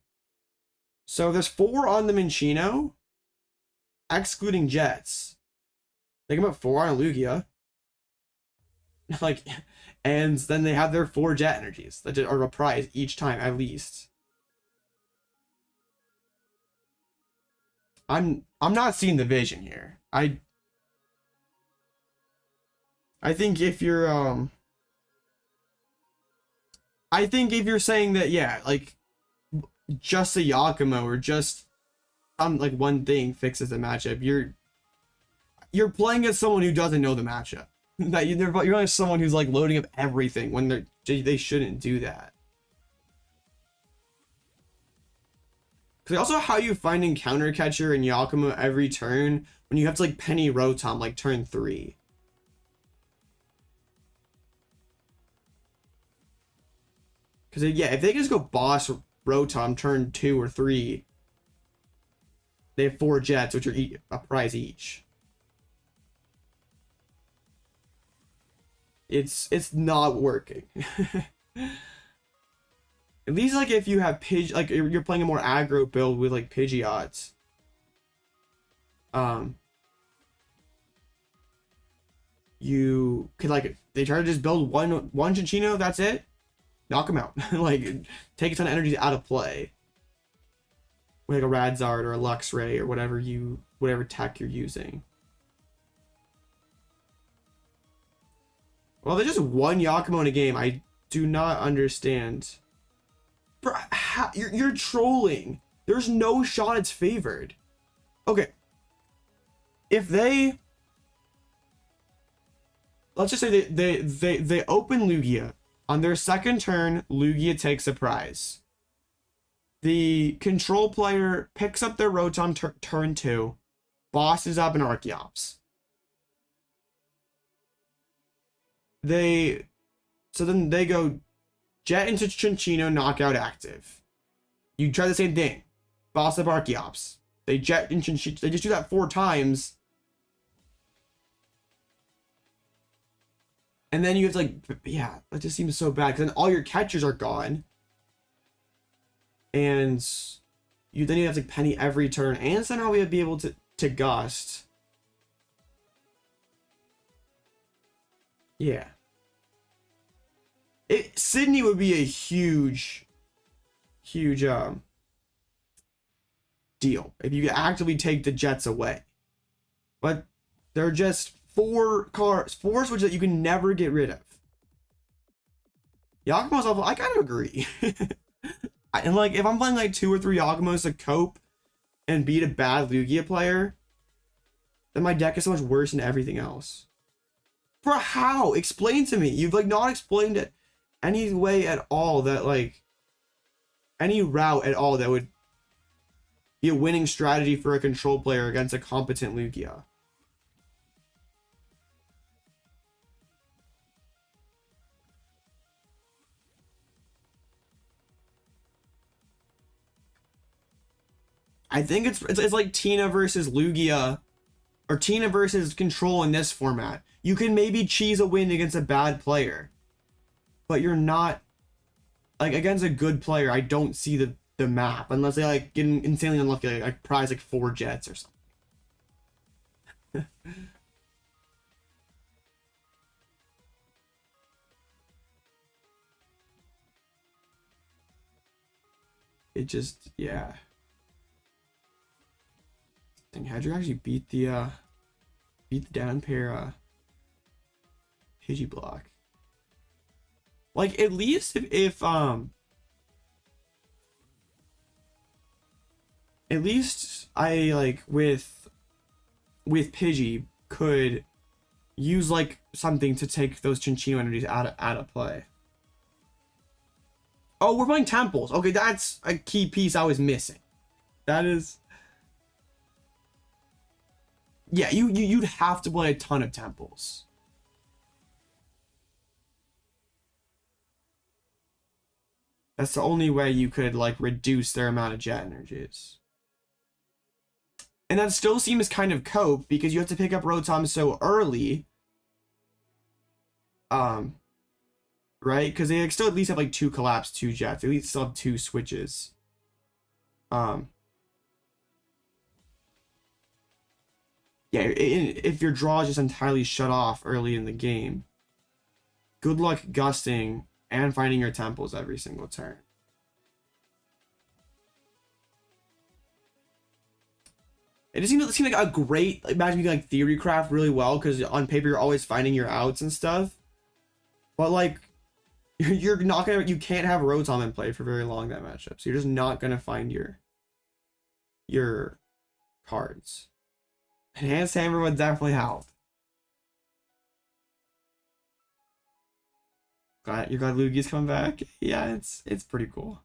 So there's 4 on the Minccino, excluding jets. They can put 4 on a Lugia. Like, and then they have their 4 jet energies that are a prize each time, at least. I'm not seeing the vision here. I think if you're I think if you're saying that, yeah, like just a Yakumo or just like 1 thing fixes the matchup, you're playing as someone who doesn't know the matchup. That you're like someone who's like loading up everything when they shouldn't do that. Because also how you find Encounter Catcher and Yakumo every turn when you have to like Penny Rotom like turn 3. Because yeah, if they can just go Boss Rotom turn 2 or 3, they have 4 Jets, which are a prize each. It's not working. At least like if you have like you're playing a more aggro build with like Pidgeots. You could like they try to just build one Chinchino, that's it. Knock them out. Like take a ton of energy out of play. With like a Radzard or a Luxray or whatever tech you're using. Well, there's just one Yakumo in a game. I do not understand. Bro, you're trolling. There's no shot it's favored. Okay. If they... Let's just say they open Lugia. On their second turn, Lugia takes a prize. The control player picks up their Rotom turn 2. Bosses up an Archeops. So then they go Jet into Chinchino, knockout active. You try the same thing. Boss up Archeops. They Jet in Chinchino. They just do that 4 times. And then you have to like, yeah, that just seems so bad. Because then all your catchers are gone. And then you have to Penny every turn. And somehow we would be able to Gust. Yeah. Sydney would be a huge deal if you could actively take the Jets away. But they're just 4 switches that you can never get rid of. Yakumo's awful. I kind of agree. And like if I'm playing like 2 or 3 Yakumos to cope and beat a bad Lugia player, then my deck is so much worse than everything else. Bro, how? Explain to me. You've like not explained it any way at all that like any route at all that would be a winning strategy for a control player against a competent Lugia. I think it's like Tina versus Lugia or Tina versus Control in this format. You can maybe cheese a win against a bad player, but you're not like against a good player. I don't see the map unless they like get insanely unlucky, like prize like 4 Jets or something. It just, yeah. Dang, how'd you actually beat the down pair Pidgey block? Like at least if at least I like with Pidgey could use like something to take those Chinchino energies out of play. Oh, we're playing temples. Okay, that's a key piece I was missing. That is, yeah, you'd have to play a ton of temples. That's the only way you could like reduce their amount of jet energies. And that still seems kind of cope because you have to pick up Rotom so early. Right? Because they still at least have like 2 collapse, 2 jets. They at least still have 2 switches. Yeah, if your draw is just entirely shut off early in the game, good luck gusting and finding your temples every single turn. It just seemed like a great, imagine you can like theory craft really well because on paper you're always finding your outs and stuff. But like, you're not gonna, you can't have Rotom in play for very long that matchup. So you're just not gonna find your cards. Enhanced Hammer would definitely help. You're glad Lugia's coming back? Yeah, it's pretty cool.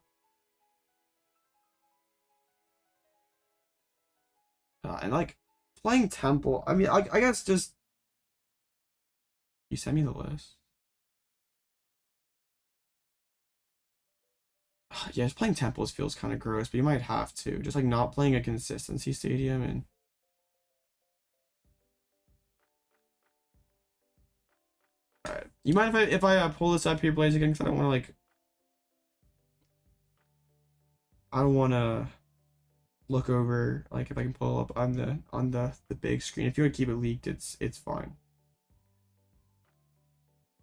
And like playing Temple, I mean, I guess just you send me the list. Yeah, just playing Temples feels kind of gross, but you might have to. Just like not playing a consistency stadium and. Alright. You mind if I pull this up here, Blaze, again? Because I don't want to like. I don't want to look over like if I can pull up on the big screen. If you want to keep it leaked, it's fine.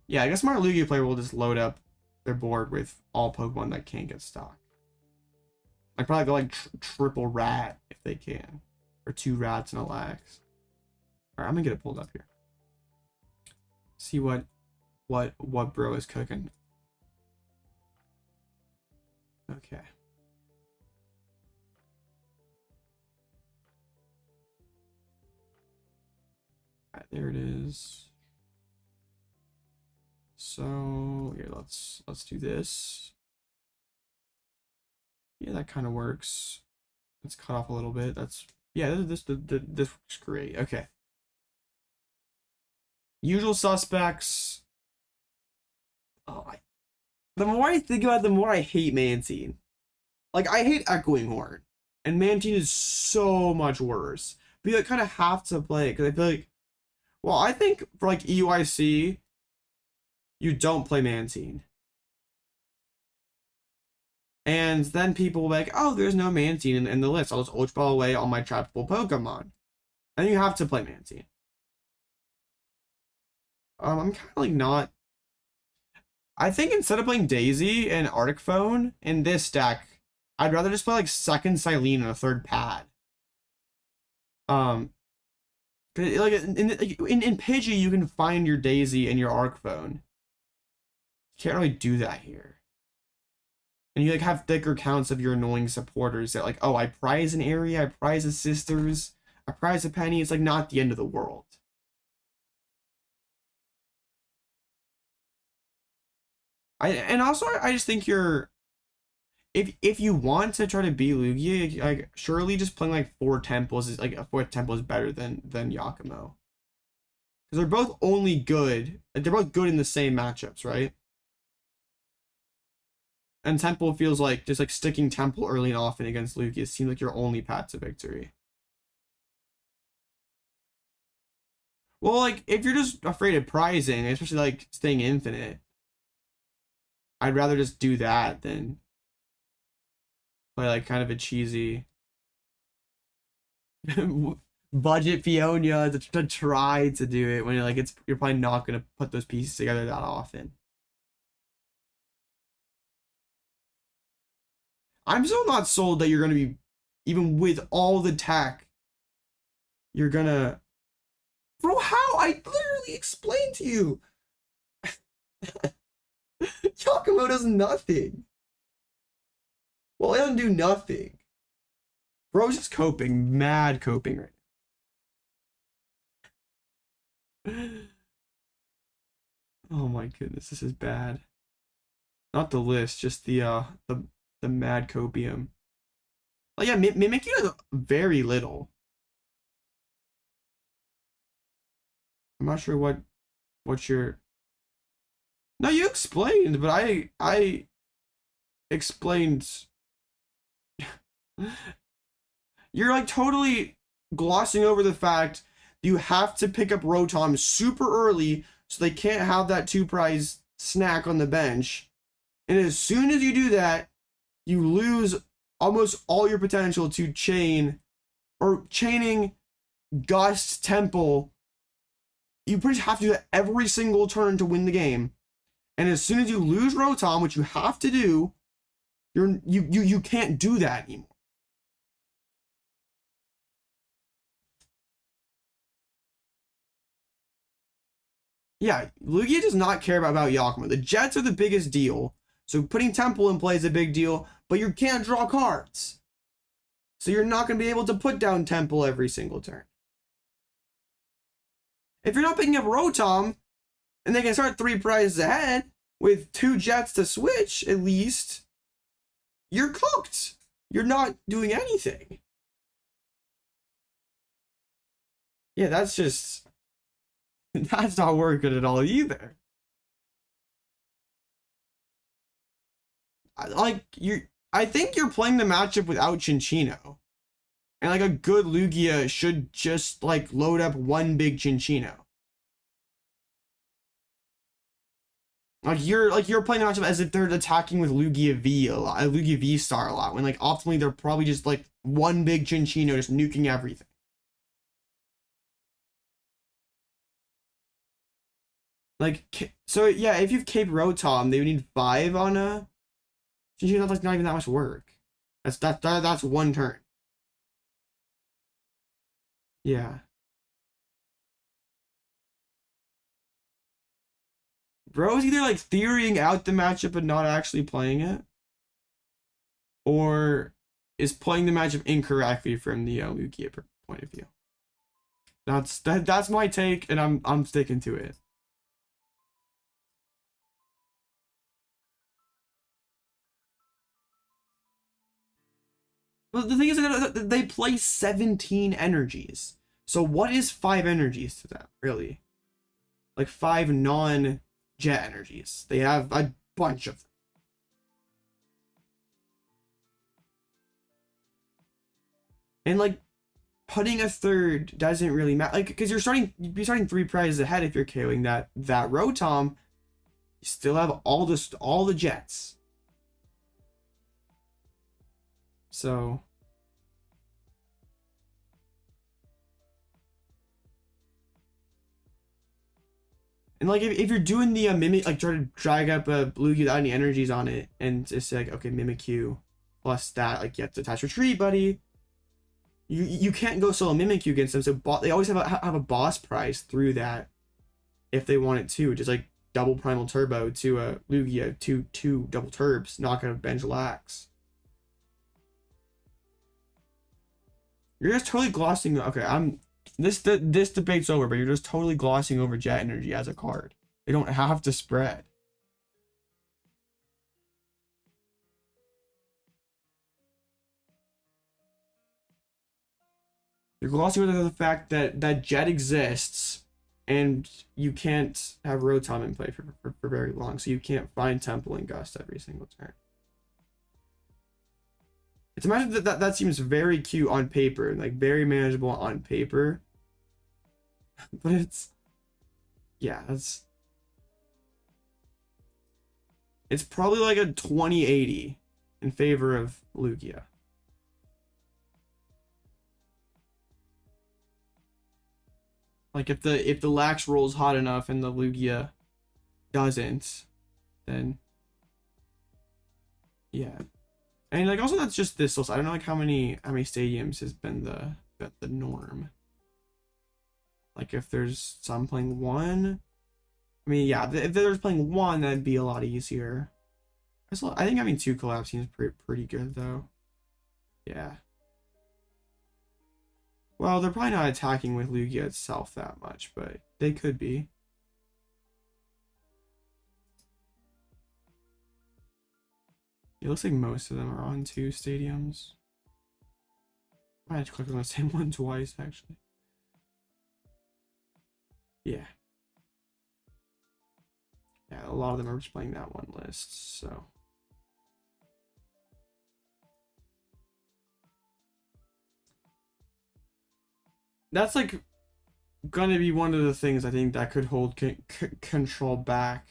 Yeah, I guess smart Lugia player will just load up their board with all Pokemon that can't get stock. Like probably go like triple rat if they can, or 2 rats and a lax. All right, I'm gonna get it pulled up here. See what bro is cooking. Okay. All right, there it is. So here, let's do this. Yeah, that kind of works. Let's cut off a little bit. That's yeah. This works great. Okay. Usual suspects. Oh, the more I think about it, the more I hate Mantine. Like I hate Echoing Horn, and Mantine is so much worse. But you kind of have to play it because I feel like, well, I think for like EUIC, you don't play Mantine. And then people will be like, oh, there's no Mantine in the list. I'll just Ultra Ball away all my trappable Pokemon. And you have to play Mantine. I'm kind of like not. I think instead of playing Daisy and Arctic Phone in this deck, I'd rather just play like second Cyllene and a third pad. Like in Pidgey, you can find your Daisy and your Arc Phone. You can't really do that here. And you like have thicker counts of your annoying supporters that like, oh, I prize an area, I prize a sisters, I prize a penny. It's like not the end of the world. And also I just think you're if you want to try to beat Lugia, like surely just playing like 4 temples is like a 4th temple is better than Yakumo. Because they're both only good. They're both good in the same matchups, right? And Temple feels like just like sticking Temple early and often against Lugia seems like your only path to victory. Well, like if you're just afraid of prizing, especially like staying infinite, I'd rather just do that than play like kind of a cheesy budget Peonia to try to do it when you're like you're probably not gonna put those pieces together that often. I'm still not sold that you're gonna be, even with all the tech, you're gonna. Bro, how? I literally explained to you. Yakumo does nothing. Well, it doesn't do nothing. Bro's just coping, mad coping right now. Oh my goodness, this is bad. Not the list, just the mad copium. Oh yeah, Mimikyu does very little. I'm not sure what your. No, you explained, but I explained. You're like totally glossing over the fact you have to pick up Rotom super early so they can't have that 2 prize snack on the bench. And as soon as you do that, you lose almost all your potential to chain or chaining Gust Temple. You pretty much have to do that every single turn to win the game. And as soon as you lose Rotom, which you have to do, you can't do that anymore. Yeah, Lugia does not care about Yakumo. The Jets are the biggest deal. So putting Temple in play is a big deal, but you can't draw cards. So you're not going to be able to put down Temple every single turn. If you're not picking up Rotom, and they can start 3 prizes ahead, with 2 Jets to switch, at least, you're cooked. You're not doing anything. Yeah, that's just... That's not working at all either. I think you're playing the matchup without Chinchino. And like a good Lugia should just like load up one big Chinchino. You're playing the matchup as if they're attacking with Lugia V a lot, Lugia V star a lot, when like optimally they're probably just like one big Chinchino just nuking everything. Like, so yeah, if you've Cape Rotom, they would need 5 on a Chinchino. That's like not even that much work. That's one turn. Yeah. Bro is either like theorying out the matchup and not actually playing it, or is playing the matchup incorrectly from the Lugia point of view. That's my take, and I'm sticking to it. But the thing is that they play 17 energies. So what is 5 energies to them, really? Like 5 non-jet energies. They have a bunch of them. And like putting a third doesn't really matter. Like, because you'd be starting 3 prizes ahead if you're KOing that Rotom. You still have all the jets. So and like if you're doing the mimic, like try to drag up a Lugia without any energies on it, and it's like, okay, Mimikyu plus that, like you have to attach retreat, buddy. You can't go solo Mimikyu against them, so they always have a boss prize through that if they want it to, just like double primal turbo to a Lugia, two double turbs, knock out a Benjalax. You're just totally glossing. Okay, this debate's over, but you're just totally glossing over Jet Energy as a card. They don't have to spread. You're glossing over the fact that Jet exists, and you can't have Rotom in play for very long, so you can't find Temple and Gust every single turn. It's a matchup that seems very cute on paper, like very manageable on paper. But it's, yeah, it's probably like a 20-80 in favor of Lugia. Like if the Lax rolls hot enough and the Lugia doesn't, then yeah. And like also that's just this also, I don't know like how many stadiums has been the norm. Like if there's some playing 1, I mean yeah, if there's playing 1, that'd be a lot easier. I think having 2 collab seems pretty good though. Yeah. Well, they're probably not attacking with Lugia itself that much, but they could be. It looks like most of them are on 2 stadiums. I might have to click on the same one twice, actually. Yeah. Yeah, a lot of them are just playing that one list, so. That's like gonna be one of the things I think that could hold control back.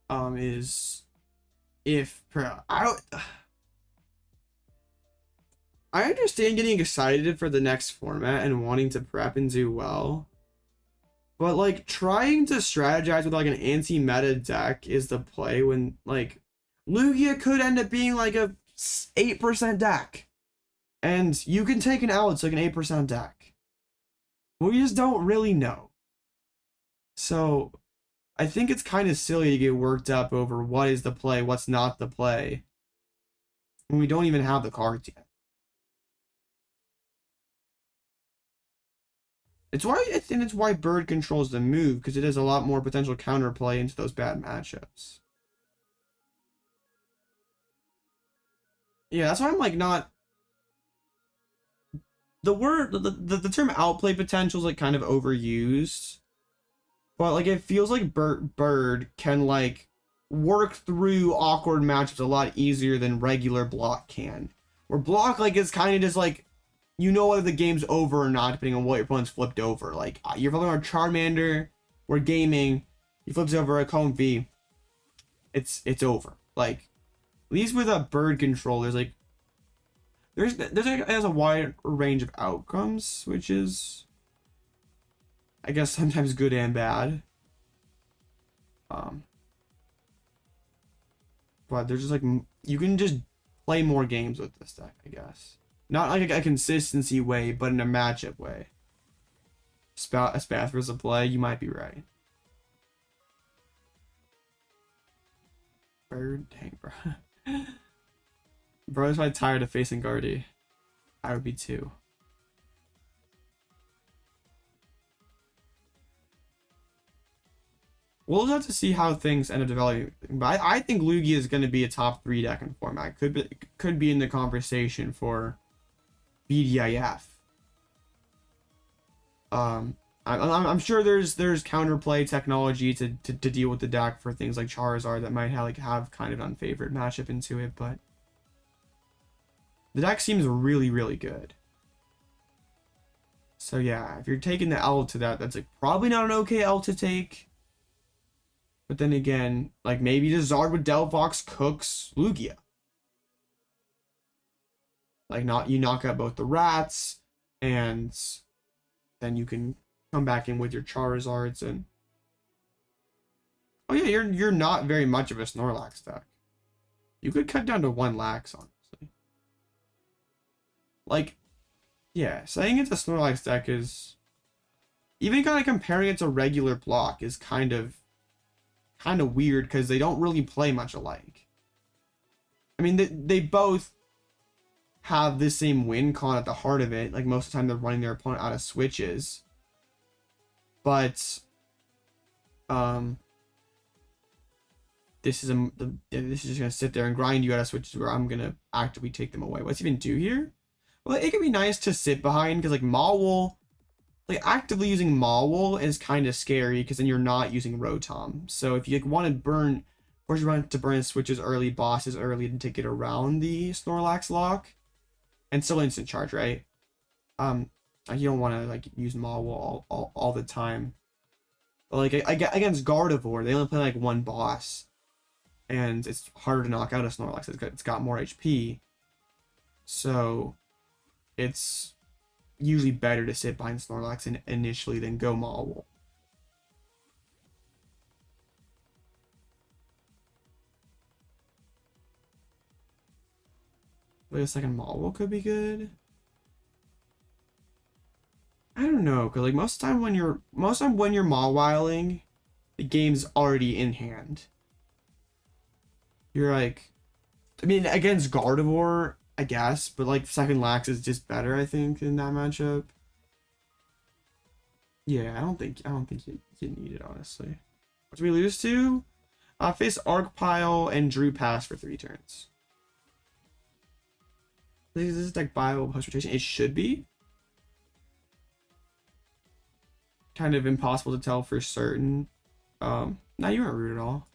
Is if I understand getting excited for the next format and wanting to prep and do well, but like trying to strategize with like an anti-meta deck is the play when like Lugia could end up being like a 8% deck. And you can take an L, it's like an 8% deck. We just don't really know. So I think it's kind of silly to get worked up over what is the play, what's not the play, when we don't even have the cards yet. It's why I think it's why Bird controls the move, because it has a lot more potential counterplay into those bad matchups. Yeah, that's why I'm like not. the term outplay potential is like kind of overused, but like it feels like Bird can like work through awkward matchups a lot easier than regular Block can. Where Block like is kind of just like, you know whether the game's over or not depending on what your opponent's flipped over. Like you're flipping on Charmander, we're gaming, he flips over a Rotom V, it's over. Like at least with a Bird control, there's like it has a wide range of outcomes, which is, I guess, sometimes good and bad. But there's just like, you can just play more games with this deck, I guess. Not like a consistency way, but in a matchup way. Spath versus a play, you might be right. Bird, dang, bro. Bro's probably tired of facing Guardy. I would be too. We'll have to see how things end up developing. But I think Lugia is going to be a top 3 deck in format. Could be in the conversation for BDIF. I'm sure there's counterplay technology to deal with the deck for things like Charizard that might have kind of unfavored matchup into it, but the deck seems really, really good. So yeah, if you're taking the L to that, that's like probably not an okay L to take. But then again, like maybe the Zard with Delphox cooks Lugia. Like you knock out both the rats, and then you can come back in with your Charizards and, oh yeah, you're not very much of a Snorlax deck. You could cut down to 1 Lax, honestly. Like, yeah, saying it's a Snorlax deck is, even kind of comparing it to regular Block is kind of weird because they don't really play much alike. I mean, they both have the same win con at the heart of it. Like most of the time they're running their opponent out of switches. But this is just gonna sit there and grind you out of switches where I'm gonna actively take them away. What's it even do here? Well, it can be nice to sit behind because like Mawile, like actively using Mawile is kind of scary because then you're not using Rotom. So if you like, want to burn, force your opponent to burn switches early, bosses early, and to get around the Snorlax lock, and still instant charge, right? You don't want to like use Mawile all the time. But like against Gardevoir, they only play like 1 boss, and it's harder to knock out a Snorlax. It's got more HP, so it's usually better to sit behind Snorlax initially than go Mawile. Wait a second, Mawile could be good. I don't know, cause like most of the time when you're Mawiling, the game's already in hand. You're like, I mean, against Gardevoir, I guess, but like second Lax is just better, I think, in that matchup. Yeah, I don't think you need it, honestly. What do we lose to? Face Arcpile and Drew Pass for 3 turns. Is this deck bio post rotation? It should be. Kind of impossible to tell for certain. No, you weren't rude at all.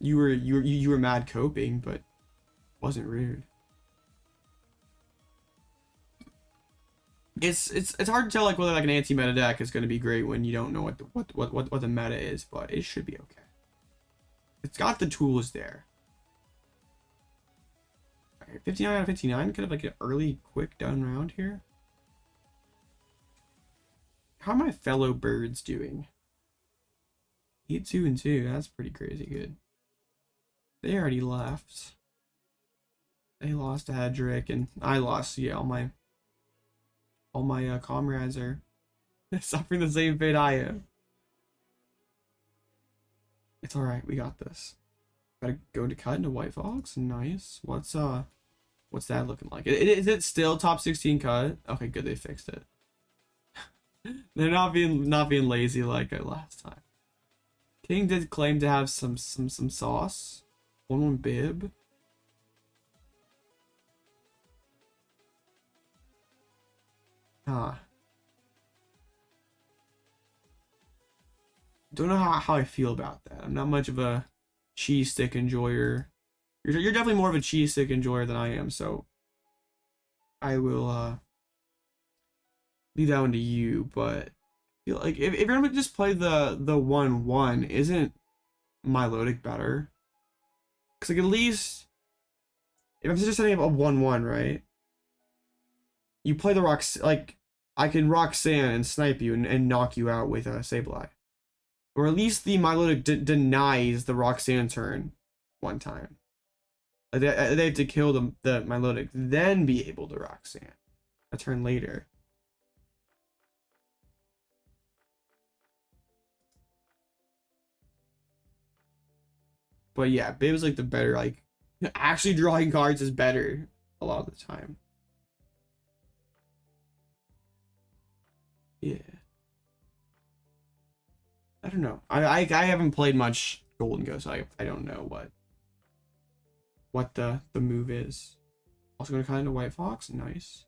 You were mad coping, but wasn't rude. It's hard to tell like whether like an anti-meta deck is going to be great when you don't know what the meta is, but it should be okay. It's got the tools there. All right, 59 out of 59, kind of like an early quick done round here. How are my fellow birds doing? 8-2-2. That's pretty crazy good. They already left. They lost to Hedrick, and I lost. Yeah, all my comrades are suffering the same fate I am. It's all right. We got this. Gotta go to cut into White Fox. Nice. What's that looking like? Is it still top 16 cut? Okay, good. They fixed it. They're not being lazy like last time. King did claim to have some sauce. 1-1 bib. Huh. Don't know how I feel about that. I'm not much of a cheese stick enjoyer. You're definitely more of a cheese stick enjoyer than I am, so I will leave that one to you. But I feel like if you're gonna just play the 1/1, isn't Milotic better? Because like at least if I'm just setting up a 1/1, right? You play the like I can Roxanne and snipe you and knock you out with a Sableye. Or at least the Milotic denies the Roxanne turn one time. They have to kill the Milotic, then be able to Roxanne a turn later. But yeah, Bib's like the better, like, actually drawing cards is better a lot of the time. Yeah. I don't know. I haven't played much Golden Go, so I don't know what the move is. Also gonna cut into White Fox, nice.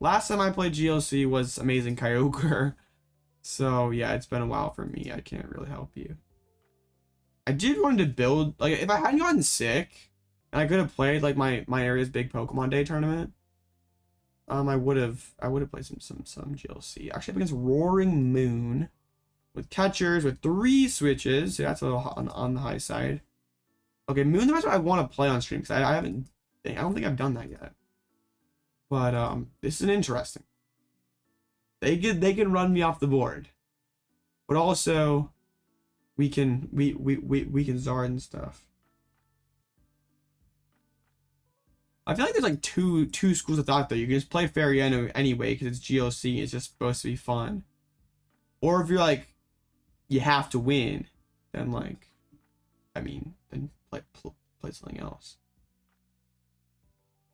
Last time I played GLC was Amazing Kyogre. So yeah, it's been a while for me. I can't really help you. I did want to build, like, if I hadn't gotten sick and I could have played like my area's big Pokemon Day tournament, I would have played some GLC. Actually up against Roaring Moon with catchers with 3 switches. So that's a little on the high side. Okay, Moon, that's what I want to play on stream because I don't think I've done that yet. But this is interesting. They can run me off the board, but also we can Zard and stuff. I feel like there's like two schools of thought though. You can just play Fairyeno anyway because it's GLC. It's just supposed to be fun. Or if you're like you have to win, then like then play something else.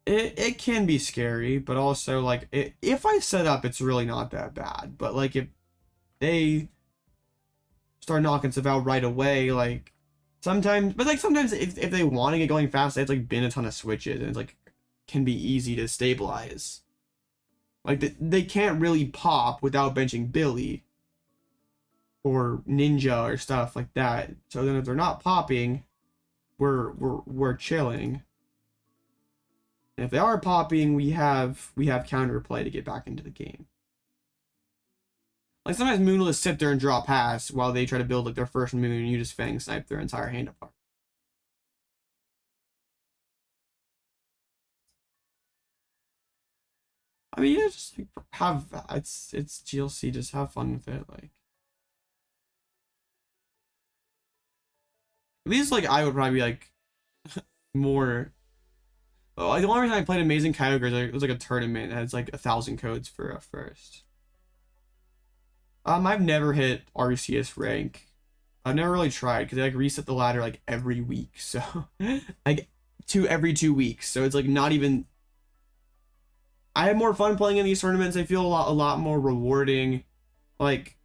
It can be scary, but also like if I set up, it's really not that bad. But like if they start knocking stuff out right away, like sometimes if they want to get going fast, it's like been a ton of switches and it's like can be easy to stabilize. Like they can't really pop without benching Billy or Ninja or stuff like that. So then if they're not popping, we're chilling. And if they are popping, we have counterplay to get back into the game. Like sometimes Moon will just sit there and draw pass while they try to build like their first Moon and you just Fang snipe their entire hand apart. I mean, yeah, just like it's GLC, just have fun with it. Like at least like I would probably be like more. Oh, the only reason I played Amazing Kyogre is like, it was like a tournament that has like 1,000 codes for a first. I've never hit RCS rank. I've never really tried because they like reset the ladder like every week, so like every 2 weeks. So it's like not even. I have more fun playing in these tournaments. I feel a lot more rewarding. Like,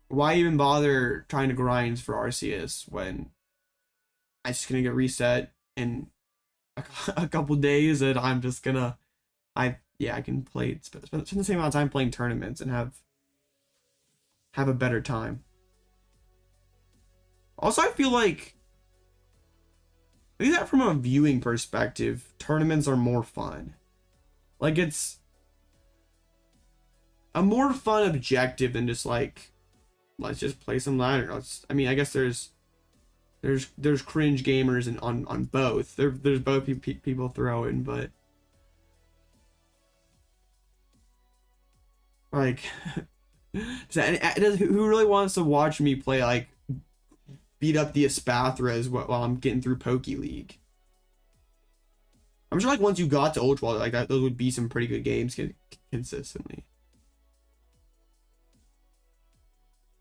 why even bother trying to grind for RCS when I'm just gonna get reset in a couple days and I'm just gonna I can play spend the same amount of time playing tournaments and have a better time. Also, I feel like at least from a viewing perspective, tournaments are more fun. Like it's a more fun objective than just like let's just play some ladder. I mean, I guess there's cringe gamers and on both. There's both people throwing, but like who really wants to watch me play like beat up the Espathras while I'm getting through Poke League? I'm sure like once you got to Ultra Ball like that, those would be some pretty good games consistently.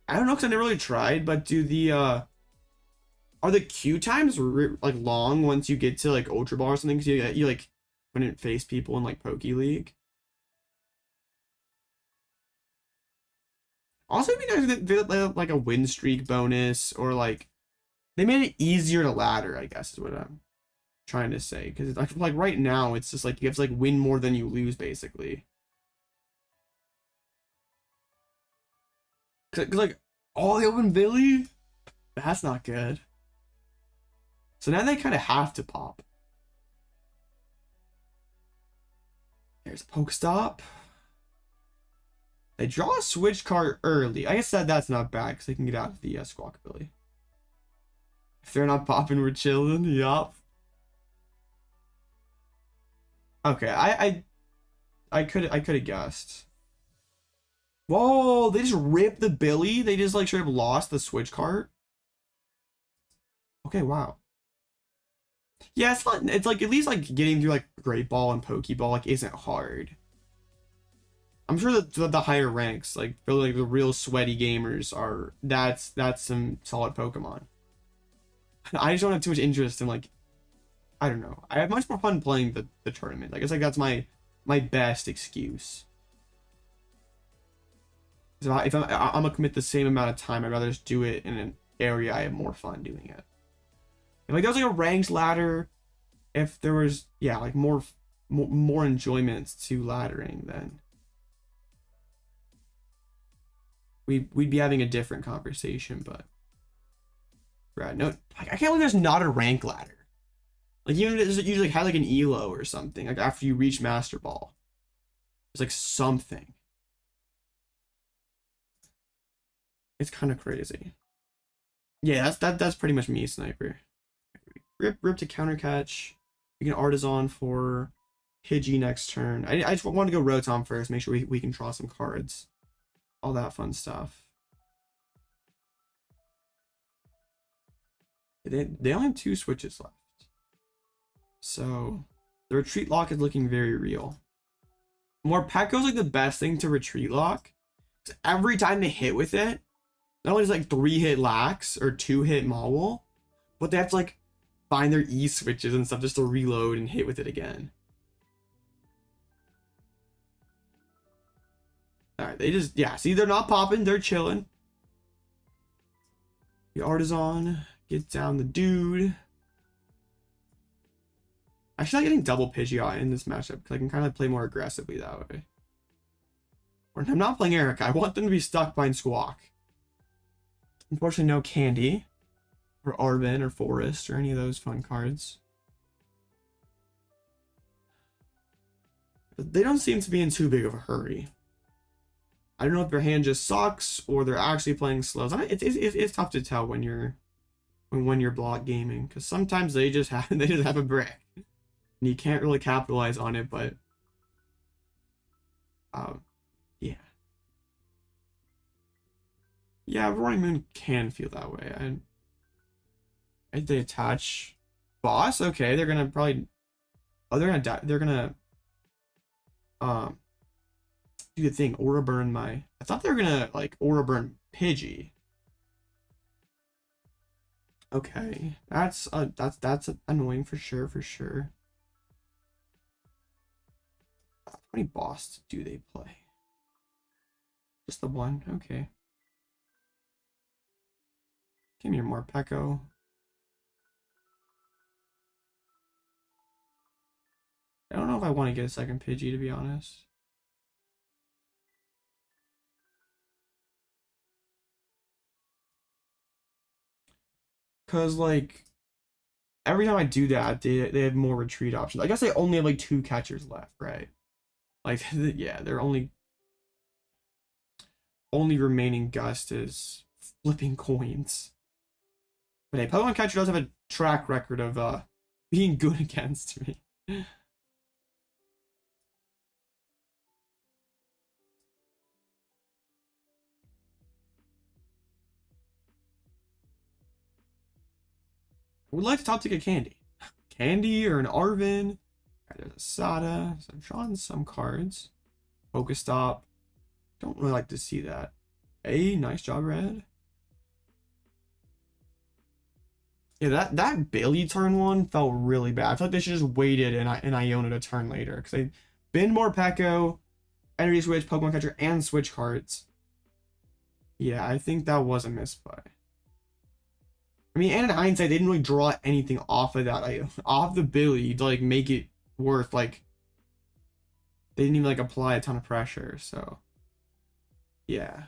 I don't know because I never really tried, but do the are the queue times like long once you get to like Ultra Ball or something? Because you like couldn't face people in like Poke League. Also, it'd be nice if they like a win streak bonus or like They made it easier to ladder, I guess is what I'm trying to say. Because like right now, it's just like you have to like win more than you lose, basically. Cause like all the open Billy, that's not good. So now they kind of have to pop. There's a Pokestop. They draw a switch card early. I guess that's not bad because they can get out of the Squawkabilly. If they're not popping, we're chilling. Yup. Okay, I could have guessed. Whoa, they just ripped the Billy. They just like straight up lost the switch card. Okay, wow. Yeah, it's not. It's like at least like getting through like Great Ball and Pokeball like isn't hard. I'm sure that the higher ranks, like really like the real sweaty gamers, are that's some solid Pokemon. I just don't have too much interest in like, I don't know. I have much more fun playing the tournament. I guess like that's my best excuse. So if I'm gonna commit the same amount of time, I'd rather just do it in an area I have more fun doing it. If like there was like a ranked ladder, if there was like more enjoyment to laddering, then we'd be having a different conversation. But right, no, like, I can't believe there's not a rank ladder. Like even if it usually had like an ELO or something. Like after you reach Master Ball, it's like something. It's kind of crazy. Yeah, that's pretty much me, Sniper. Rip to counter catch. We can Artazon for Pidgey next turn. I just want to go Rotom first. Make sure we can draw some cards. All that fun stuff. They only have 2 switches left. So the retreat lock is looking very real. Morpeko's like the best thing to retreat lock. Every time they hit with it, not only is like 3-hit Lax or 2-hit Mawile, but they have to like find their E switches and stuff just to reload and hit with it again. Alright, they just, see, they're not popping, they're chilling. The Artazon gets down the dude. I feel like getting double Pidgeot in this matchup because I can kind of play more aggressively that way. Or I'm not playing Erika. I want them to be stuck behind Squawk. Unfortunately, no Candy or Arven or Forest or any of those fun cards. But they don't seem to be in too big of a hurry. I don't know if their hand just sucks or they're actually playing slow. It's tough to tell when you're block gaming because sometimes they just have a brick and you can't really capitalize on it. But Roaring Moon can feel that way. And they attach boss. Okay, they're gonna probably. Oh, they're gonna die. They're gonna do the thing. Aura burn my. I thought they were gonna like Aura burn Pidgey. Okay, that's annoying for sure. How many boss do they play? Just the one. Okay. Give me more Morpeko. I don't know if I want to get a second Pidgey, to be honest. Because, like, every time I do that, they have more retreat options. I guess they only have, like, 2 catchers left, right? Like, yeah, they're only remaining Gust is flipping coins. But a Pokemon catcher does have a track record of being good against me. I would like to top tick a Candy. Candy or an Arven. Right, there's a Sada. So I'm drawing some cards. Pokestop. Don't really like to see that. Hey, nice job, Red. Yeah, that Bailey turn one felt really bad. I feel like they should just waited and Iono a turn later. Because they bin Morpeko, Energy Switch, Pokemon Catcher, and Switch cards. Yeah, I think that was a misplay. I mean, and in hindsight, they didn't really draw anything off of that, like, off the ability to, like, make it worth, like, they didn't even, like, apply a ton of pressure, so, yeah.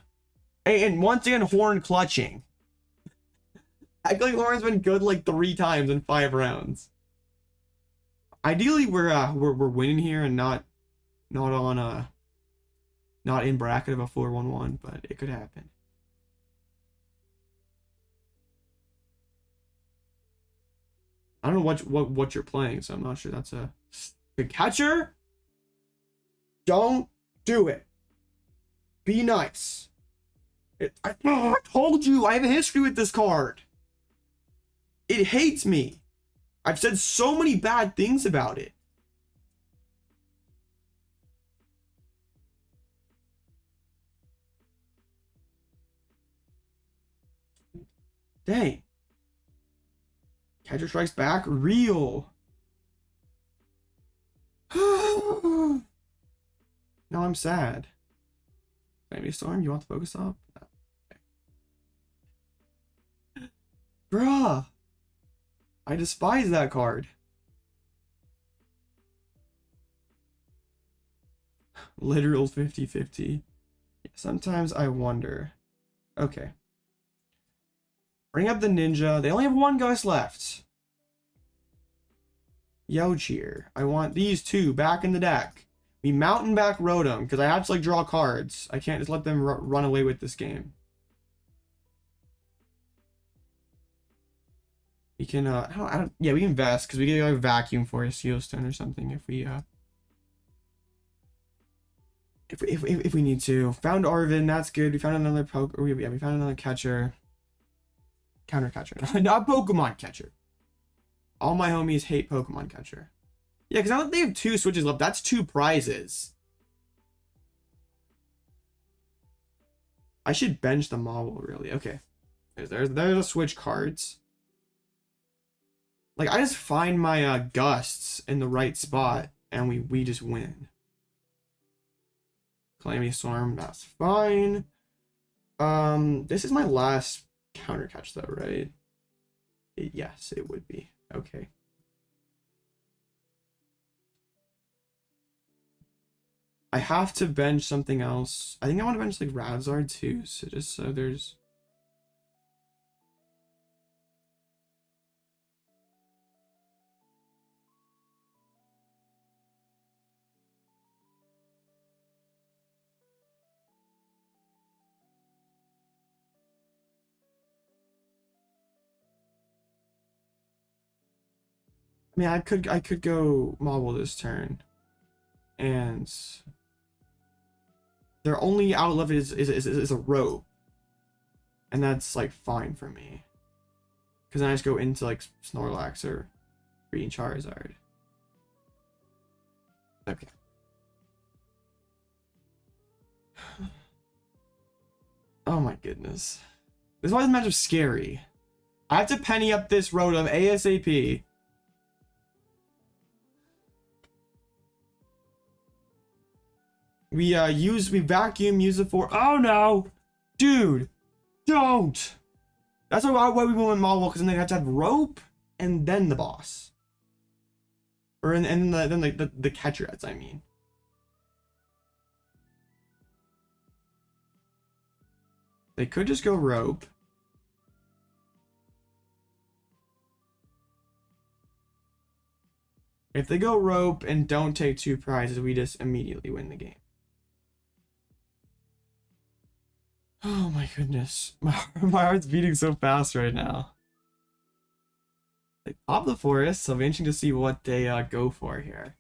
Hey, and once again, Horn clutching. I feel like Horn's been good, like, 3 times in 5 rounds. Ideally, we're winning here and not on not in bracket of a 4-1-1, but it could happen. I don't know what you're playing, so I'm not sure that's a good catcher. Don't do it. Be nice. I told you I have a history with this card. It hates me. I've said so many bad things about it. Dang. Catcher strikes back. Real. Now I'm sad. Maybe Storm, you want the focus up? No. Okay. Bruh. I despise that card. Literal 50-50. Sometimes I wonder. Okay. Bring up the ninja. They only have 1 ghost left. Yo cheer. I want these 2 back in the deck. We mountain back Rotom because I have to like draw cards. I can't just let them run away with this game. We can I don't yeah, we can invest because we can like vacuum for a Sealstone or something if we if we need to. Found Arven, that's good. We found another we found another catcher. Counter catcher. Not Pokemon catcher. All my homies hate Pokemon catcher. Yeah, because now that they have 2 switches left, that's 2 prizes. I should bench the Mawile, really. Okay. There's a switch cards. Like, I just find my gusts in the right spot, and we just win. Calamity Storm, that's fine. This is my last counter catch, though, right? Yes, it would be. Okay. I have to bench something else. I think I want to bench like Radzard too, so just so there's I mean I could go Mawile this turn. And their only outlet is a rope. And that's like fine for me. Because then I just go into like Snorlax or Green Charizard. Okay. Oh my goodness. This is why this matchup's scary. I have to penny up this Rotom ASAP. We vacuum, use it for, oh no! Dude! Don't! That's why we went with Mawile, because then they have to have rope, and then the boss. Or then the catcher heads, I mean. They could just go rope. If they go rope and don't take 2 prizes, we just immediately win the game. Oh my goodness. My heart's beating so fast right now. They pop the forest, so I'm interesting to see what they go for here.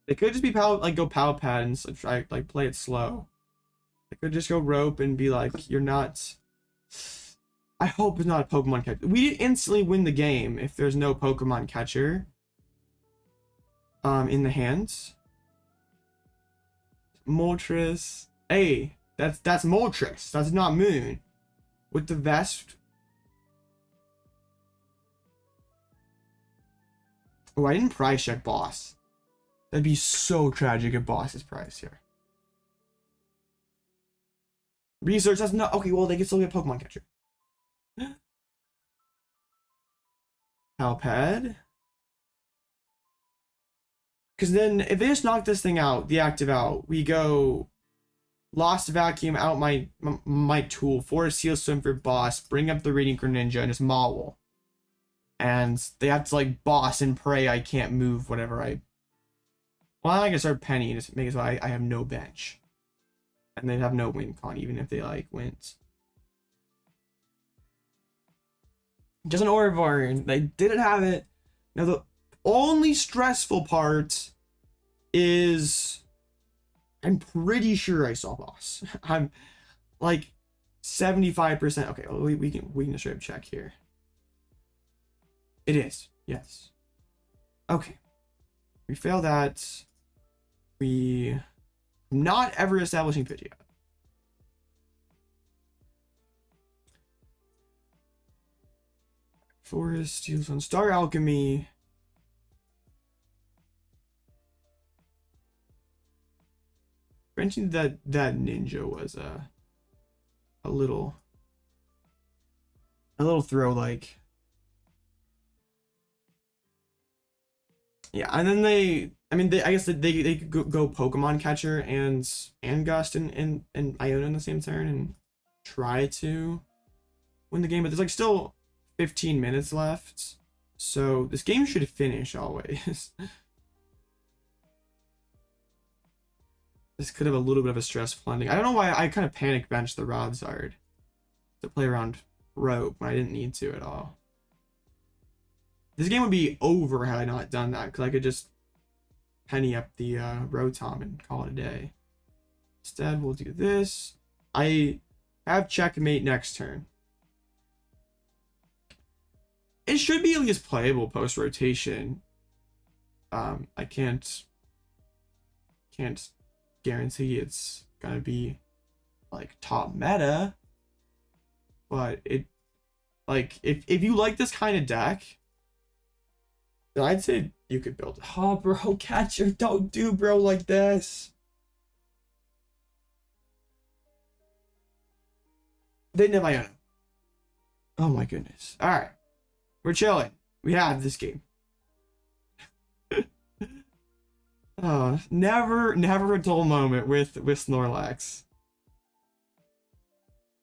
They could just be go power pad and try like play it slow. They could just go rope and be like, you're not. I hope it's not a Pokemon catcher. We instantly win the game if there's no Pokemon catcher in the hands. Moltres. Hey. That's Moltres. That's not Moon. With the vest. Oh, I didn't prize check boss. That'd be so tragic if boss is prized here. Research, that's not okay. Well, they can still get Pokemon catcher. Palpad. Because then if they just knock this thing out, the active out, we go Lost Vacuum out my tool, Forest Seal Swim for boss, bring up the Radiant Greninja, and just Mawile. And they have to like boss and pray I can't move whatever I... Well, I can start Penny and just make it so I have no bench. And they have no win con even if they like wins. Just an Orivore. They didn't have it. Now the only stressful part is I'm pretty sure I saw boss. I'm like 75%. Okay, well, we can straight up check here. It is, yes. Okay. We fail that. I'm not ever establishing Pidgeot. Forest, Steals on Star Alchemy. Mentioned that ninja was a little throw like. Yeah, and then I guess they could go Pokemon Catcher and Gust and Iono in the same turn and try to win the game, but there's like still 15 minutes left, so this game should finish always. This could have a little bit of a stressful ending. I don't know why I kind of panic benched the Rodzard to play around Rope when I didn't need to at all. This game would be over had I not done that, because I could just penny up the Rotom and call it a day. Instead, we'll do this. I have checkmate next turn. It should be at least playable post rotation. I can't guarantee it's gonna be like top meta, but it like if you like this kind of deck, then I'd say you could build it. Oh, bro, catcher, don't do bro like this. They didn't have Iono. Oh my goodness. All right, we're chilling. We have this game. Oh, never a dull moment with Snorlax.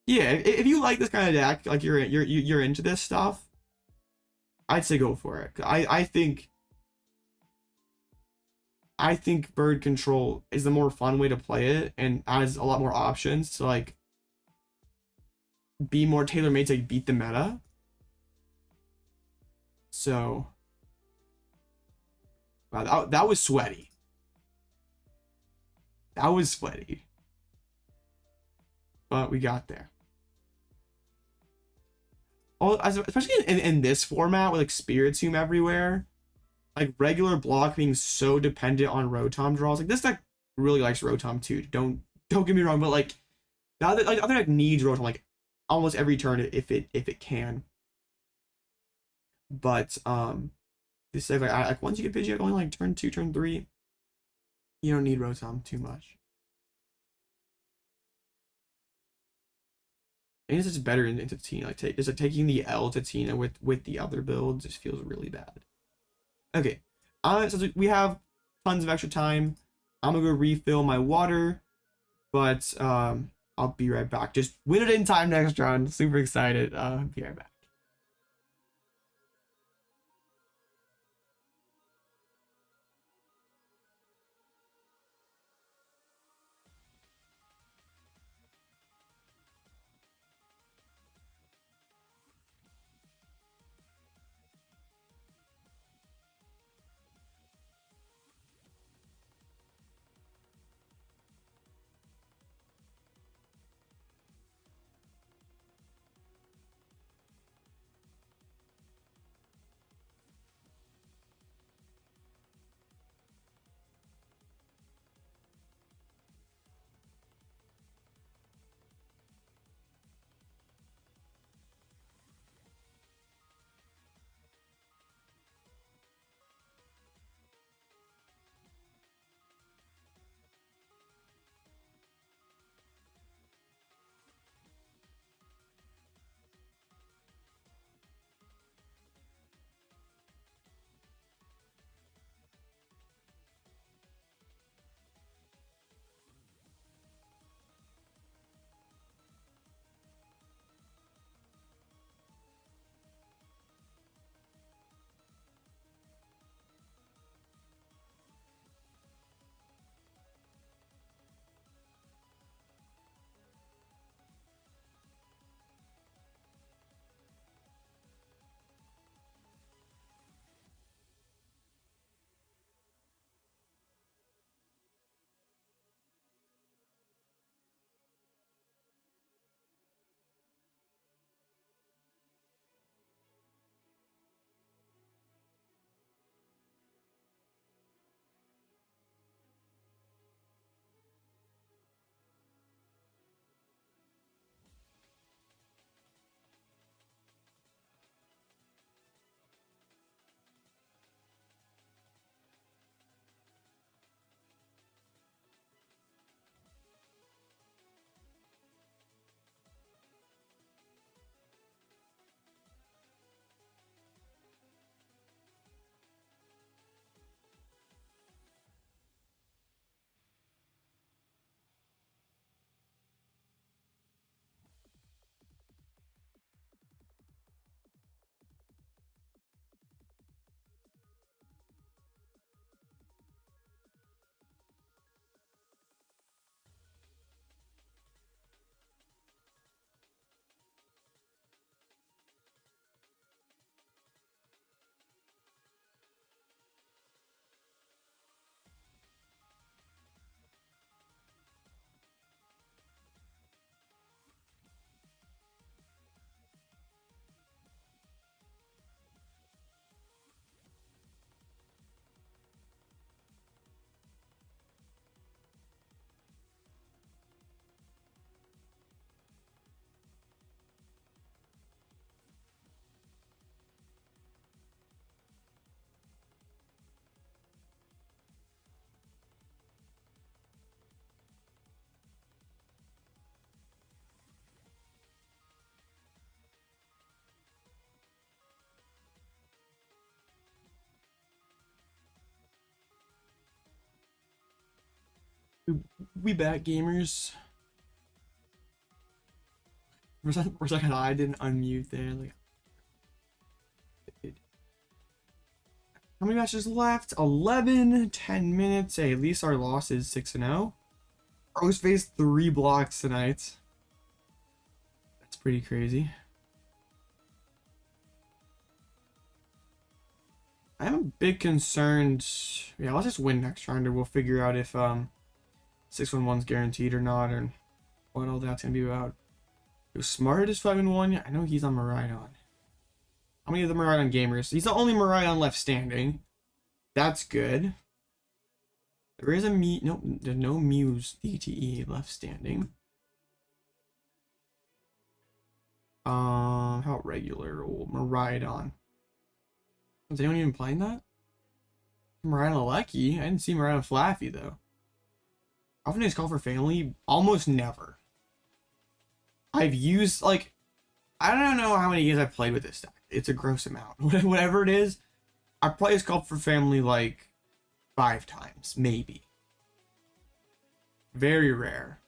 Yeah, if you like this kind of deck, like you're into this stuff, I'd say go for it. I think bird control is the more fun way to play it and adds a lot more options to like be more tailor-made to beat the meta. So wow, that was sweaty. That was sweaty. But we got there. Oh, especially in this format with like Spiritomb everywhere. Like regular block being so dependent on Rotom draws. Like this deck really likes Rotom too. Don't get me wrong, but like the other deck needs Rotom like almost every turn if it can. But this deck like once you get Pidgeot going like turn 2, turn 3, you don't need Rotom too much. I guess it's better into Tina. Like taking the L to Tina with the other build just feels really bad. Okay, so we have tons of extra time. I'm gonna go refill my water, but I'll be right back. Just win it in time next round. Super excited. Be right back. We back, gamers. For a second, I didn't unmute there. Like, how many matches left? 11, 10 minutes. Hey, at least our loss is 6-0. Rose faced 3 blocks tonight. That's pretty crazy. I'm a bit concerned. Yeah, let's just win next round, or we'll figure out if 6-1-1's guaranteed or not, or what all that's gonna be about. Who's smart is 5-1? Yeah, I know he's on Mawile. How many of the Mawile gamers? He's the only Mawile left standing. That's good. There is a nope, there's no Muse DTE left standing. How regular old Mawile? Is anyone even playing that? Mawile Lucky? I didn't see Mawile Flaffy though. Often is called for family? Almost never. I've used, like, I don't know how many games I've played with this deck. It's a gross amount. Whatever it is, I've probably called for family like 5 times, maybe. Very rare.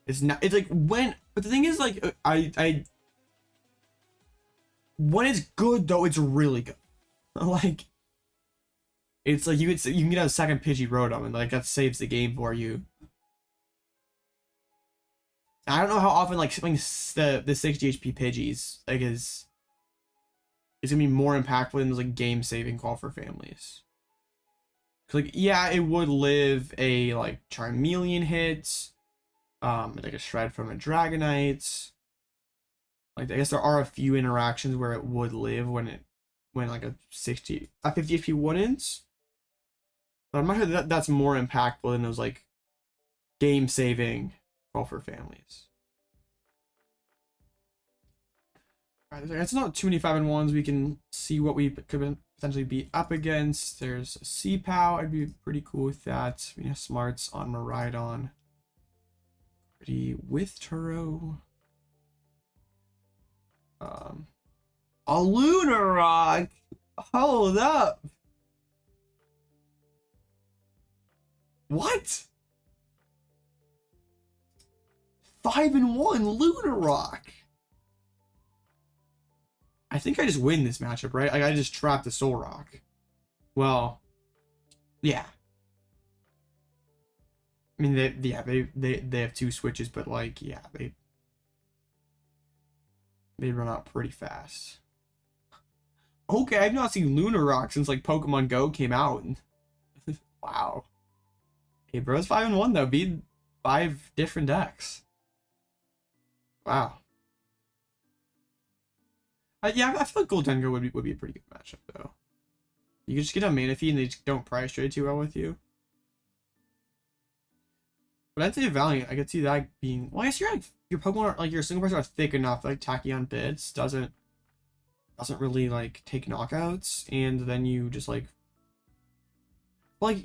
It's not, it's like when, but the thing is, like, when it's good though, it's really good. Like, it's like you can get a second Pidgey Rotom and like that saves the game for you. I don't know how often like the 60 HP Pidgeys like is gonna be more impactful than those like game saving call for families. Cause like yeah, it would live a like Charmeleon hit, like a shred from a Dragonite. Like I guess there are a few interactions where it would live when like a 50 HP wouldn't. But I'm not sure that's more impactful than those like game saving call for families. Alright, it's not too many 5-1s. We can see what we could potentially be up against. There's a C-Pow. I'd be pretty cool with that. We have Smarts on Miraidon. Pretty with Turo. A Lunarock. Hold up. What? 5-1 Lunarock. I think I just win this matchup, right? Like I just trapped the Soul Rock. Well, yeah. I mean, they have 2 switches, but like, yeah, they run out pretty fast. Okay, I've not seen Lunarock since like Pokemon Go came out. Wow. Hey, bro's 5-1 though. Beat 5 different decks. Wow. Yeah, I feel like Goldengo would be a pretty good matchup though. You can just get a Manaphy and they just don't price trade too well with you. But I'd say Valiant, I could see that being, well, I guess your Pokemon, like your single person are thick enough, like Tachyon Bits doesn't really like take knockouts, and then you just like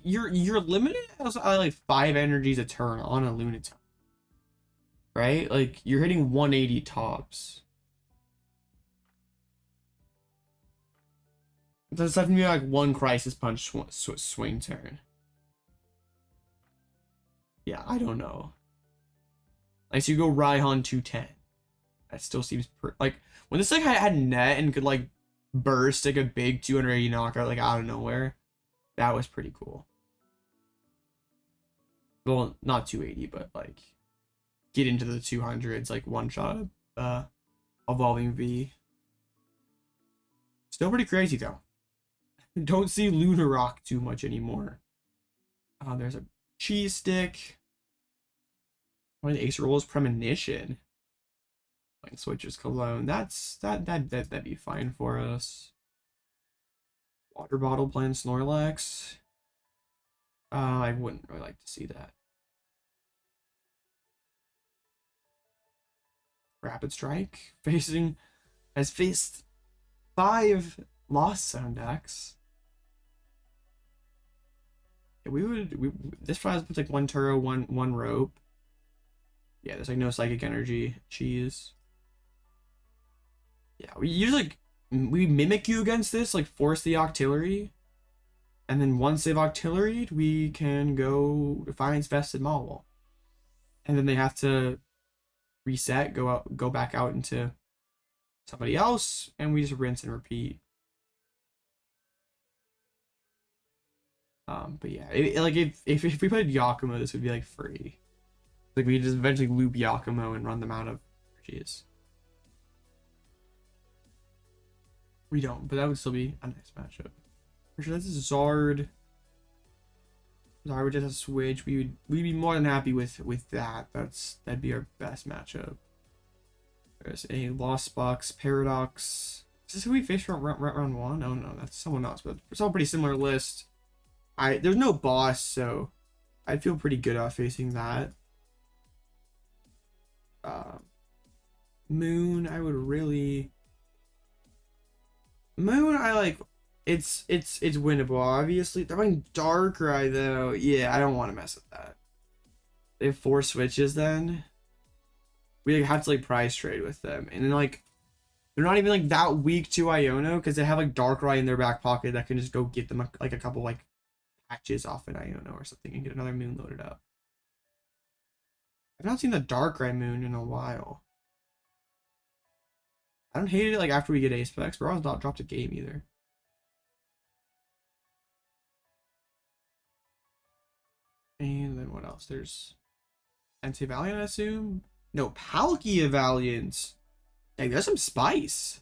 you're limited as like 5 energies a turn on a Lunatone, right? Like you're hitting 180 tops. Does that be like 1 Crisis Punch swing turn? Yeah, I don't know. Like, so you go Raihan 210. That still seems like when this like had net and could like burst like a big 280 knockout like out of nowhere. That was pretty cool. Well, not 280, but like get into the 200s, like one shot Evolving V. Still pretty crazy though. Don't see Lunarock too much anymore. There's a Cheese Stick. One of the Ace Rolls Premonition. Like Switchers Cologne. That'd be fine for us. Water Bottle playing Snorlax. I wouldn't really like to see that. Rapid Strike has faced 5 Lost Zone decks. Yeah, this probably puts like 1 Turo, one Rope. Yeah, there's like no Psychic Energy. Cheese. Yeah, we usually we Mimikyu against this, like force the Octillery. And then once they've Octilleried, we can go Defiance Vest and Mawile. And then they have to reset, go back out into somebody else, and we just rinse and repeat. But yeah, like if we played Yakumo, this would be like free. Like we just eventually loop Yakumo and run them out of energies. We don't, but that would still be a nice matchup. For sure, that's Zard. Zard would just have switch. We'd be more than happy with that. That'd be our best matchup. There's a Lost Box, Paradox. Is this who we faced round 1? Oh no, that's someone else, but it's all pretty similar list. There's no boss, so I'd feel pretty good about facing that. Moon, I would really. Moon, I like. It's winnable. Obviously, they're running Darkrai though. Yeah, I don't want to mess with that. They have 4 switches then. We like, have to like prize trade with them, and then like they're not even like that weak to Iono because they have like Darkrai in their back pocket that can just go get them like a couple like patches off an Iono or something and get another Moon loaded up. I've not seen the Darkrai Moon in a while. I don't hate it like after we get Ace Specs, but I've not dropped a game either. And then what else? There's Entei Valiant, I assume. No, Palkia Valiant. Dang, there's some spice.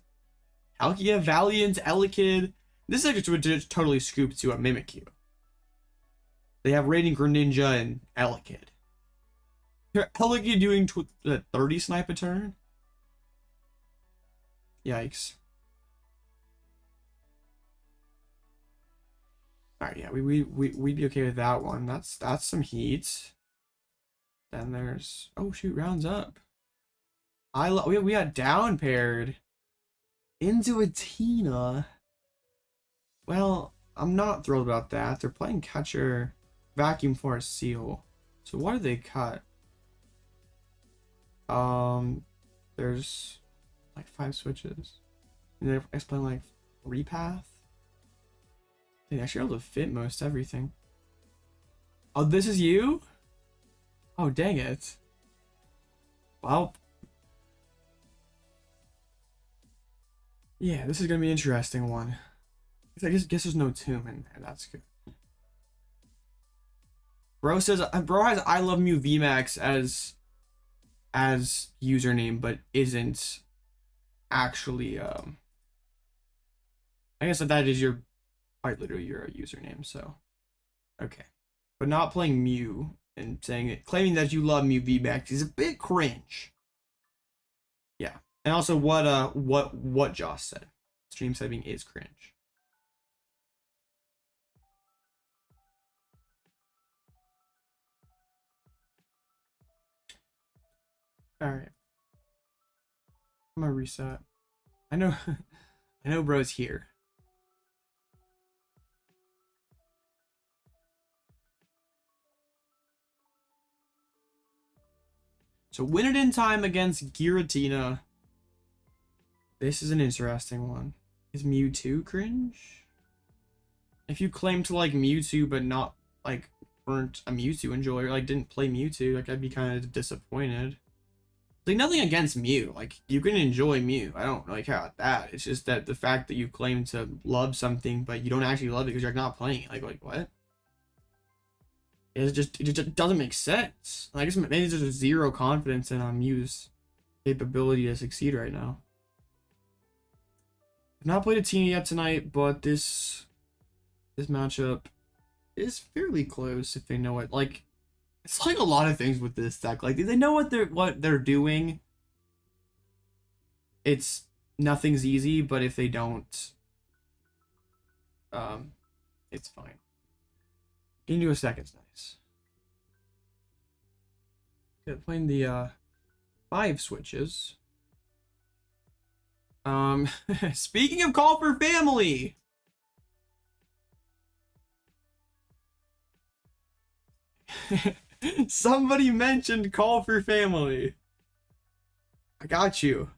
Palkia Valiant, Elekid. This is like just totally scooped to a Mimikyu. They have Radiant Greninja and Elekid. Elekid doing 30 snipe a turn? Yikes. Alright, yeah, we'd be okay with that one. That's some heat. Then there's oh shoot, rounds up. We got down paired into a Tina. Well, I'm not thrilled about that. They're playing catcher, Vacuum Force, Seal. So what do they cut? There's like 5 switches. And they're playing like Repath. They actually able to fit most everything. Oh, this is you? Oh, dang it. Well. Yeah, this is gonna be an interesting one. I guess there's no tomb in there. That's good. Bro says bro has I love Mew VMAX as username, but isn't actually I guess that is your quite literally your username, so okay. But not playing Mew and saying it, claiming that you love Mew VMAX is a bit cringe. Yeah. And also what Josh said. Stream saving is cringe. Alright. I'm gonna reset. I know I know bro's here. So win it in time against Giratina. This is an interesting one. Is Mewtwo cringe? If you claim to like Mewtwo but not like weren't a Mewtwo enjoyer, like didn't play Mewtwo, like I'd be kind of disappointed. Like nothing against Mew, like you can enjoy Mew. I don't like how that. It's just that the fact that you claim to love something but you don't actually love it because you're not playing it. Like what? It just doesn't make sense. I guess maybe there's just zero confidence in Mew's capability to succeed right now. I've not played a team yet tonight, but this matchup is fairly close if they know it. Like it's like a lot of things with this deck. Like they know what they're doing. It's nothing's easy, but if they don't, it's fine. Into a second's nice. Yeah, playing the 5 switches. Speaking of Call for Family. Somebody mentioned Call for Family. I got you.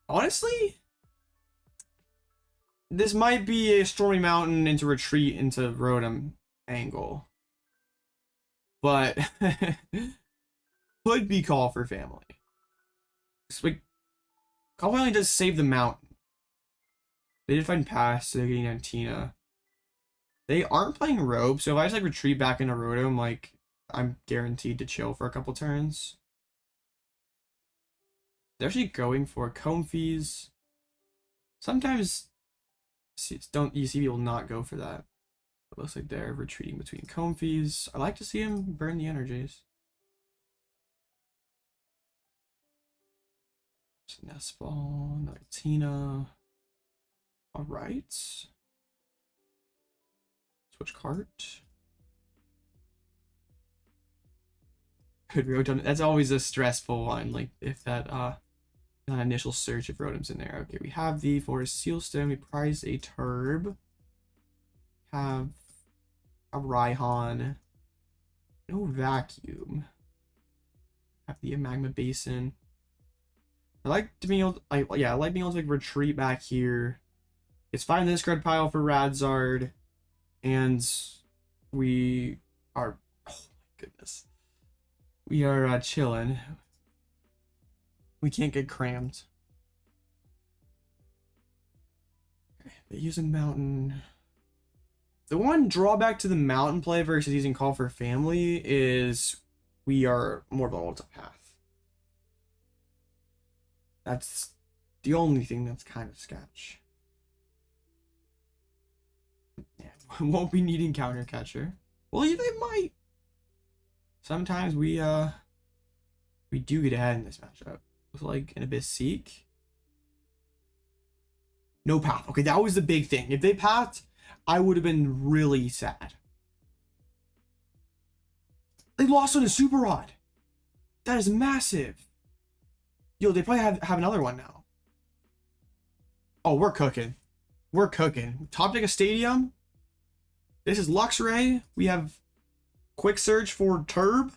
Honestly, This might be a Stormy Mountain into retreat into Rotom angle. But could be Call for Family. So Call for Family does save the mountain. They did find Pass, so they're getting Antina. They aren't playing Robe, so if I just like retreat back into Rotom, like I'm guaranteed to chill for a couple turns. They're actually going for Comfeys. Sometimes you see people not go for that. It looks like they're retreating between Comfeys. I like to see him burn the energies. Nestball, Nightina. Alright. Switch cart. Good Rotom. That's always a stressful one. Like if that an initial search if Rotom's in there. Okay, we have the Forest Sealstone. We prize a Turb. Have a Raihan. No Vacuum. Have the Magma Basin. I like to be able to, I like being able to like retreat back here. It's fine in this card pile for Radzard. And we are, oh my goodness. We are chilling. We can't get crammed. Okay, but using Mountain. The one drawback to the Mountain play versus using Call for Family is we are more vulnerable to Path. That's the only thing that's kind of sketch. Yeah, won't be needing Counter Catcher. Well, yeah, they might. Sometimes we do get ahead in this matchup. With like an Abyss Seek. No Path. Okay, that was the big thing. If they pathed, I would have been really sad. They lost on a Super Rod. That is massive. Yo, they probably have another one now. Oh, we're cooking. We're cooking. Top deck a Stadium. This is Luxray. We have Quick Search for Turb.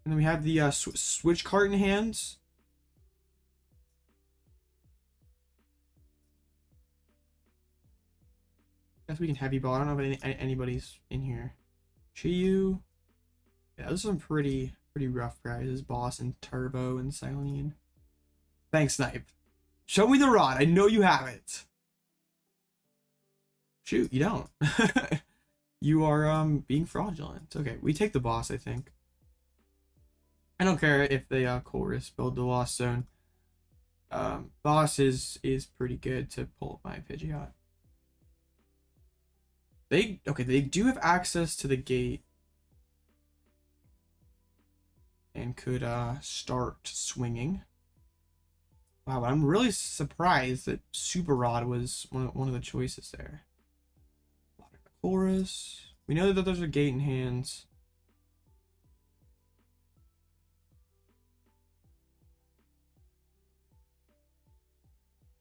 And then we have the switch cart in hands. Guess we can heavy ball. I don't know if anybody's in here. Chiyu. Yeah, those are some pretty rough prizes. Boss and Turbo and Cyllene. Thanks, Snipe. Show me the rod. I know you have it. Shoot, you don't. You are being fraudulent. Okay, we take the boss, I think. I don't care if they chorus build the Lost Zone. Boss is pretty good to pull up my Pidgeot. They do have access to the gate. And could start swinging. Wow, I'm really surprised that Super Rod was one of the choices there. Chorus. We know that there's a gate in hands.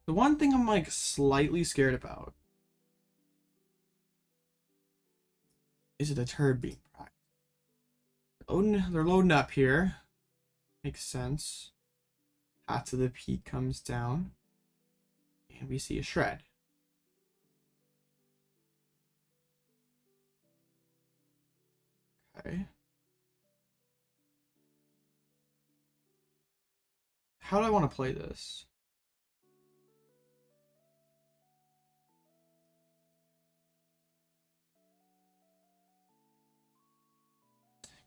The one thing I'm like slightly scared about is the Turb being prized. They're loading up here. Makes sense. Path to the Peak comes down. And we see a Shred. Okay. How do I want to play this?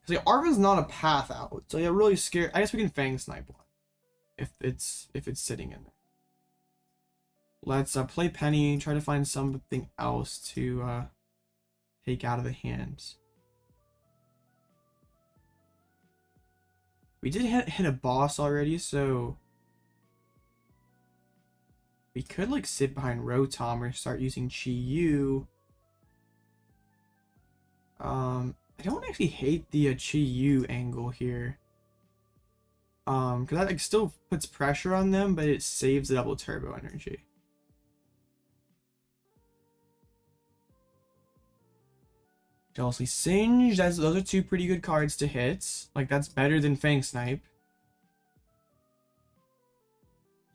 Because like, Arven's not a path out, so I get really scared. I guess we can Fang Snipe one if it's sitting in there. Let's play Penny, try to find something else to take out of the hands. We did hit a boss already, so we could like sit behind Rotom or start using Chi-Yu. I don't actually hate the Chi-Yu angle here. Because that like still puts pressure on them, but it saves the double turbo energy. Jealously Singed, those are two pretty good cards to hit. Like that's better than Fang Snipe.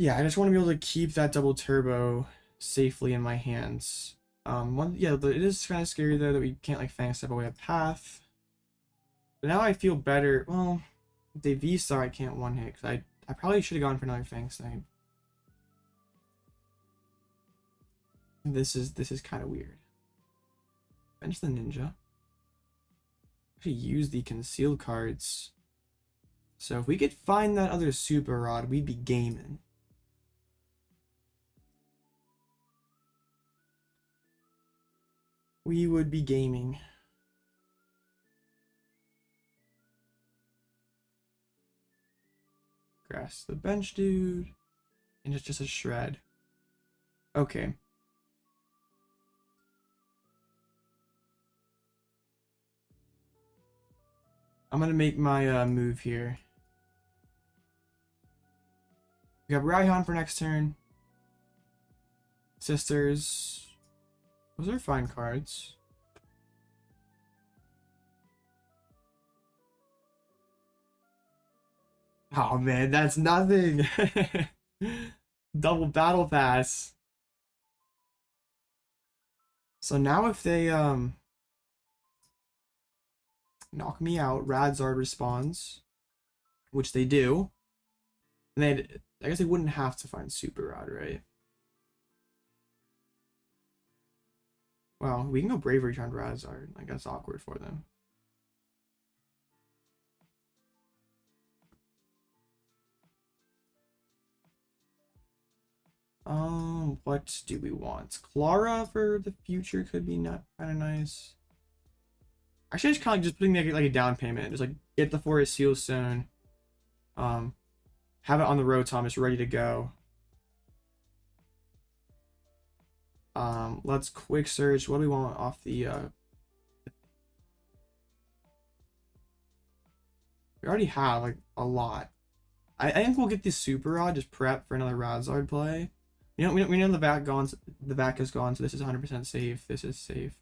Yeah, I just want to be able to keep that double turbo safely in my hands. Yeah, it is kind of scary though that we can't like Fang step away a path. But now I feel better. Well, the V-Star I can't one hit because I probably should have gone for another Fang Snipe. This is kind of weird. Bench the Ninja. Actually use the concealed cards. So if we could find that other Super Rod, we'd be gaming. We would be gaming. Grass the bench, dude. And it's just a shred. Okay. I'm gonna make my move here. We got Raihan for next turn. Sisters. Those are fine cards. Oh man, that's nothing. Double battle pass. So now if they knock me out, Radzard responds, which they do. And I guess they wouldn't have to find Super Rod, right? Well, we can go Bravery Charm Radzard. Like that's awkward for them. What do we want? Klara for the future could be not kind of nice. Actually, just kind of just putting like a down payment, just like get the Forest Seal Stone, have it on the Rotom, just ready to go. Let's quick search. What do we want off the? We already have like a lot. I think we'll get the Super Rod. Just prep for another Radzard play. We know the back gone. The back is gone, so this is 100% safe. This is safe.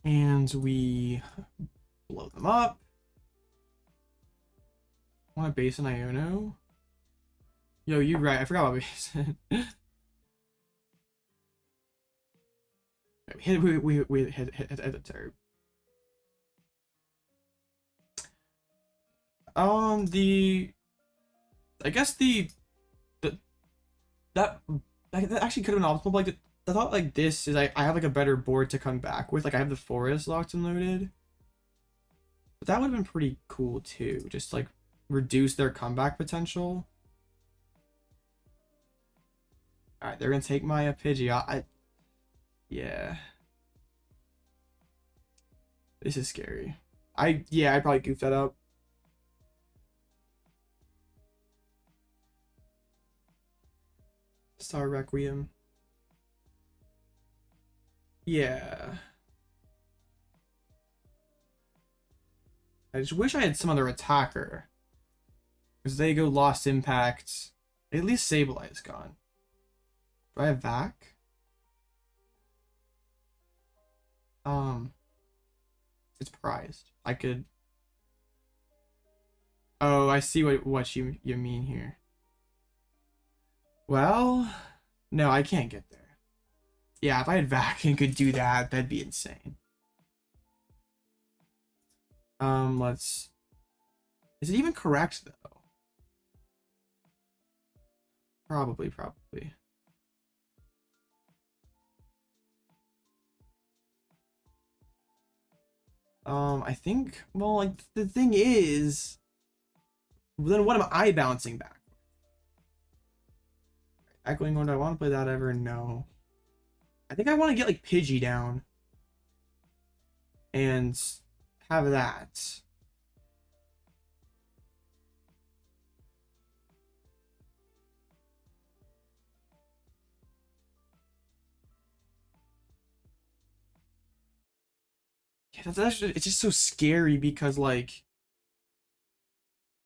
And we blow them up. Want a Basin Iono? Yo, you're right. I forgot about Basin. we hit the turb. I guess that actually could have been optimal. But like I thought like this is I have like a better board to come back with. Like I have the forest locked and loaded. But that would have been pretty cool too. Just like reduce their comeback potential. All right, they're gonna take my Pidgeot. Yeah. This is scary. I probably goofed that up. Star Requiem. Yeah. I just wish I had some other attacker. Because they go Lost Impact. At least Sableye is gone. Do I have Vac? It's prized. I could. Oh, I see what you mean here. Well, no, I can't get there. Yeah, if I had Vac and could do that, that'd be insane. Let's. Is it even correct though? Probably. I think, well, like, the thing is, then what am I bouncing back? Echoing Horn, do I want to play that ever? No. I think I want to get, like, Pidgey down. And have that. Yeah, it's just so scary because, like,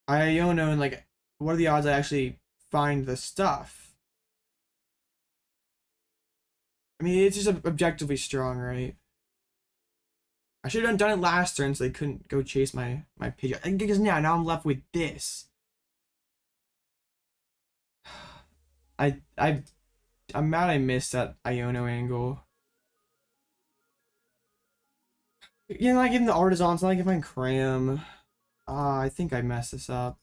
I don't know, and, like, what are the odds I actually find the stuff? I mean, it's just objectively strong, right? I should have done it last turn so they couldn't go chase my Pidgeot. Because now I'm left with this. I'm mad I missed that Iono angle. Yeah, not giving the Artazon, it's not like if I'm Cram. I think I messed this up.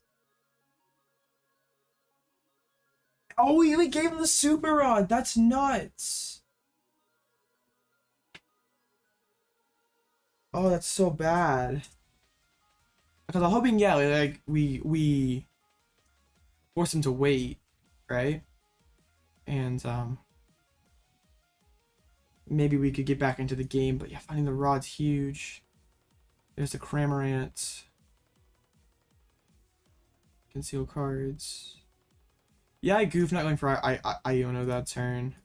Oh, we gave him the Super Rod. That's nuts. Oh, that's so bad. Because I'm hoping, yeah, like we force him to wait, right? And maybe we could get back into the game. But yeah, finding the rod's huge. There's the Cramorant. Conceal cards. Yeah, I goofed not going for Iono that turn.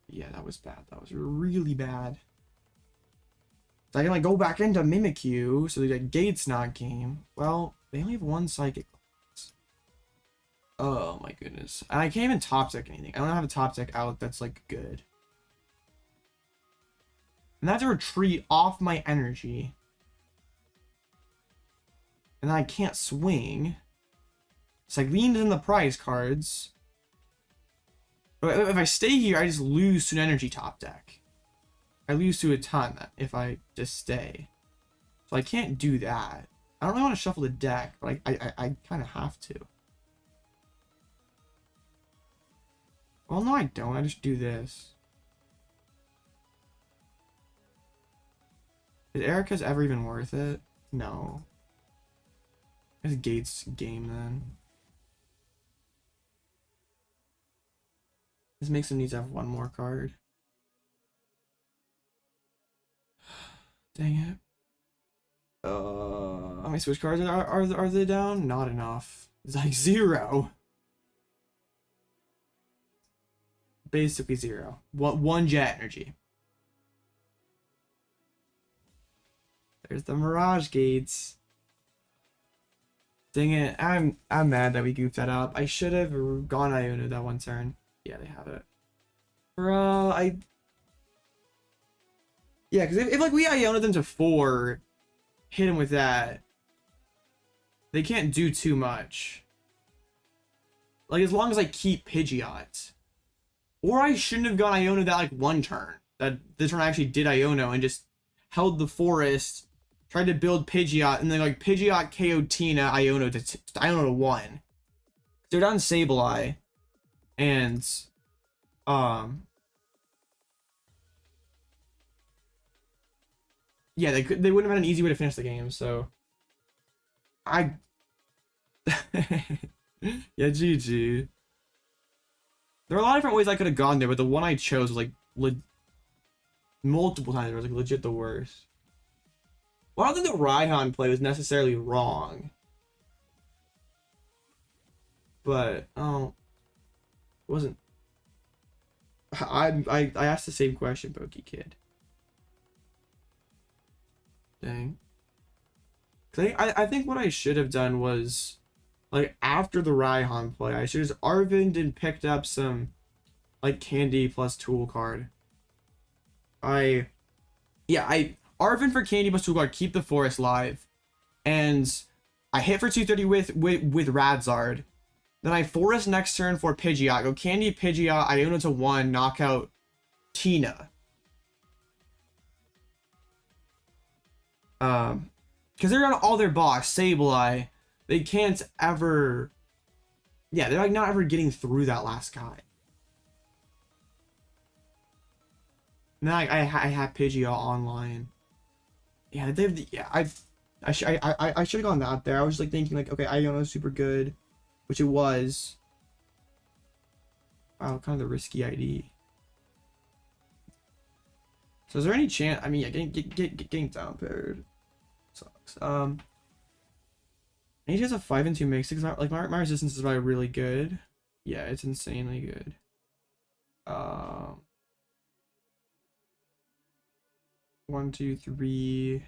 Yeah, that was bad. That was really bad. So I can like go back into Mimikyu, so the gate's not game. Well, they only have one psychic. Oh my goodness. And I can't even top deck anything. I don't have a top deck out that's like good. And that's a retreat off my energy. And I can't swing. Cyllene's in the prize cards. But if I stay here, I just lose to an energy top deck. I lose to a ton if I just stay. So I can't do that. I don't really want to shuffle the deck, but I kind of have to. Well, no, I don't. I just do this. Is Erika's ever even worth it? No. It's Gates game then. This makes him need to have one more card. Dang it. How many switch cards are they down? Not enough. It's like 0. Basically 0. One jet energy. There's the Mirage Gates. Dang it. I'm mad that we goofed that up. I should have gone Iono that one turn. Yeah, they have it. Bro, yeah, because if like we Iono them to 4, hit him with that, they can't do too much. Like, as long as I keep Pidgeot. Or I shouldn't have gone Iono that, like, one turn. That this turn I actually did Iono and just held the forest, tried to build Pidgeot, and then, like, Pidgeot KO'd Tina, Iono to 1. They're down Sableye. And, yeah, they wouldn't have had an easy way to finish the game, so yeah, GG. There are a lot of different ways I could have gone there, but the one I chose was like multiple times. It was like legit the worst. Well, I don't think the Raihan play was necessarily wrong, but it wasn't. I asked the same question, Pokey Kid. Dang. I think what I should have done was, like, after the Raihan play, I should have Arven and picked up some, like, candy plus tool card. Arven for candy plus tool card, keep the forest live. And I hit for 230 with Radzard. Then I forest next turn for Pidgeot. Go candy Pidgeot, Iono to 1, knock out Tina. Because they're on all their boss, Sableye. They can't ever... Yeah, they're like not ever getting through that last guy. Now I have Pidgeot online. Yeah, I should have gone out there. I was like thinking like, okay, Iono's super good, which it was. Wow, kind of the risky ID. So is there any chance? I mean, yeah, getting down paired sucks. And he has a 5 and 2 mix. Like my resistance is probably really good. Yeah, it's insanely good. 1, 2, 3,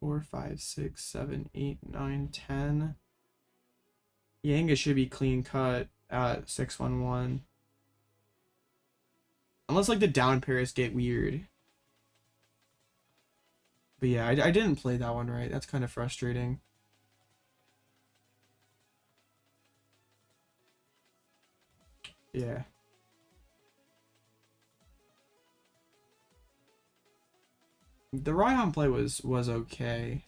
4, 5, 6, 7, 8, 9, 10. Yanga should be clean cut at 611. Unless like the down pairs get weird. But yeah, I didn't play that one right. That's kind of frustrating. Yeah. The Raihan play was okay.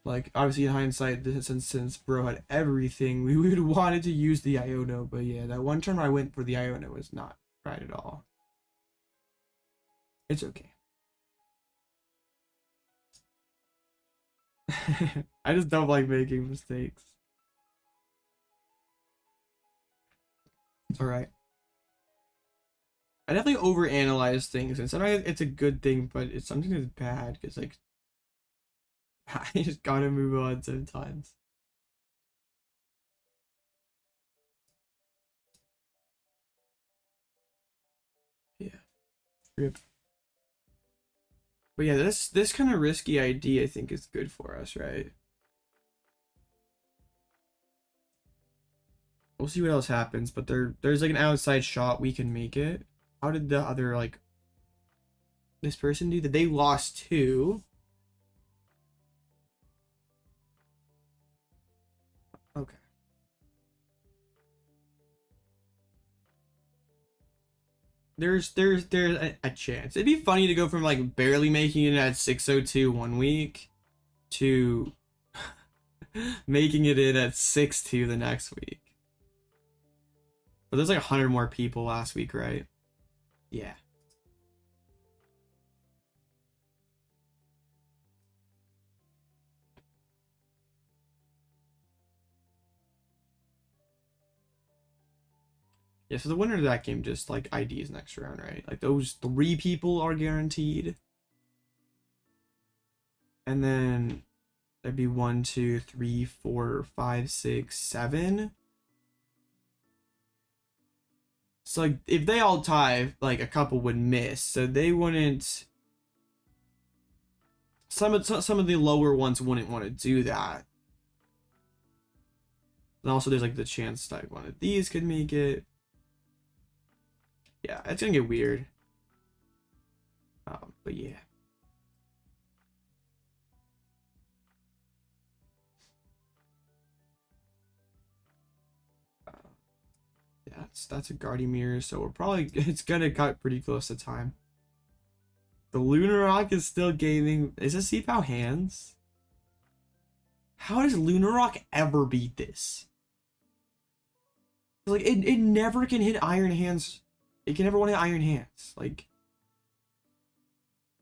Like, obviously in hindsight, since bro had everything, we would have wanted to use the Iono, but yeah, that one turn I went for the Iono was not right at all. It's okay. I just don't like making mistakes. It's alright. I definitely overanalyze things, and sometimes it's a good thing, but it's something that's bad, because, like, I just gotta move on sometimes. Yeah. Rip. But yeah, this kind of risky ID, I think, is good for us, right? We'll see what else happens, but there's like an outside shot we can make it. How did the other, like, this person do that? They lost 2. Okay. There's a chance. It'd be funny to go from like barely making it at 602 one week to making it in at 6-2 the next week. But there's like 100 more people last week, right? Yeah. Yeah, so the winner of that game just like IDs next round, right? Like those 3 people are guaranteed. And then there'd be 1, 2, 3, 4, 5, 6, 7. So like if they all tie, like a couple would miss. So they wouldn't, some of the lower ones wouldn't want to do that. And also there's like the chance that one of these could make it. Yeah, it's gonna get weird. But yeah. Yeah, that's a Gardymir, so we're probably, it's gonna cut pretty close to time. The Lunarok is still gaming. Is this Seapow hands? How does Lunarok ever beat this? Like it never can hit Iron Hands. It can never want to hit Iron Hands. Like,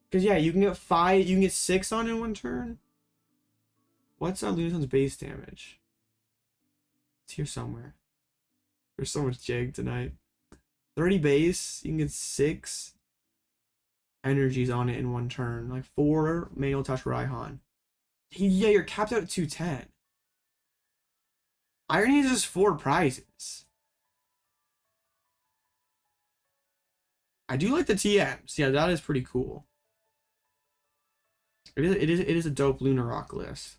because yeah, you can get 5, you can get 6 on in one turn. What's Lunarok's base damage? It's here somewhere. There's so much jag tonight. 30 base, you can get 6 energies on it in one turn. Like 4 manual touch Raihan. Yeah, you're capped out at 210. Iron Hands is 4 prizes. I do like the TMs. Yeah, that is pretty cool. It is a dope Lunarok list.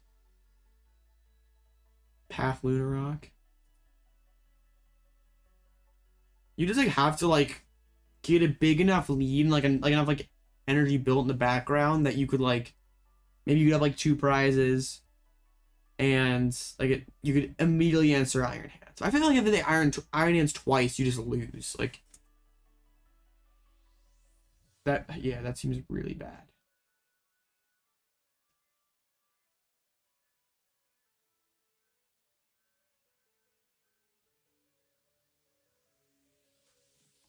Path Lunarok. You just like have to like get a big enough lead and like enough like energy built in the background that you could like maybe you could have like 2 prizes and like you could immediately answer Iron Hands. I feel like if they Iron Hands twice, you just lose. Like that, yeah, that seems really bad.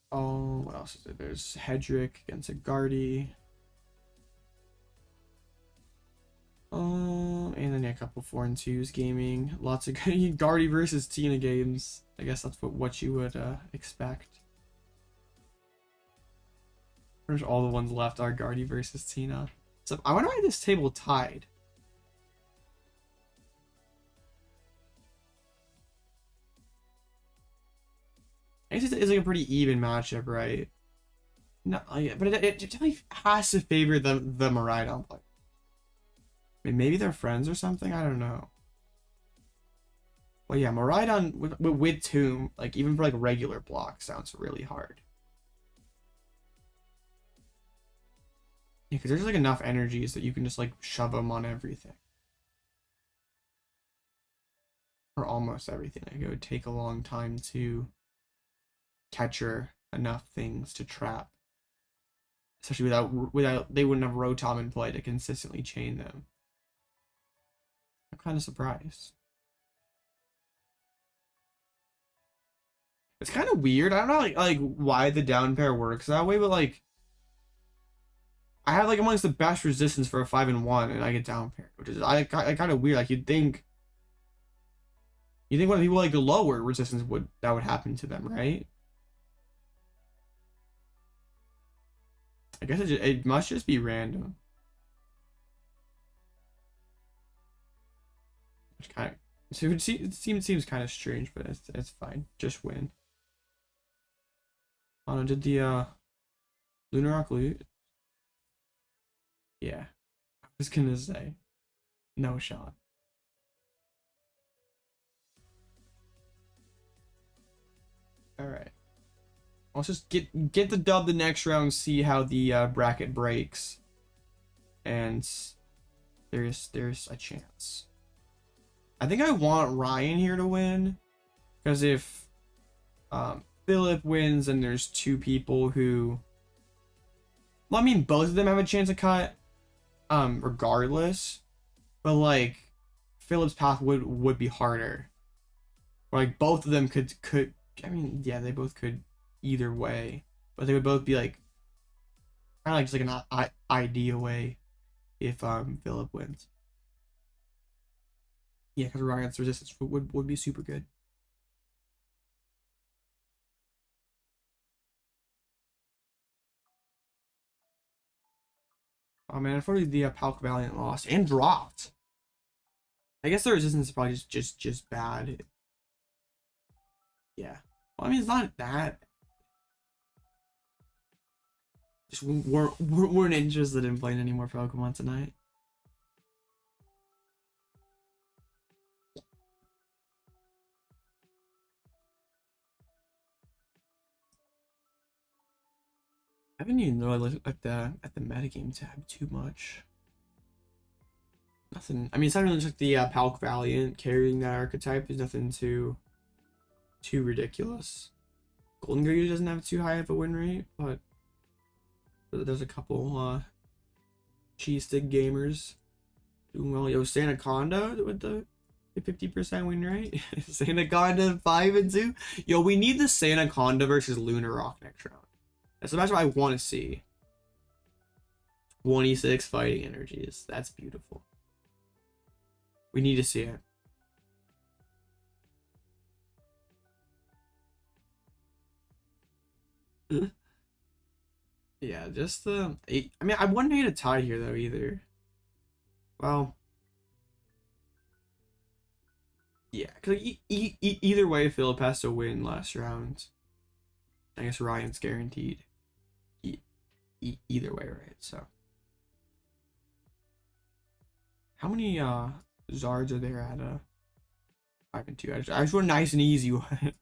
Oh, what else is there? There's Hedrick against a Guardy. And then yeah, a couple 4 and 2s gaming. Lots of good Guardy versus Tina games. I guess that's what you would expect. Pretty much all the ones left are Guardy versus Tina. So I wonder why this table tied. I guess it's like a pretty even matchup, right? No, yeah, but it definitely has to favor the Miraidon play. I mean, maybe they're friends or something. I don't know. Well, yeah, Miraidon with Tomb, like even for like regular blocks, sounds really hard. Yeah, because there's like enough energies that you can just like shove them on everything. Or almost everything. Like it would take a long time to capture enough things to trap. Especially without they wouldn't have Rotom in play to consistently chain them. I'm kind of surprised. It's kind of weird. I don't know like why the down pair works that way, but like I have like amongst the best resistance for a 5-1 and I get down paired, which is I kind of weird. Like you'd think when people like lower resistance would happen to them, right? I guess it must just be random. Which kind of, so it seems kind of strange, but it's fine. Just win. Oh no, did the Lunar Rock loot? Yeah. I was gonna say no shot. Alright. Let's just get the dub the next round, see how the bracket breaks. And there's a chance. I think I want Raihan here to win. Because if Philip wins and there's two people who, well, I mean both of them have a chance to cut regardless, but like Philip's path would be harder. Like both of them could I mean, yeah, they both could either way, but they would both be like kind of like just like an idea way if Philip wins. Yeah, because Ryan's resistance would be super good. Oh man, unfortunately the Palk Valiant lost and dropped. I guess the resistance is probably just bad. Yeah. Well, I mean, it's not that. Just weren't interested in playing any more Pokemon tonight. I haven't even really looked at the metagame tab too much. Nothing. I mean, aside from just like the Palk Valiant carrying that archetype, is nothing too ridiculous. Golden Goose doesn't have too high of a win rate, but there's a couple cheese stick gamers doing well. Yo, Sanaconda with the 50% win rate. Sanaconda 5-2. Yo, we need the Sanaconda versus Lunar Rock next round. That's the match I want to see. 26 fighting energies. That's beautiful. We need to see it. Yeah, just the. I mean, I wouldn't hate a tie here though either. Well, yeah, because either way, Philip has to win last round. I guess Ryan's guaranteed. Either way, right? So, how many Zards are there at 5-2? I just want a nice and easy one.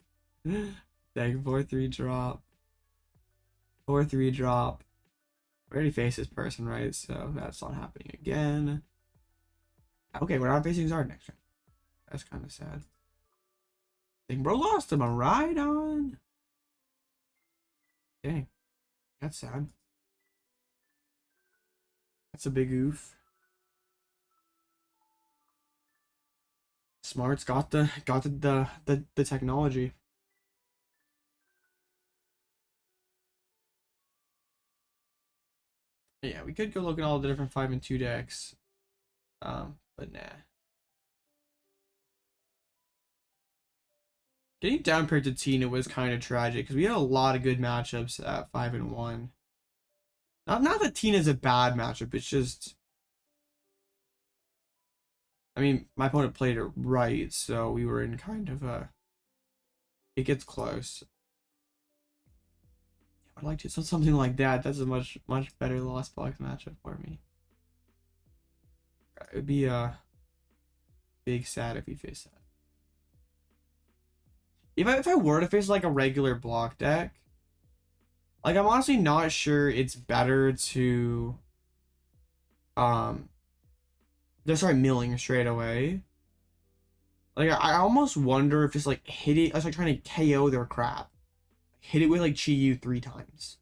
Like 4-3 drop. 4-3 drop. We already faced this person, right? So that's not happening again. Okay, we're not facing Zard next round. That's kind of sad. Dang, bro lost him a ride on. Dang, that's sad. That's a big oof. Smart's got the technology. Yeah, we could go look at all the different 5-2 decks. But nah. Getting down paired to Tina was kind of tragic because we had a lot of good matchups at 5-1. Not that Tina's a bad matchup, it's just, I mean, my opponent played it right, so we were in kind of a, it gets close. I'd like to, so something like that. That's a much better Lost Box matchup for me. It would be big sad if we face that. If I were to face like a regular block deck, like I'm honestly not sure it's better to they start milling straight away. Like I almost wonder if just like hitting, I was like trying to KO their crap, hit it with like Chi-Yu 3 times.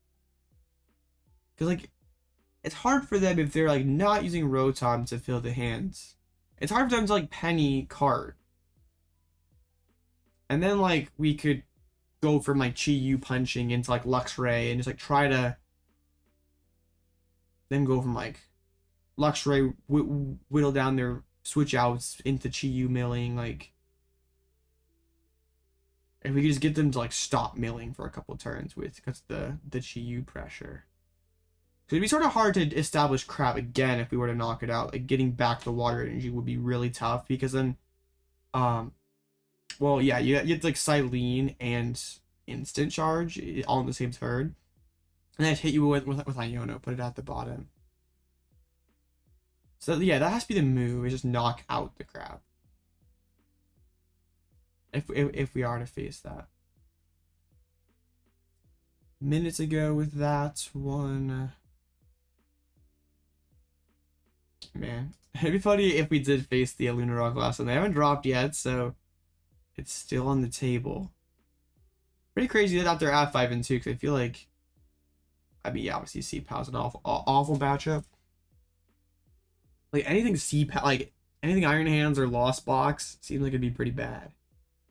Cause like it's hard for them if they're like not using Rotom to fill the hands. It's hard for them to like penny card. And then like we could go from like Chi-Yu punching into like Luxray and just like try to then go from like Luxray whittle down their switch outs into Chi-Yu milling. Like if we could just get them to like stop milling for a couple turns with because the Chi-Yu pressure. So it'd be sort of hard to establish crap again if we were to knock it out. Like getting back the water energy would be really tough because then well yeah, you have like Cyllene and instant charge all in the same turn. And then hit you with Iono, put it at the bottom. So yeah, that has to be the move, is just knock out the crap. If we are to face that. Minutes ago with that one. Man, it'd be funny if we did face the Lunarog last one. They haven't dropped yet, so it's still on the table. Pretty crazy that they're at 5 and 2, because I feel like, I mean, yeah, obviously C-Pal's an awful matchup. Like anything C-Pal, like anything Iron Hands or Lost Box seems like it'd be pretty bad.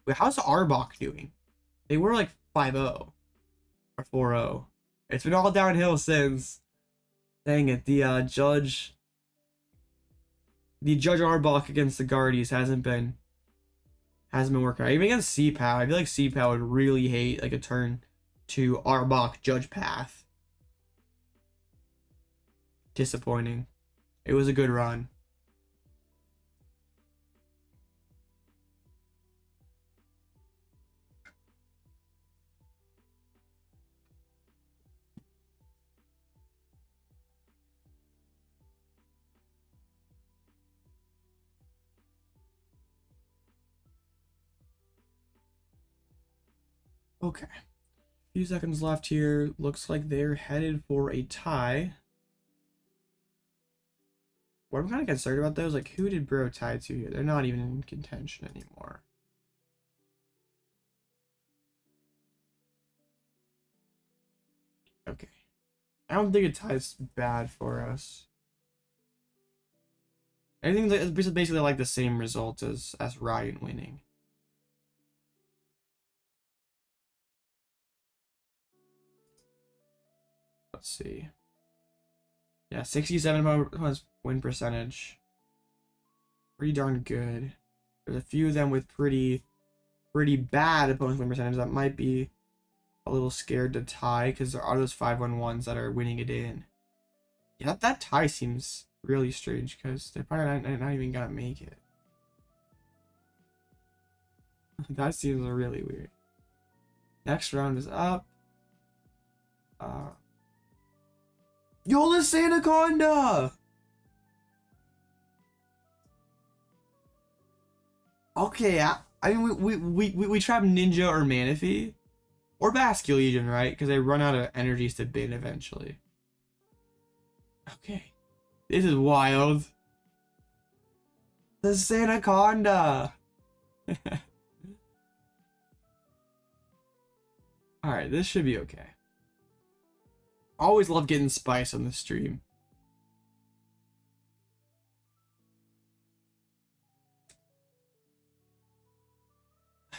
Wait, how's Arbok doing? They were like 5-0 or 4-0. It's been all downhill since. Dang it, the Judge Arbok against the Guardies hasn't been working out. Even against C-Pal, I feel like C-Pal would really hate like a turn to Arbok Judge path. Disappointing. It was a good run. Okay. A few seconds left here. Looks like they're headed for a tie. What I'm kind of concerned about though is like, who did Bro tie to here? They're not even in contention anymore. Okay. I don't think a tie's bad for us. I think it's basically like the same result as Raihan winning. Let's see. Yeah, 67 win percentage. Pretty darn good. There's a few of them with pretty bad opponent win percentage that might be a little scared to tie because there are those 5-1-1s that are winning it in. Yeah, that tie seems really strange because they're probably not even gonna make it. That seems really weird. Next round is up. Yolis Anaconda! Okay, I mean we trap Ninja or Manaphy or Basculegion, right? Because they run out of energies to bin eventually. Okay, this is wild. The Anaconda. All right, this should be okay. Always love getting spice on the stream.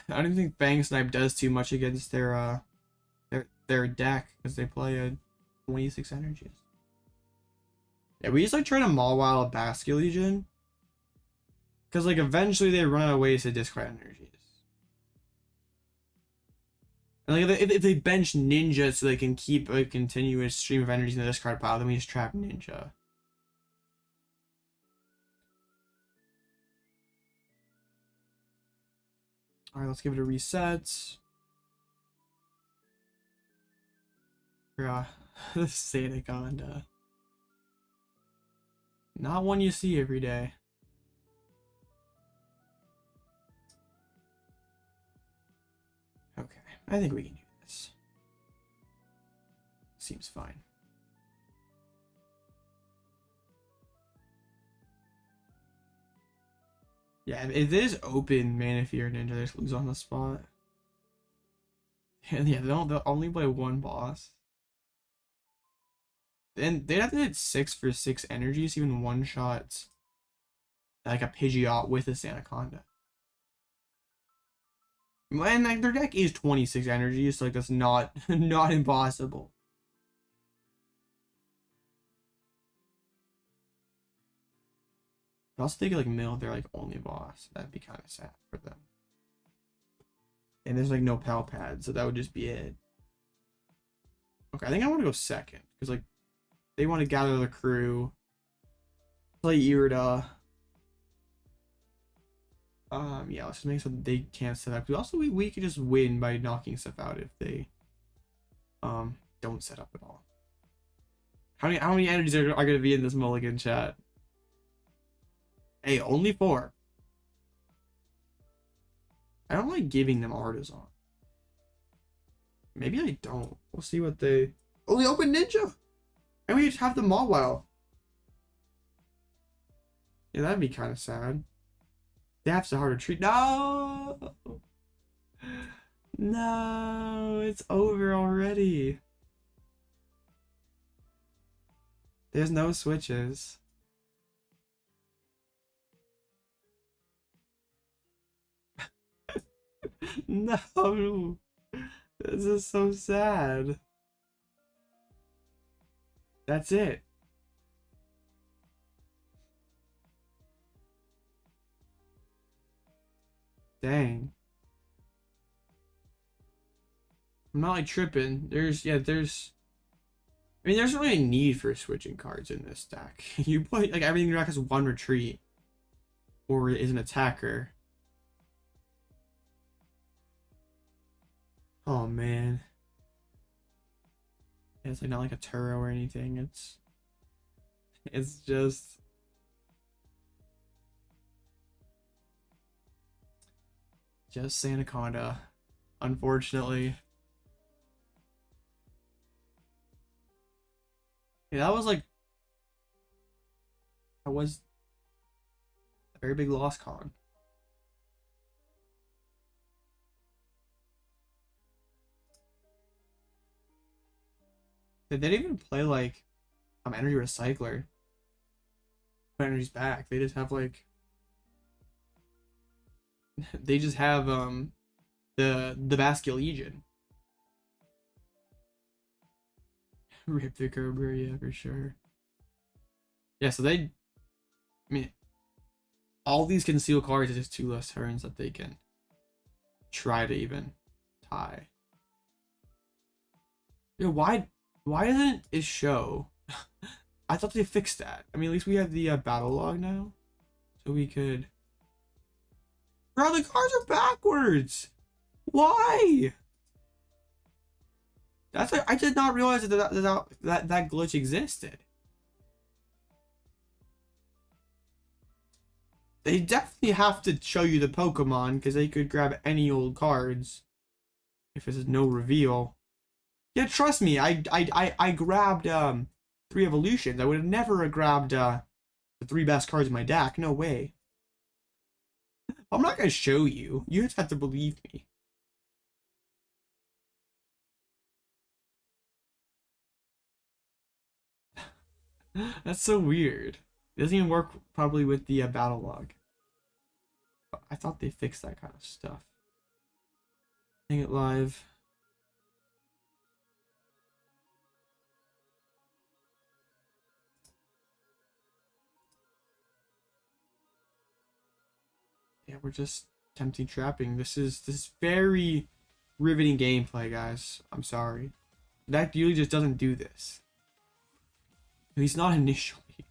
I don't think Fang Snipe does too much against their deck because they play a 26 energies. Yeah, we just like trying to Mawile a Basculegion because like eventually they run out of ways to discard energies. And like if they bench Ninja so they can keep a continuous stream of energies in the discard pile, then we just trap Ninja. Alright, let's give it a reset. Yeah, this Anaconda. Not one you see every day. Okay, I think we can do this. Seems fine. Yeah, if it is open Manaphy or Ninja, they just lose on the spot. And yeah, they'll only play one boss. And they'd have to hit 6 for 6 energies, even one shot like a Pidgeot with a Sandaconda. And like their deck is 26 energies, so like that's not not impossible. But also they could like mill their like only boss. That'd be kind of sad for them. And there's like no pal pad, so that would just be it. Okay, I think I want to go second because like they want to gather the crew, play Irida. Yeah, let's just make so they can't set up. Also, we could just win by knocking stuff out if they don't set up at all. How many energies are gonna be in this mulligan, chat? Hey, only 4. I don't like giving them Artazon. Maybe I don't. We'll see what they. Oh, they open Ninja, and we just have the Mawile. Yeah, that'd be kind of sad. That's a harder treat. No! No, it's over already. There's no switches. No! This is so sad. That's it. Dang. I'm not like tripping. I mean, there's really a need for switching cards in this deck. You play like everything in your deck has 1 retreat or is an attacker. Oh man. It's like not like a Turo or anything. It's just Sandaconda, unfortunately. Yeah, that was a very big loss con. They didn't even play like energy recycler. Put energy's back. They just have like the Basque Legion. Rip the Cobra, yeah, for sure. Yeah, so I mean, all these conceal cards is just 2 less turns that they can try to even tie. You know, why doesn't it show? I thought they fixed that. I mean, at least we have the battle log now, so we could. Bro, the cards are backwards. Why? That's like I did not realize that glitch existed. They definitely have to show you the Pokemon because they could grab any old cards if there's no reveal. Yeah, trust me, I grabbed 3 evolutions. I would have never grabbed the 3 best cards in my deck. No way. I'm not gonna show you. You just have to believe me. That's so weird. It doesn't even work probably with the battle log. I thought they fixed that kind of stuff. Hang it live. Yeah, we're just tempting trapping. This is very riveting gameplay, guys. I'm sorry. That usually just doesn't do this. At least not initially.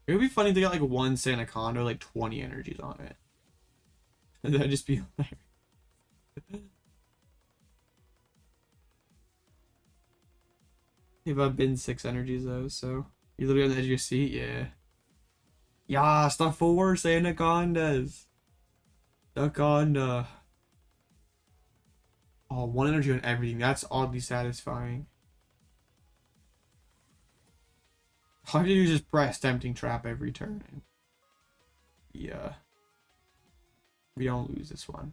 It would be funny if they got like 1 Sandaconda, like 20 energies on it. And that'd just be hilarious. They've been 6 energies though, so you're literally on the edge of your seat, yeah. Yas, the 4 Sandacondas. Sandaconda. Oh, 1 energy on everything. That's oddly satisfying. All you do is just press tempting trap every turn. Yeah. We don't lose this one.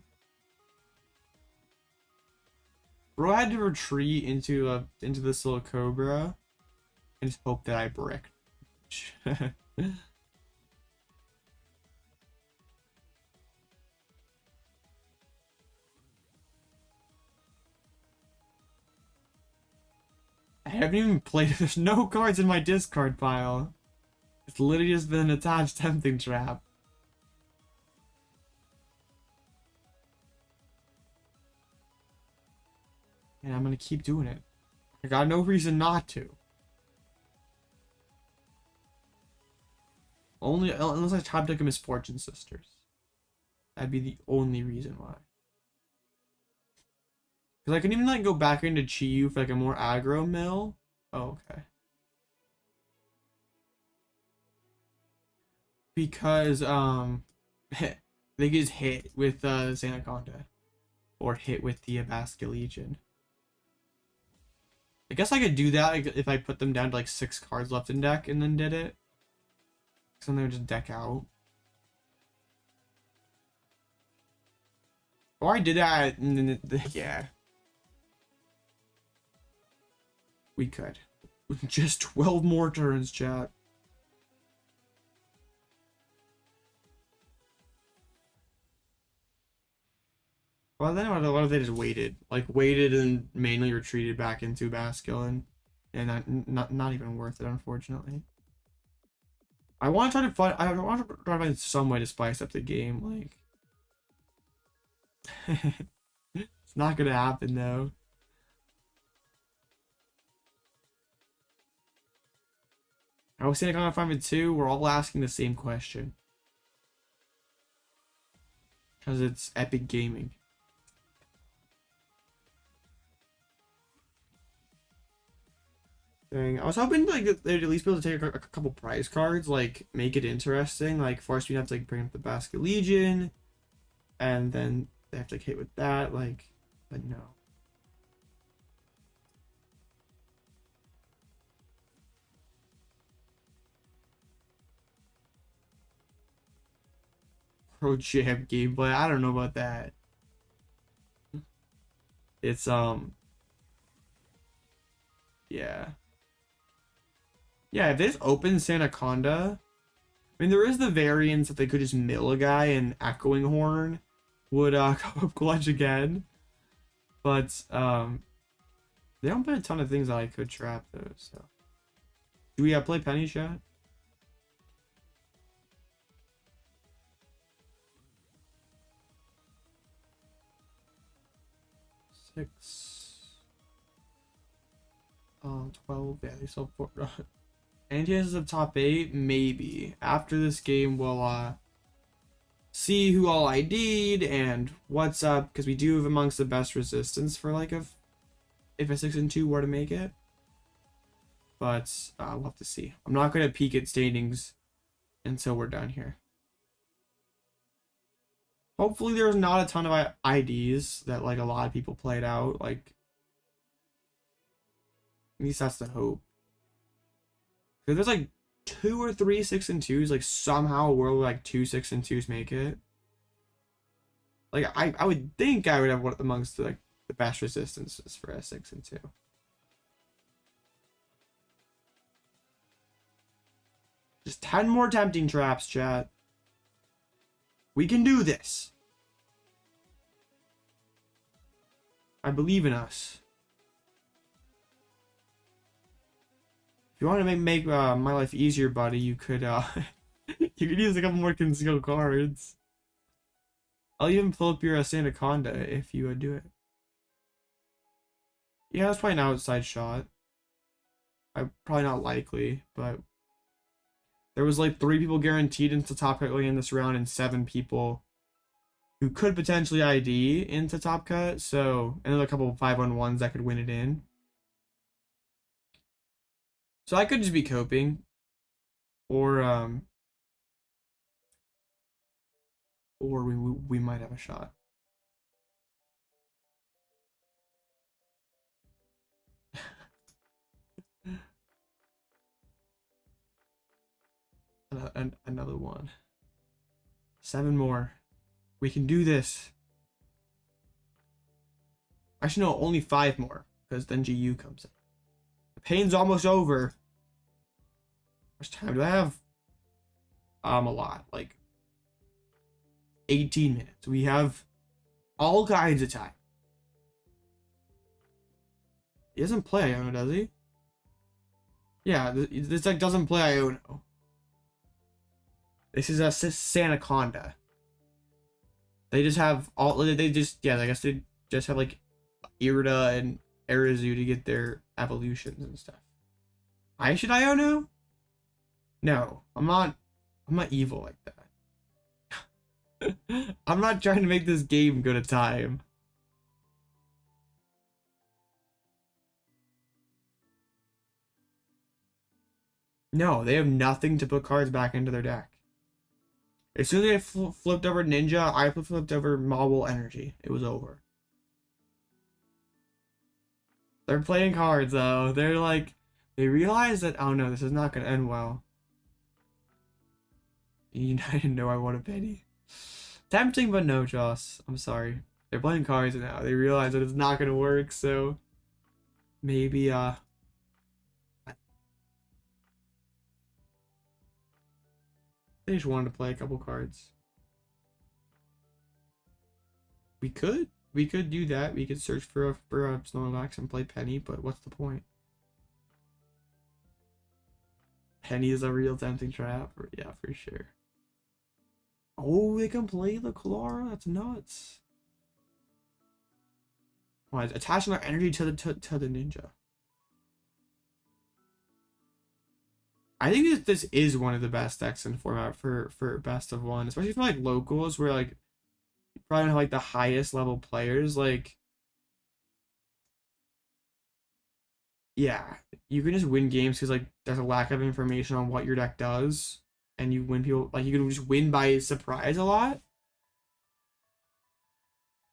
Bro had to retreat into this little cobra and just hope that I bricked. I haven't even played it. There's no cards in my discard pile. It's literally just been an attached tempting trap. And I'm gonna keep doing it. I got no reason not to. Only unless I top deck a Misfortune Sisters. That'd be the only reason why. Because I can even like go back into Chi-Yu for like a more aggro mill. Oh, okay. Because they just hit with Xanaconda. Or hit with the Basket Legion. I guess I could do that if I put them down to like 6 cards left in deck and then did it. So then they would just deck out. Or I did that and then yeah. We could. Just 12 more turns, chat. Well, then what if they just waited? Like, waited and mainly retreated back into Basculin. And not even worth it, unfortunately. I want to try to find... I want to try to find some way to spice up the game, like... It's not gonna happen, though. I was saying on 5 and 2, we're all asking the same question. Because it's epic gaming. Dang, I was hoping like they'd at least be able to take a couple prize cards, like make it interesting. Like first we have to like bring up the Basket Legion, and then they have to like, hit with that. Like, but no. Pro Jam gameplay. I don't know about that. It's yeah. Yeah, if they just open Sandaconda, I mean there is the variance that they could just mill a guy and Echoing Horn would come up clutch again. But they don't put a ton of things that I could trap though, so. Do we play Penny Shot? Six. 12. Yeah, they still 4. Any chances of top 8? Maybe. After this game, we'll see who all ID'd and what's up, because we do have amongst the best resistance for like if a 6 and 2 were to make it. But we'll have to see. I'm not gonna peek at standings until we're done here. Hopefully there's not a ton of IDs that like a lot of people played out. Like, at least that's the hope. If there's like 2 or 3 6 and 2s, like somehow a world where like 2 6 and 2s make it. Like I would think I would have one amongst the best resistances for a 6 and 2. Just 10 more tempting traps, chat. We can do this. I believe in us. If you want to make my life easier, buddy, you could you could use a couple more concealed cards. I'll even pull up your Sandaconda if you would do it. Yeah, that's probably an outside shot. Probably not likely, but there was like 3 people guaranteed into top cut in this round and 7 people who could potentially ID into top cut. So, and then a couple of 5-on-1s that could win it in. So I could just be coping, or we might have a shot. Another one. 7 more. We can do this. Actually, no, only 5 more, because then GU comes in. The pain's almost over. How much time do I have? A lot. Like 18 minutes. We have all kinds of time. He doesn't play Iono, does he? Yeah, this deck doesn't play Iono. This is a Sanaconda. They just have all. They just, yeah, I guess they just have like Irida and Arizu to get their evolutions and stuff. I should Iono? No, I'm not evil like that. I'm not trying to make this game go to time. No, they have nothing to put cards back into their deck. As soon as they flipped over Ninja, I flipped over Mawile Energy. It was over. They're playing cards though. They're like, they realize that, oh no, this is not going to end well. I didn't know I want a penny. Tempting, but no, Joss. I'm sorry. They're playing cards now. They realize that it's not going to work, so maybe, they just wanted to play a couple cards. We could do that. We could search for a Snorlax and play Penny, but what's the point? Penny is a real tempting trap. Yeah, for sure. Oh, they can play the Klara. That's nuts. Why is attaching their energy to the Ninja? I think this is one of the best decks in the format for best of one, especially for like locals where like you probably have like the highest level players. Like, yeah, you can just win games because like there's a lack of information on what your deck does, and you win people, like you can just win by surprise a lot.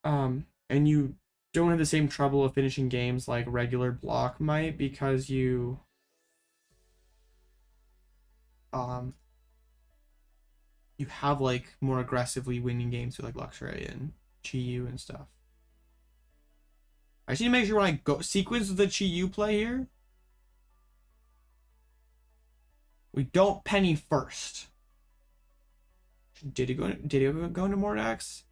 And you don't have the same trouble of finishing games like regular block might, because you you have like more aggressively winning games with like Luxray and Chi-Yu and stuff. I just need to make sure when I go sequence the Chi-Yu play here, we don't Penny first. Did he go into Mordax?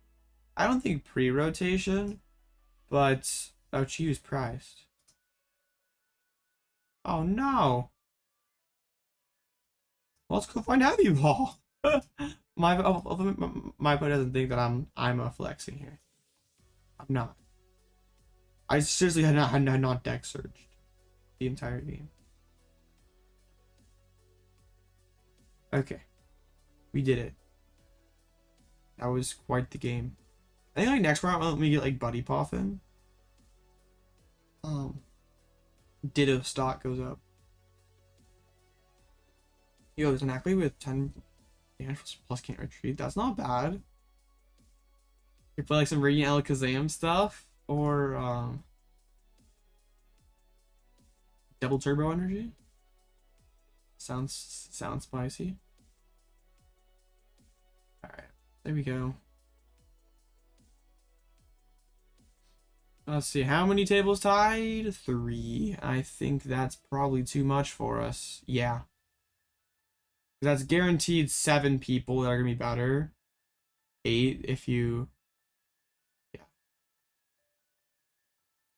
I don't think pre-rotation, but oh, Chi-Yu's prized. Oh no. Well, let's go find out, you all. my opponent doesn't think that I'm flexing here. I'm not. I seriously had not deck searched the entire game. Okay, we did it. That was quite the game. I think like next round let me get like Buddy Poffin. Ditto stock goes up. Yo, there's an activate with 10 damage plus can't retreat. That's not bad. You play like some Radiant Alakazam stuff or double turbo energy. Sounds spicy. All right, there we go. Let's see, how many tables tied? 3. I think that's probably too much for us. Yeah. That's guaranteed 7 people that are gonna be better. 8 if you, yeah.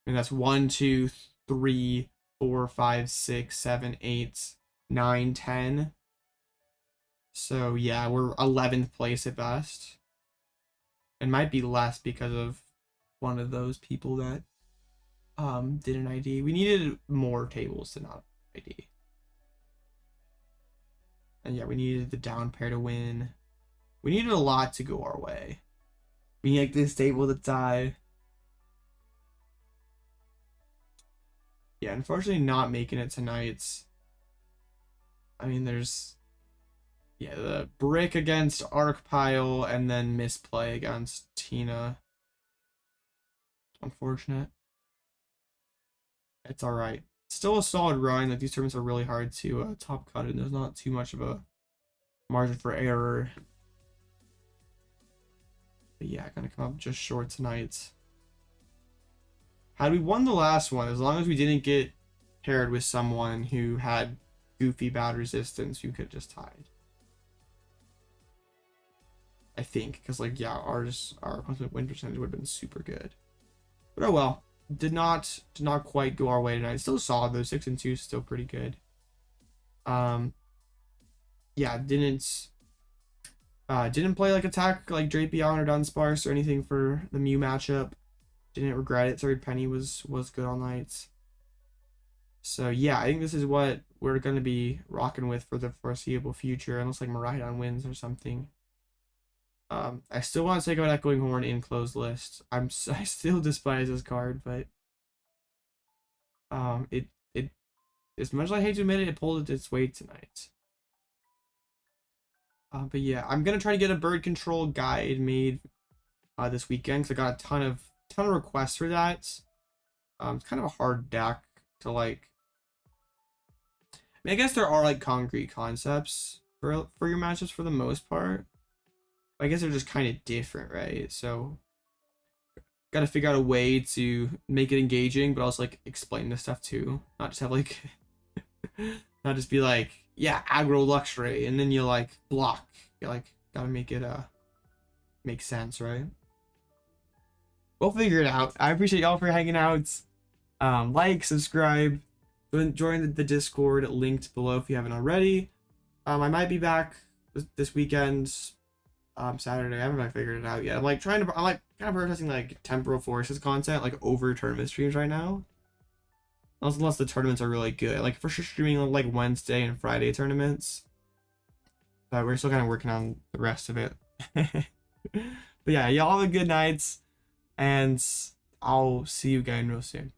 And that's 1, 2, 3, 4, 5, 6, 7, 8, 9, 10. So yeah, we're 11th place at best. It might be less because of one of those people that did an ID. We needed more tables to not ID. And yeah, we needed the down pair to win. We needed a lot to go our way. We need like this table to tie. Yeah, unfortunately not making it tonight. I mean, there's, yeah, the brick against Arcpile and then misplay against Tina. Unfortunate. It's alright. Still a solid run. Like, these tournaments are really hard to top cut, and there's not too much of a margin for error. But yeah, gonna come up just short tonight. Had we won the last one, as long as we didn't get paired with someone who had goofy bad resistance, we could just tied. I think, because like yeah, our win percentage would have been super good. But oh well, did not quite go our way tonight. Still solid though. 6 and 2 is still pretty good. Yeah, didn't play like attack like Drapion or Dunsparce or anything for the Mew matchup. Didn't regret it. Third Penny was good all night. So yeah, I think this is what we're gonna be rocking with for the foreseeable future, unless like Raihan wins or something. I still want to take out Echoing Horn in closed list. I still despise this card, but it as much as I hate to admit it, it pulled its weight tonight. But yeah, I'm gonna try to get a bird control guide made this weekend because I got a ton of requests for that. It's kind of a hard deck to like. I mean, I guess there are like concrete concepts for your matchups for the most part. I guess they're just kind of different, right? So, got to figure out a way to make it engaging, but also like explain this stuff too. Not just have like, not just be like, yeah, aggro Luxray, and then you like block. You like gotta make it make sense, right? We'll figure it out. I appreciate y'all for hanging out. Like, subscribe, join the Discord linked below if you haven't already. I might be back this weekend. Saturday. I haven't figured it out yet. I'm like kind of prioritizing like temporal forces content like over tournament streams right now. Unless the tournaments are really good. Like for sure streaming like Wednesday and Friday tournaments. But we're still kind of working on the rest of it. But yeah, y'all have a good night, and I'll see you again real soon.